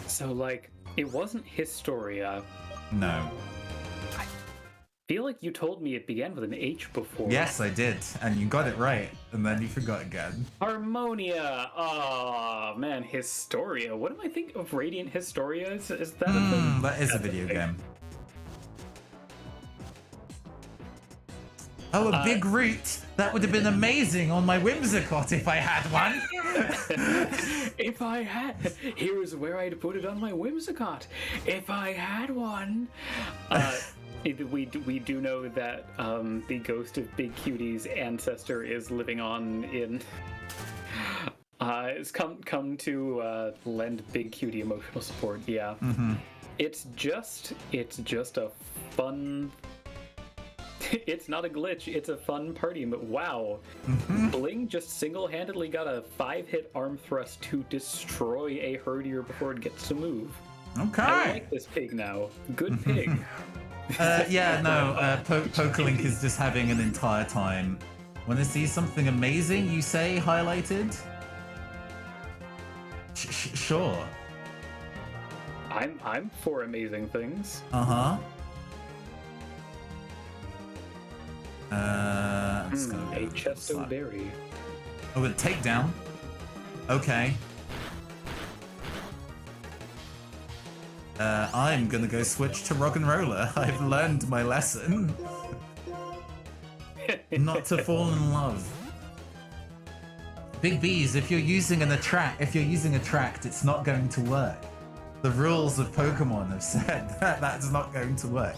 So, like, it wasn't Historia. No. I feel like you told me it began with an H before. Yes, I did, and you got it right, and then you forgot again. Harmonia! Oh, man, Historia. What do I think of Radiant Historia? Is that a thing? That is a video game. Oh, a big root! That would have been amazing on my Whimsicott if I had one! If I had... Here's where I'd put it on my Whimsicott. If I had one! We do know that the ghost of Big Cutie's ancestor is living on in... has come to lend Big Cutie emotional support, yeah. It's just a fun... It's not a glitch, it's a fun party, but wow. Bling just single-handedly got a 5-hit arm thrust to destroy a Herdier before it gets to move. Okay. I like this pig now. Good pig. Pokelink is just having an entire time. Want to see something amazing, you say, highlighted? Sure. I'm for amazing things. I'm just gonna A Chesto Berry. Oh, a takedown. Okay. I'm gonna go switch to Rock and Roller. I've learned my lesson. Not to fall in love. Big B's, if you're using a tract, it's not going to work. The rules of Pokemon have said that that's not going to work.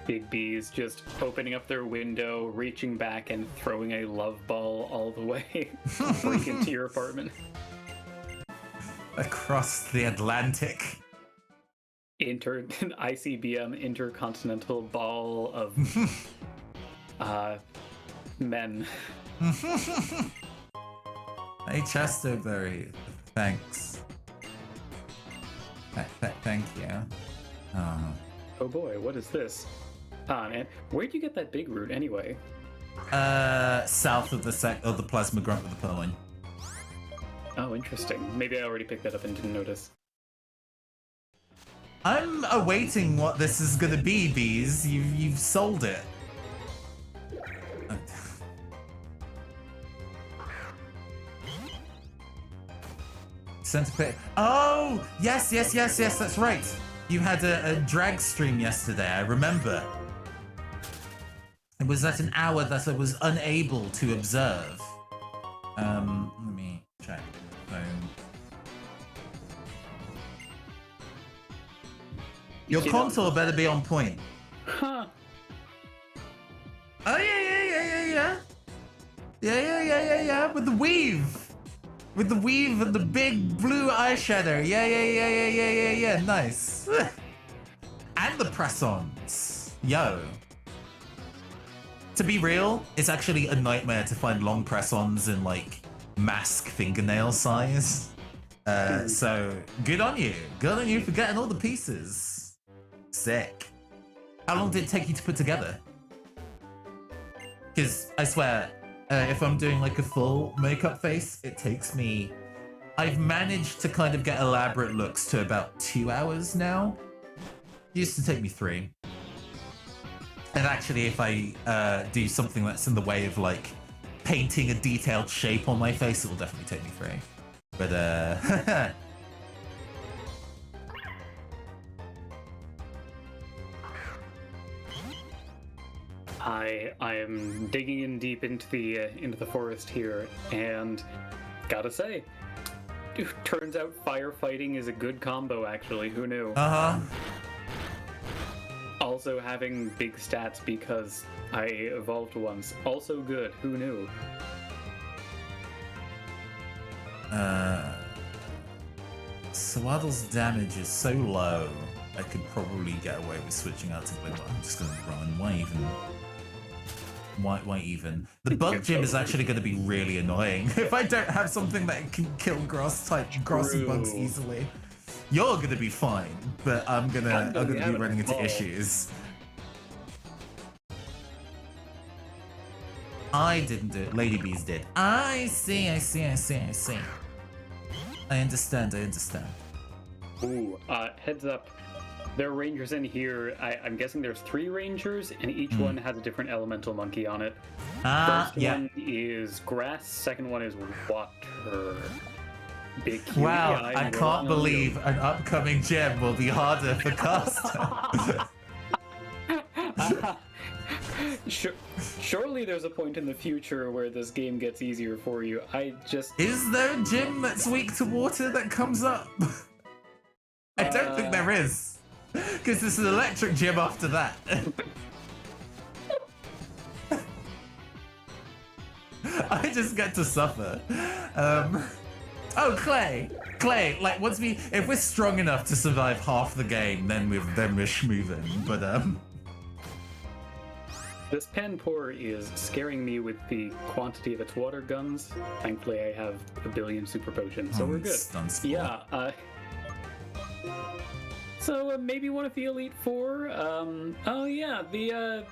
big bees just opening up their window, reaching back, and throwing a love ball all the way break into your apartment. Across the Atlantic. ICBM intercontinental ball of men. Hey, Chesterberry. Thanks. Thank you. Oh boy, what is this? Ah, man, where'd you get that big root anyway? South of the plasma grunt with the purloin. Oh, interesting. Maybe I already picked that up and didn't notice. I'm awaiting what this is gonna be, Bees. You've sold it. Centipede. Oh, yes, that's right. You had a drag stream yesterday, I remember. It was at an hour that I was unable to observe. Let me check my phone. Your contour better be on point. Huh. Oh, yeah. Yeah, with the weave. With the weave and the big blue eyeshadow. Yeah, nice. And the press-ons. Yo. To be real, it's actually a nightmare to find long press-ons in, like, mask fingernail size. So, good on you. Good on you for getting all the pieces. Sick. How long did it take you to put together? Because, I swear, if I'm doing like a full makeup face, it takes me... I've managed to kind of get elaborate looks to about 2 hours now. It used to take me 3. And actually, if I do something that's in the way of like painting a detailed shape on my face, it will definitely take me 3. But I am digging in deep into the forest here, and gotta say, turns out firefighting is a good combo. Actually, who knew? Also having big stats because I evolved once. Also good. Who knew? Swaddle's damage is so low, I could probably get away with switching out to Blue. I'm just gonna run. Why even? The bug gym is actually going to be really annoying if I don't have something that can kill grass and bugs easily. You're going to be fine, but I'm gonna be running into issues. I didn't do it. Lady Bees did. I see. I understand. Ooh, heads up. There are rangers in here. I'm guessing there's 3 rangers, and each one has a different elemental monkey on it. First one is grass, second one is water. Big cutie. Wow, I can't believe an upcoming gem will be harder for caster. Surely there's a point in the future where this game gets easier for you. Is there a gym that's weak to water that comes up? I don't think there is. Because there's an electric gym after that. I just get to suffer. Oh, Clay, like if we're strong enough to survive half the game, then we're schmoovin'. But this Panpour is scaring me with the quantity of its water guns. Thankfully, I have a billion super potions, so we're good. Yeah. So maybe one of the Elite Four. Oh yeah, the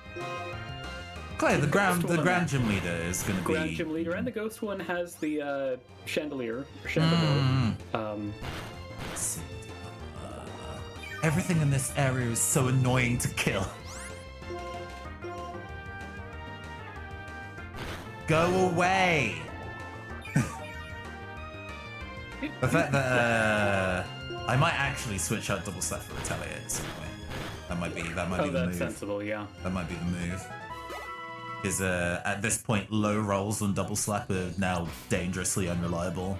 Clay, the ground gym leader is going to be ground gym leader, and the ghost one has the chandelier. Everything in this area is so annoying to kill. Go away. The fact that I might actually switch out double slap for retaliate at some point. That might be the move. That's sensible, yeah. That might be the move. Because at this point, low rolls on double slap are now dangerously unreliable.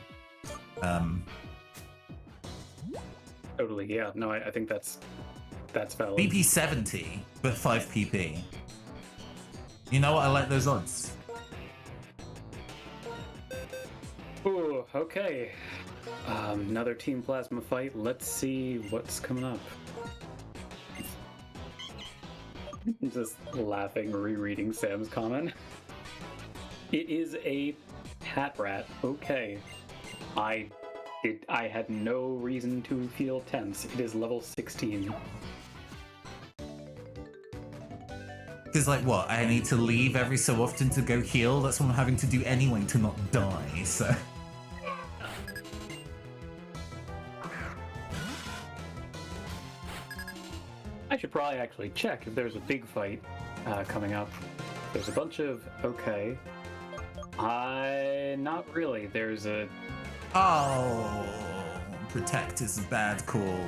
Totally, yeah. No, I think that's That's valid. PP 70, but 5 PP. You know what? I like those odds. Ooh, okay. Another Team Plasma fight. Let's see what's coming up. Just laughing, rereading Sam's comment. It is a hat rat. Okay. I had no reason to feel tense. It is level 16. Because, like, what? I need to leave every so often to go heal? That's what I'm having to do anyway to not die, so... I should probably actually check if there's a big fight coming up. There's a bunch of... Okay. Not really. There's a... Oh... Protect is a bad call.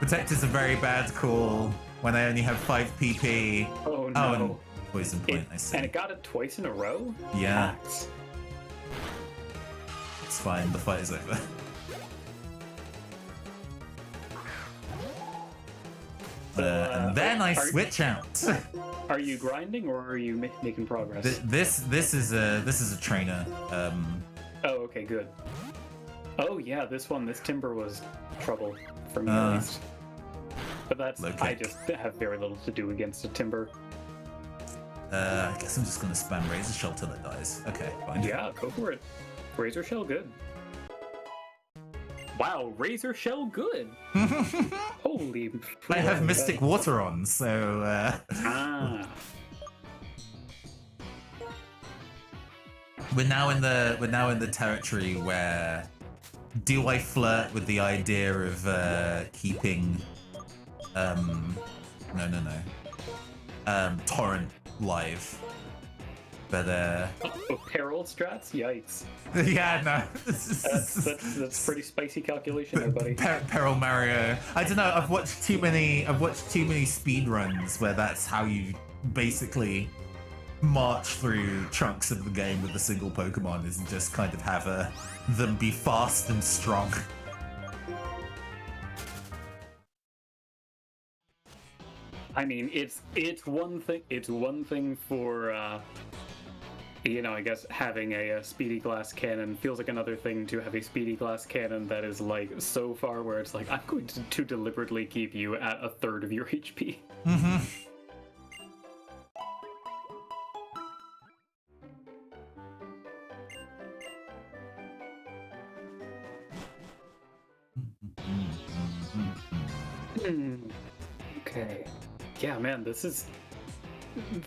Protect is a very bad call when I only have 5 PP. Oh, no. Oh, and poison point, I see. And it got it twice in a row? Yeah. Max. It's fine, the fight is over. And then I switch out. Are you grinding or are you making progress? This is a trainer. Oh, okay, good. Oh yeah, this timber was trouble for me at least. But that's I just have very little to do against a timber. I guess I'm just gonna spam Razor Shell till it dies. Okay, fine. Yeah, go for it. Razor Shell good. Wow, Razor Shell good. Holy. I have Mystic Water on, so. We're now in the territory where do I flirt with the idea of keeping Torrent live, but peril strats, yikes. Yeah, no. that's pretty spicy calculation there, buddy. Peril Mario. I don't know. I've watched too many speed runs where that's how you basically march through chunks of the game with a single Pokemon, is just kind of have them be fast and strong. I mean, it's one thing for I guess having a speedy glass cannon. Feels like another thing to have a speedy glass cannon that is like so far where it's like I'm going to deliberately keep you at a third of your HP. Mm-hmm. Okay. Yeah, man, this is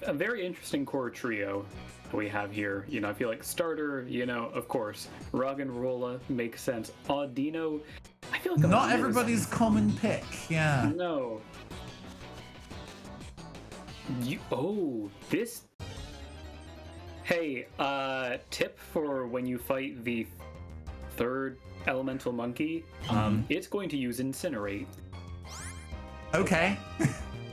a very interesting core trio we have here. I feel like starter, of course, Roggenrola makes sense. Audino, I feel like not everybody's common pick. Yeah. No. This. Hey, tip for when you fight the third elemental monkey, it's going to use Incinerate. Okay.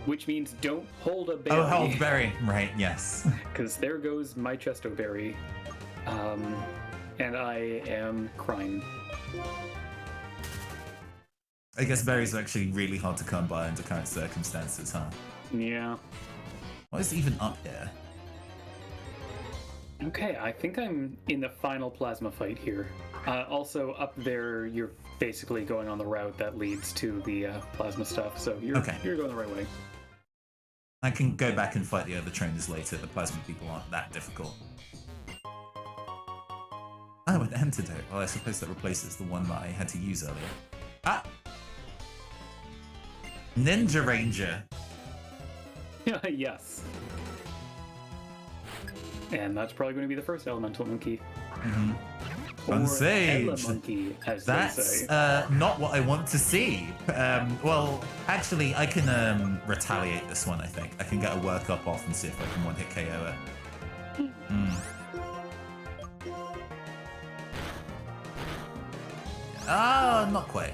Which means don't hold a berry. Oh, hold berry. Right, yes. Because there goes my Chesto berry. And I am crying. I guess berries are actually really hard to come by under current circumstances, huh? Yeah. What is even up here? Okay, I think I'm in the final plasma fight here. Also, up there, you're basically going on the route that leads to the plasma stuff, so you're going the right way. I can go back and fight the other trainers later. The plasma people aren't that difficult. Oh, an antidote. Well, I suppose that replaces the one that I had to use earlier. Ah! Ninja Ranger. Yes. And that's probably going to be the first elemental monkey. Mm-hmm. Monkey, as that's they say. Not what I want to see. Well, actually, I can retaliate this one, I think. I can get a workup off and see if I can one-hit KO it. Not quite.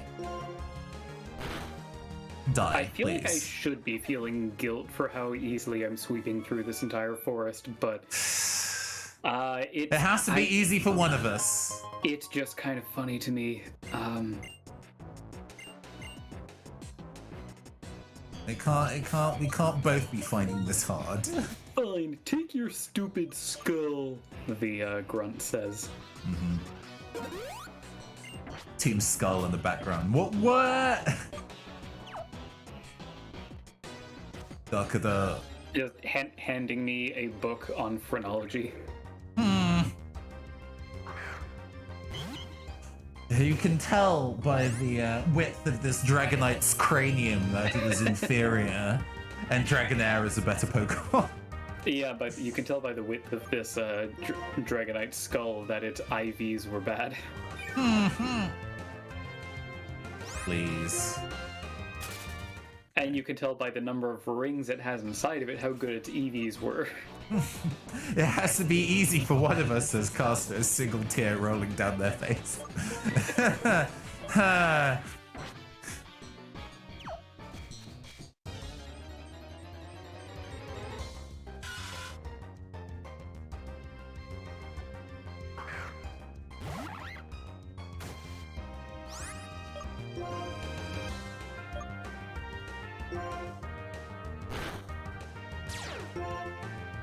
Die, I feel like I please. should be feeling guilt for how easily I'm sweeping through this entire forest, but... it has to be easy for one of us. It's just kind of funny to me. We can't both be finding this hard. Fine, take your stupid skull, the grunt says. Team Skull in the background. What? Darker Just handing me a book on phrenology. You can tell by the width of this Dragonite's cranium that it is inferior, and Dragonair is a better Pokemon. Yeah, but you can tell by the width of this Dragonite skull that its IVs were bad. Please. And you can tell by the number of rings it has inside of it how good its EVs were. It has to be easy for one of us as cast a single tear rolling down their face.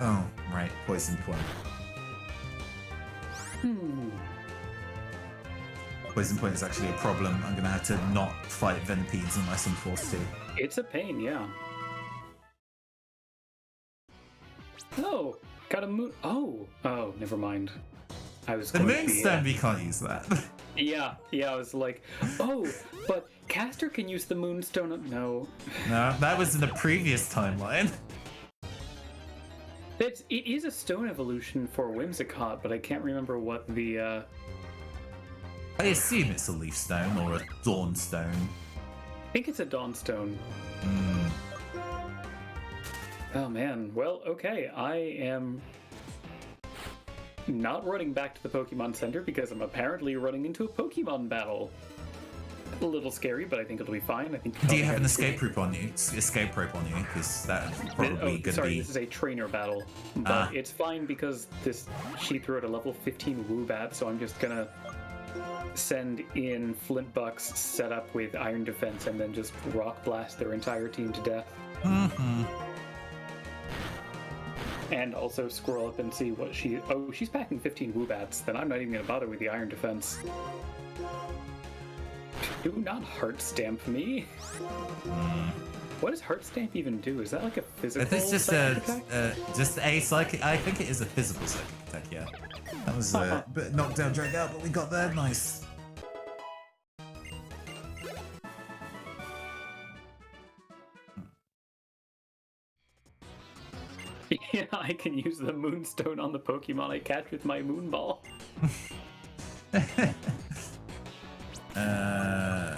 Oh, right, poison point. Poison point is actually a problem. I'm gonna have to not fight Venipedes unless I'm forced to. It's a pain, yeah. Oh, got a moon. Oh, never mind. I was The Moonstone, we can't use that. Yeah, I was like, oh, but Caster can use the Moonstone. No, that was in the previous timeline. it is a stone evolution for Whimsicott, but I can't remember what the. I assume it's a Leaf Stone or a Dawn Stone. I think it's a Dawnstone. Oh man, well, okay, I am not running back to the Pokemon Center because I'm apparently running into a Pokemon battle. A little scary, but I think it'll be fine. I think. Do you have an escape rope on you? Escape rope on you, because that's probably going to be. This is a trainer battle, but it's fine because she threw out a level 15 Woobat, so I'm just gonna send in Flint Bucks set up with Iron Defense and then just rock blast their entire team to death. And also scroll up and see what she's packing 15 Woobats, then I'm not even gonna bother with the Iron Defense. Do not Heart Stamp me. What does Heart Stamp even do? Is that like a physical It's just attack? just a psychic. I think it is a physical psychic attack. Yeah, that was a bit knocked down, dragged out, but we got there. Nice. Yeah, I can use the Moonstone on the Pokemon I catch with my Moonball. I'm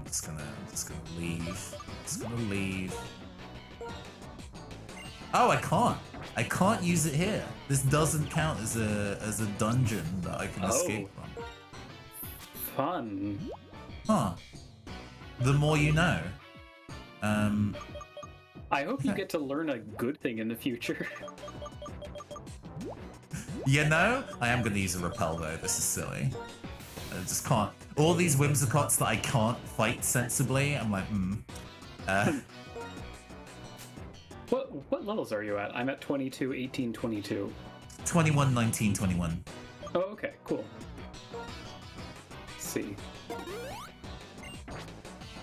just gonna leave. Just gonna leave. Oh, I can't use it here. This doesn't count as a dungeon that I can escape from. Fun. Huh. The more you know. I hope you get to learn a good thing in the future. You know, I am going to use a repel though. This is silly. I just can't. All these Whimsicots that I can't fight sensibly, I'm like, What levels are you at? I'm at 22, 18, 22. 21, 19, 21. Oh, okay, cool. Let's see.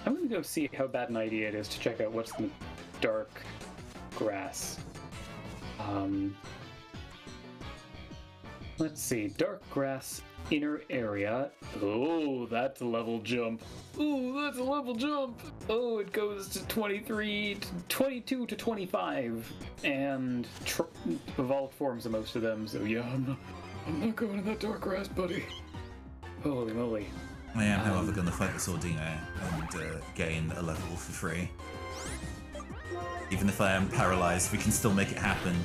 I'm gonna go see how bad an idea it is to check out what's in the dark grass. Let's see, dark grass, inner area. Oh, that's a level jump. Ooh, that's a level jump. Oh, it goes to 23, 22 to 25, and evolved forms of most of them. So yeah, I'm not going in that dark grass, buddy. Holy moly. I am, however, going to fight this Ordino and gain a level for free. Even if I am paralyzed, we can still make it happen.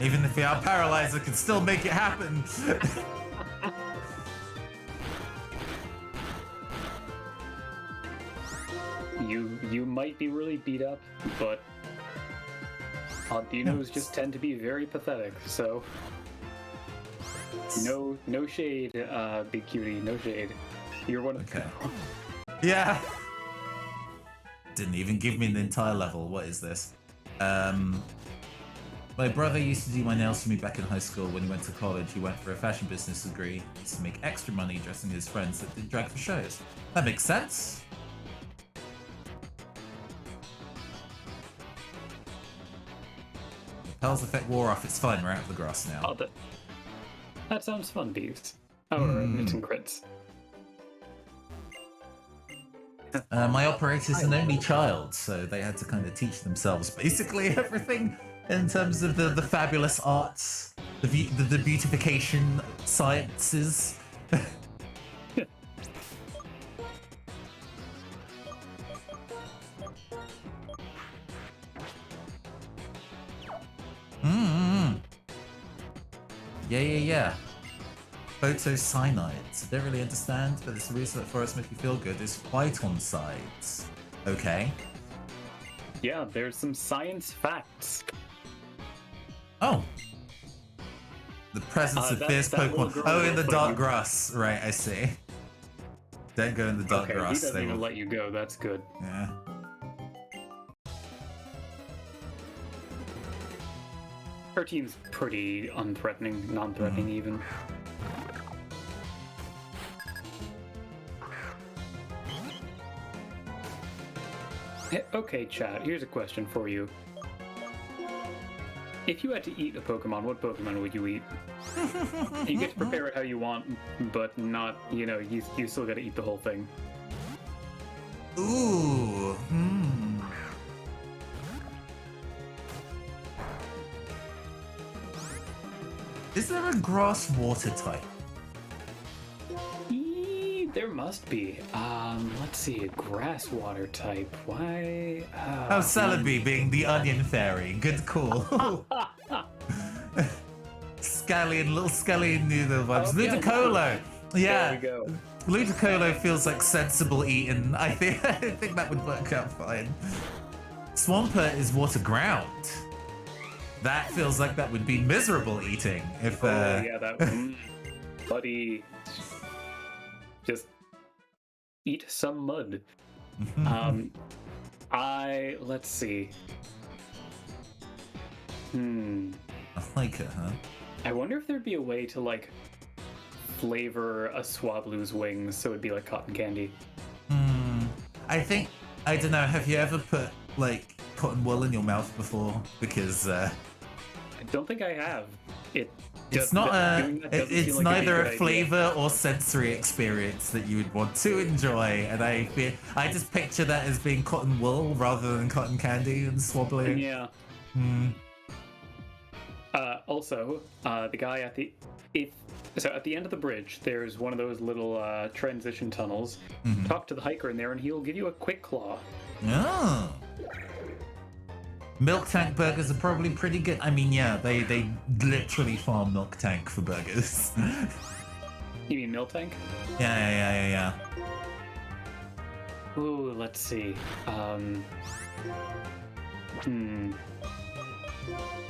Even if we are paralyzed, I can still make it happen. You might be really beat up, but Aldinos just tend to be very pathetic, so no shade, big cutie, no shade. You're one of Okay. Yeah. Didn't even give me an entire level. What is this? My brother used to do my nails for me back in high school. When he went to college, he went for a fashion business degree. He used to make extra money dressing his friends that did drag for shows. That makes sense. The Pell's effect wore off. It's fine. We're out of the grass now. Oh, that sounds fun, Beeves. Oh, it's and crits. My operator's an only child, so they had to kind of teach themselves basically everything in terms of the fabulous arts, the beautification sciences. Yeah. Photocyanides. Don't really understand, but it's the reason that forests make you feel good is phytoncides. Okay. Yeah, there's some science facts. Oh. The presence of fierce Pokemon. Oh, in the dark grass. Right, I see. Don't go in the dark grass. He doesn't even let you go. That's good. Yeah. Her team's pretty unthreatening, non-threatening even. Okay, chat, here's a question for you. If you had to eat a Pokemon, what Pokemon would you eat? You get to prepare it how you want, but not, you still gotta eat the whole thing. Ooh. Is there a grass water type? There must be. Let's see, a grass water type. Why? Oh, Celebi being the onion fairy. Good call. Little scallion noodle vibes. Ludicolo. Yeah. There we go. Ludicolo feels like sensible eating. I think that would work out fine. Swampert is water ground. That feels like that would be miserable eating if. Yeah, that. Buddy. Just eat some mud. Let's see. I like it, huh? I wonder if there'd be a way to like flavor a Swablu's wings so it'd be like cotton candy. I don't know, have you ever put like cotton wool in your mouth before? Because I don't think I have. It's neither a flavor or sensory experience that you would want to enjoy, and I just picture that as being cotton wool rather than cotton candy and swabbling. Yeah. Also, the guy at the end of the bridge, there's one of those little transition tunnels. Talk to the hiker in there, and he'll give you a quick claw. Oh. Milk tank burgers are probably pretty good. I mean, yeah, they literally farm milk tank for burgers. You mean milk tank? Yeah. Ooh, let's see.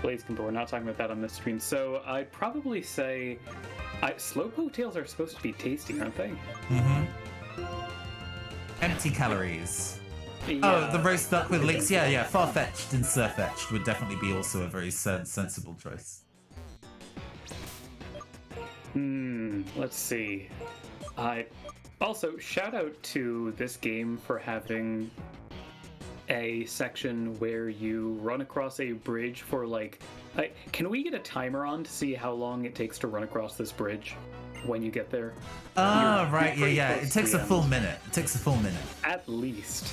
Blaze Control, we're not talking about that on this stream. So I'd probably say Slowpoke tails are supposed to be tasty, aren't they? Empty calories. Yeah. Oh, the roast duck with links. Yeah. Far-fetched and Surfetched would definitely be also a very sensible choice. Let's see. Also, shout out to this game for having a section where you run across a bridge for can we get a timer on to see how long it takes to run across this bridge when you get there? Right, yeah. It takes a full minute. At least.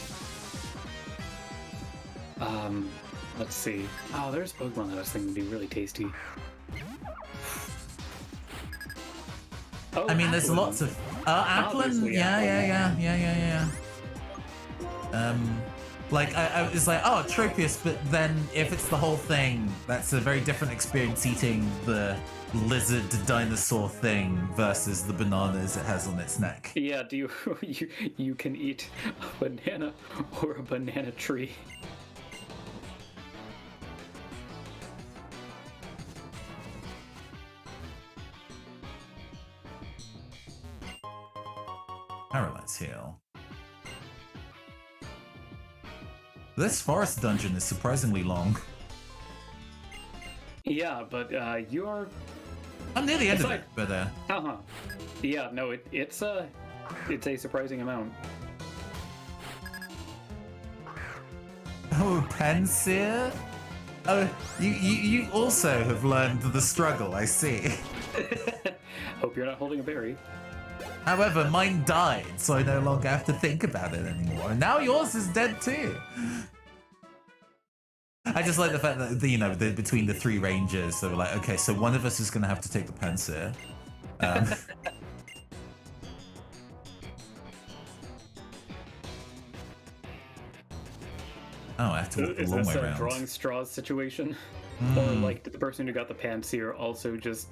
Let's see. Oh, there's Pokemon that I was thinking would be really tasty. Oh, I mean, there's lots of Applin. Yeah. I was like, oh, Tropius, but then if it's the whole thing, that's a very different experience eating the lizard dinosaur thing versus the bananas it has on its neck. Yeah, do you can eat a banana or a banana tree. Paralyze heal. This forest dungeon is surprisingly long. Yeah, but you're... I'm near the end of it, but Uh-huh. Yeah, no, it's a surprising amount. Oh, Panseer? Oh, you also have learned the struggle, I see. Hope you're not holding a berry. However, mine died, so I no longer have to think about it anymore. And now yours is dead too. I just like the fact that, you know, between the three rangers, they were like, okay, so one of us is going to have to take the Panseer. Oh, I have to walk the long way around. Is this a drawing straws situation? Or, like, did the person who got the Panseer also just,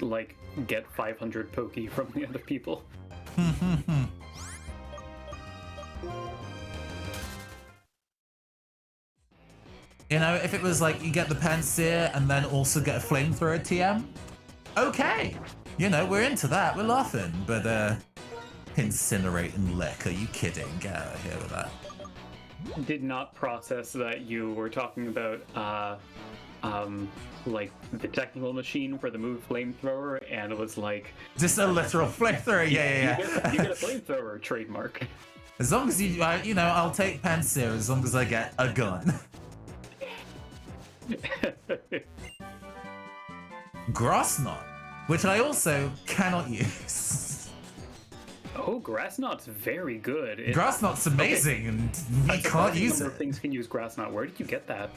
like, get 500 Poke from the other people? You know, if it was like you get the Panseer and then also get a flamethrower TM, okay. You know, we're into that. We're laughing. But, incinerate and lick. Are you kidding? Get out of here with that. Did not process that you were talking about, like, the technical machine for the move flamethrower, and it was like... Just a literal flamethrower, yeah. You get a flamethrower trademark. As long as you know, I'll take Panseer as long as I get a gun. Grass knot, which I also cannot use. Oh, grass knot's very good. Grass knot's amazing, and we can't use it. Things can use grass knot. Where did you get that?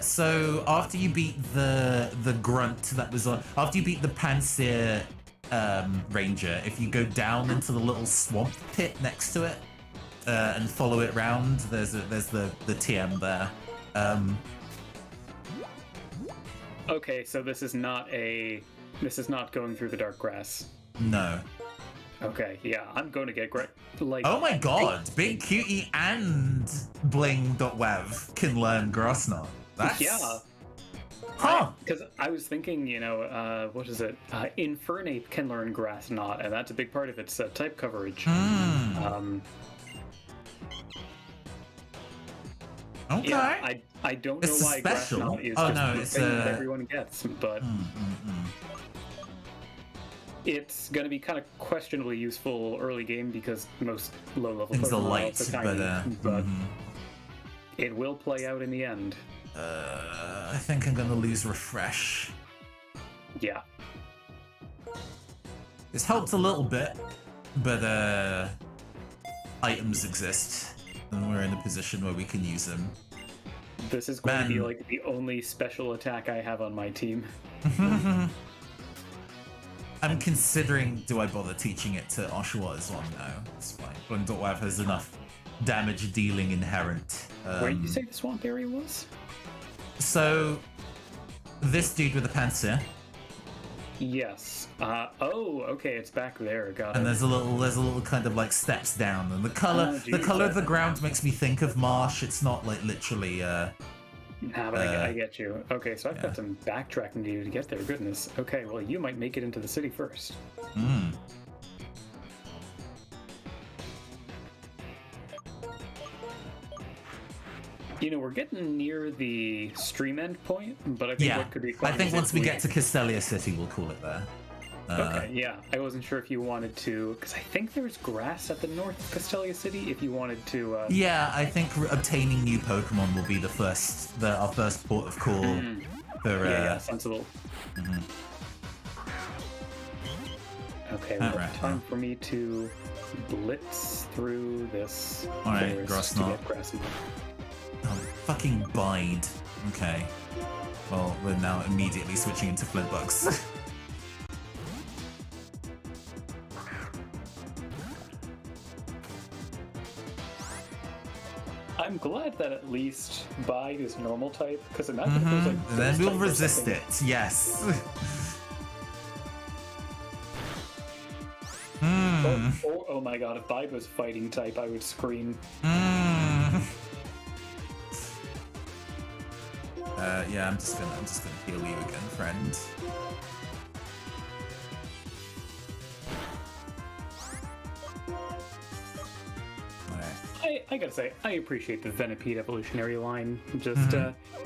So after you beat the grunt that was on, after you beat the Panseer ranger, if you go down into the little swamp pit next to it and follow it round, there's the TM there. Okay, so this is not going through the dark grass. No. Okay, yeah, I'm going to get like. Oh my god, Big Cutie and Bling.wav can learn grass knot. That's... Yeah. Huh. Because I was thinking, you know, what is it? Infernape can learn grass knot, and that's a big part of its type coverage. Okay. Yeah, I don't know why grass knot is the thing that everyone gets, but it's going to be kind of questionably useful early game because most low-level Things are Pokemon light, are also tiny, but mm-hmm. It will play out in the end. I think I'm going to lose Refresh. Yeah. It's helped a little bit, but items exist, and we're in a position where we can use them. This is going to be like the only special attack I have on my team. I'm considering, do I bother teaching it to Oshawa as well? No, it's fine. Bling.wav has enough damage dealing inherent. Where did you say the swamp area was? So, this dude with the Panseer. Yes. Oh, okay, it's back there. Got it. And there's a little kind of like steps down, and the color of the ground makes me think of marsh. It's not like literally. But I get you. Okay, so I've got some backtracking to do to get there. Goodness. Okay, well, you might make it into the city first. You know, we're getting near the stream end point, but I think what could be fun. I think once we get to Castelia City, we'll call it there. Okay, yeah. I wasn't sure if you wanted to, because I think there's grass at the north of Castelia City. If you wanted to. Yeah, I think obtaining new Pokemon will be our first port of call. Yeah, sensible. Okay, well, time for me to blitz through this. All right, grass knot. Oh, fucking bide. Okay. Well, we're now immediately switching into Flintbugs. I'm glad that at least Bide is normal type, because imagine if there's like... Then we'll resist it, yes. Oh my god, if Bide was fighting type, I would scream. Yeah, I'm just gonna heal you again, friend. I gotta say, I appreciate the Venipede evolutionary line. Just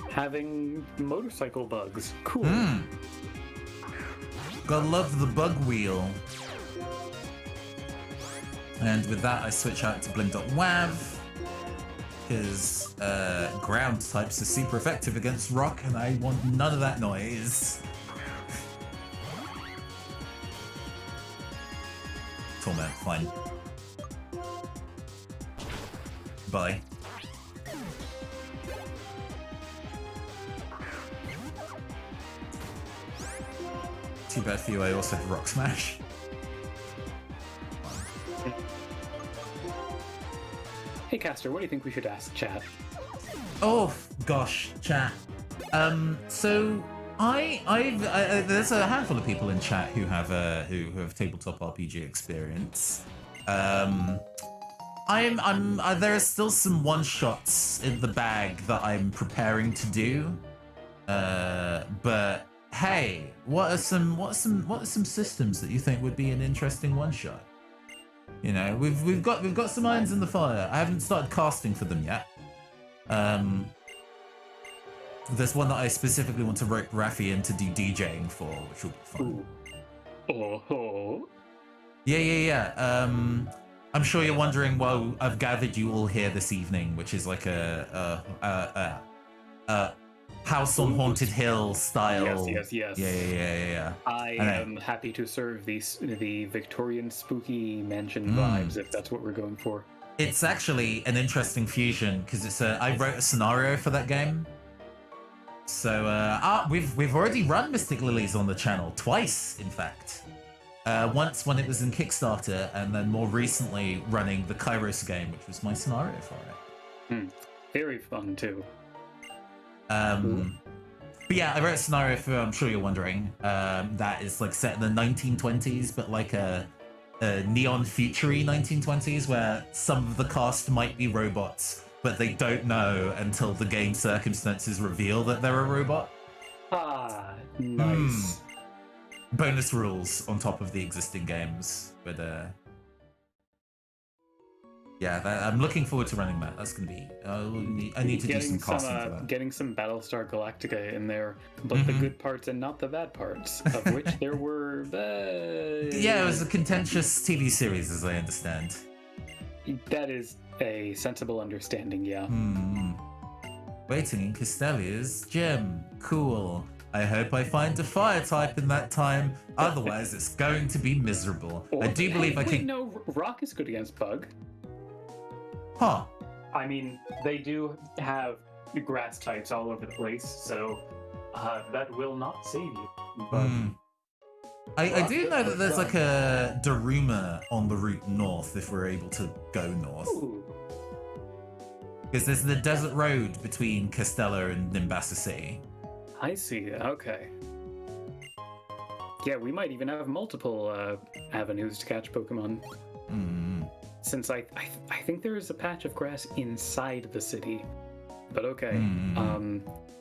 having motorcycle bugs. Cool. Gotta love the bug wheel. And with that, I switch out to blink.wav. Because ground types are super effective against rock, and I want none of that noise. Torment, fine. Bye. Too bad for you, I also have Rock Smash. Hey Caster, what do you think we should ask chat? Oh gosh, chat. So there's a handful of people in chat who have tabletop RPG experience. There are still some one-shots in the bag that I'm preparing to do. But hey, what are some systems that you think would be an interesting one-shot? You know, we've got some irons in the fire. I haven't started casting for them yet. There's one that I specifically want to rope Rafi in to do DJing for, which will be fun. Oh. Yeah. I'm sure you're wondering why I've gathered you all here this evening, which is like a House on Haunted Hill style. Yes. Yeah. I am happy to serve the Victorian spooky mansion vibes, if that's what we're going for. It's actually an interesting fusion because I wrote a scenario for that game. So we've already run Mystic Lilies on the channel twice, in fact. Once when it was in Kickstarter, and then more recently running the Kairos game, which was my scenario for it. Very fun too. But yeah, I wrote a scenario for, I'm sure you're wondering, that is like set in the 1920s, but like a neon future-y 1920s, where some of the cast might be robots, but they don't know until the game circumstances reveal that they're a robot. Ah, nice. Bonus rules on top of the existing games, but yeah, I'm looking forward to running that. That's gonna be. I need to do some casting for that. Getting some Battlestar Galactica in there, but the good parts and not the bad parts, of which there were. Yeah, it was a contentious TV series, as I understand. That is a sensible understanding, yeah. Waiting in Castelia's gym. Cool. I hope I find a fire type in that time. Otherwise, it's going to be miserable. I do believe I can. No, rock is good against bug. Huh. I mean, they do have grass types all over the place, so that will not save you. But I do know that there's like a Daruma on the route north if we're able to go north. Because there's the desert road between Castella and Nimbasa City. I see, okay. Yeah, we might even have multiple avenues to catch Pokemon. Since I think there is a patch of grass inside the city. But okay.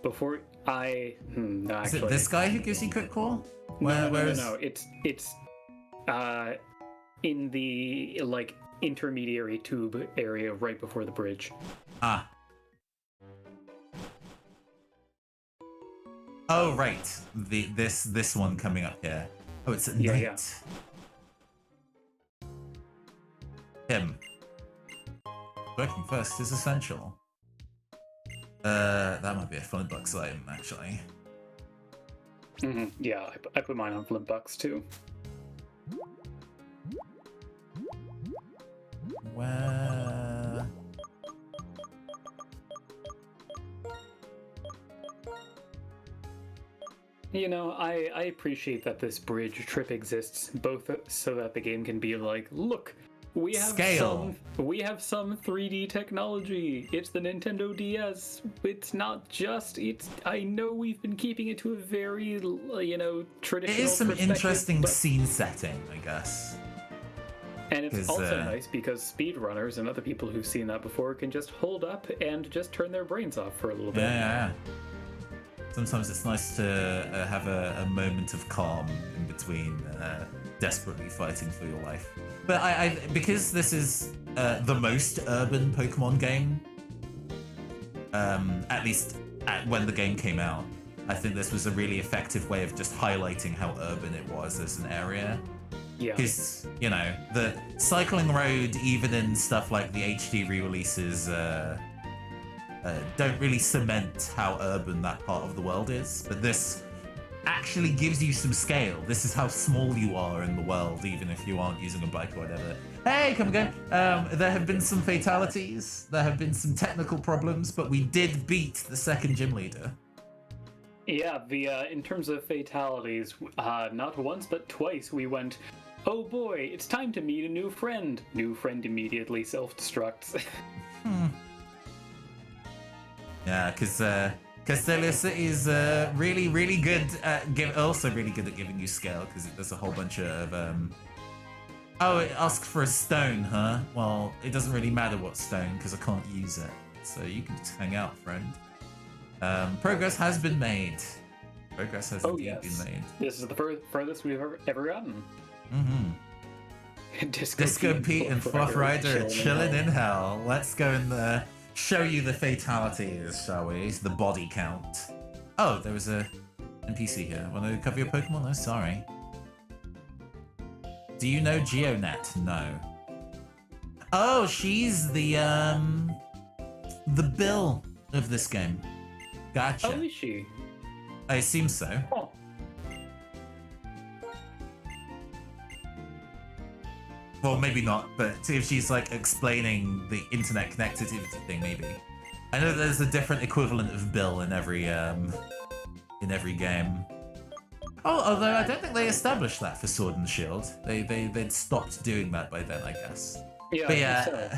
Before I no, actually. Is it this guy who gives you quick call? No. It's in the like intermediary tube area right before the bridge. Ah. Oh right. This one coming up here. Oh, it's at night. Yeah. Him. Working first is essential. That might be a Flintbucks item, actually. Yeah, I put mine on Flintbucks too. Where? You know, I appreciate that this bridge trip exists, both so that the game can be like, look, we have some 3D technology. It's the Nintendo DS. It's not just. I know we've been keeping it to a very, traditional. It is some interesting scene setting, I guess. And it's also nice because speedrunners and other people who've seen that before can just hold up and just turn their brains off for a little bit. Yeah. Sometimes it's nice to have a moment of calm in between desperately fighting for your life. But I because this is the most urban Pokemon game, at least when the game came out, I think this was a really effective way of just highlighting how urban it was as an area. Yeah. Because, you know, the cycling road, even in stuff like the HD re-releases, don't really cement how urban that part of the world is. But this actually gives you some scale. This is how small you are in the world, even if you aren't using a bike or whatever. Hey, come again. There have been some fatalities. There have been some technical problems, but we did beat the second gym leader. Yeah, in terms of fatalities, not once but twice we went, oh boy, it's time to meet a new friend. New friend immediately self-destructs. Yeah, because Castellus is really, really good at also really good at giving you scale, because it does a whole bunch of oh, it asks for a stone, huh? Well, it doesn't really matter what stone, because I can't use it. So you can just hang out, friend. Progress has been made. Progress has indeed been made. This is the furthest we've ever gotten. Mm-hmm. Disco Pete and Fluff Rider are chilling in hell. Let's go and show you the fatalities, shall we? The body count. Oh, there was a NPC here. Want to cover your Pokemon? Oh, sorry. Do you know Geonet? No. Oh, she's the Bill of this game. Gotcha. Oh, is she? I assume so. Oh. Well, maybe not, but if she's like explaining the internet connectivity thing, maybe. I know there's a different equivalent of Bill in every game. Oh, although I don't think they established that for Sword and Shield. They'd stopped doing that by then, I guess. Yeah. But yeah, So.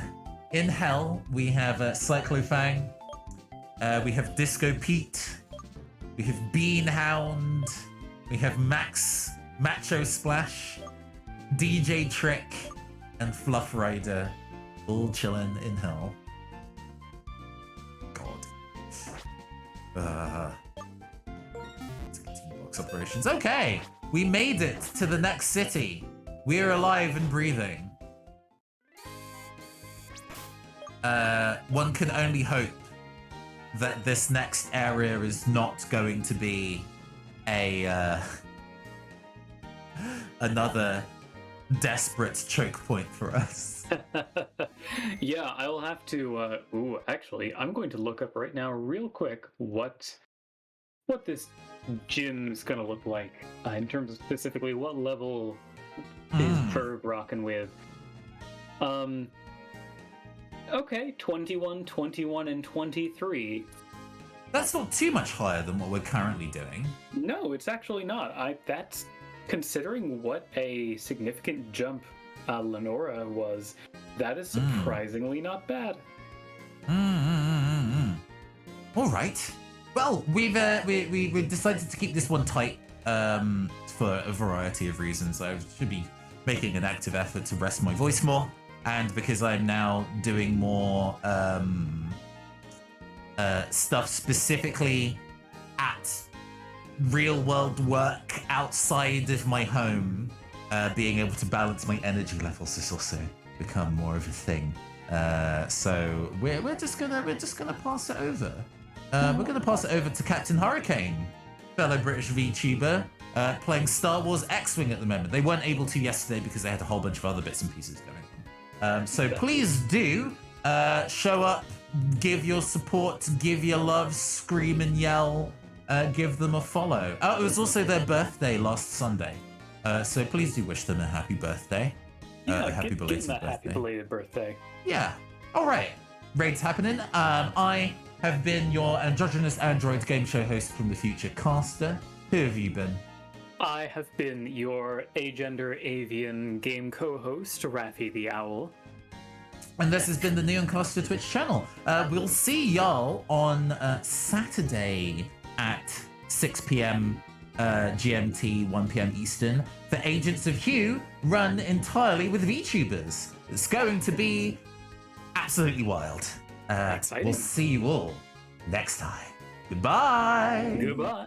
In Hell we have Cyclofang, we have Disco Pete, we have Beanhound, we have Macho Splash, DJ Trick, and Fluff Rider, all chilling in Hell. God. Box operations. Okay, we made it to the next city. We're alive and breathing. One can only hope that this next area is not going to be a another desperate choke point for us. Yeah, I'll have to. Actually, I'm going to look up right now, real quick, what this gym's gonna look like in terms of specifically what level is Ferg rocking with. Okay, 21, 21, and 23. That's not too much higher than what we're currently doing. No, it's actually not. That's considering what a significant jump Lenora was. That is surprisingly not bad. All right. Well, we've decided to keep this one tight for a variety of reasons. I should be making an active effort to rest my voice more, and because I'm now doing more stuff specifically at real-world work outside of my home, being able to balance my energy levels has also become more of a thing. So we're just gonna pass it over. We're gonna pass it over to Captain Hurricane, fellow British VTuber, playing Star Wars X-Wing at the moment. They weren't able to yesterday because they had a whole bunch of other bits and pieces going on. So please do show up, give your support, give your love, scream and yell, give them a follow. Oh, it was also their birthday last Sunday. So please do wish them a happy birthday. Happy belated birthday. Happy belated birthday. Yeah. All right. Raid's happening. I have been your androgynous android game show host from the future, Caster. Who have you been? I have been your agender avian game co-host, Raffi the Owl. And this has been the Neoncaster Twitch channel. We'll see y'all on Saturday at 6 p.m. GMT, 1 p.m. Eastern for Agents of Hue, run entirely with VTubers. It's going to be absolutely wild. Exciting. We'll see you all next time. Goodbye. Goodbye.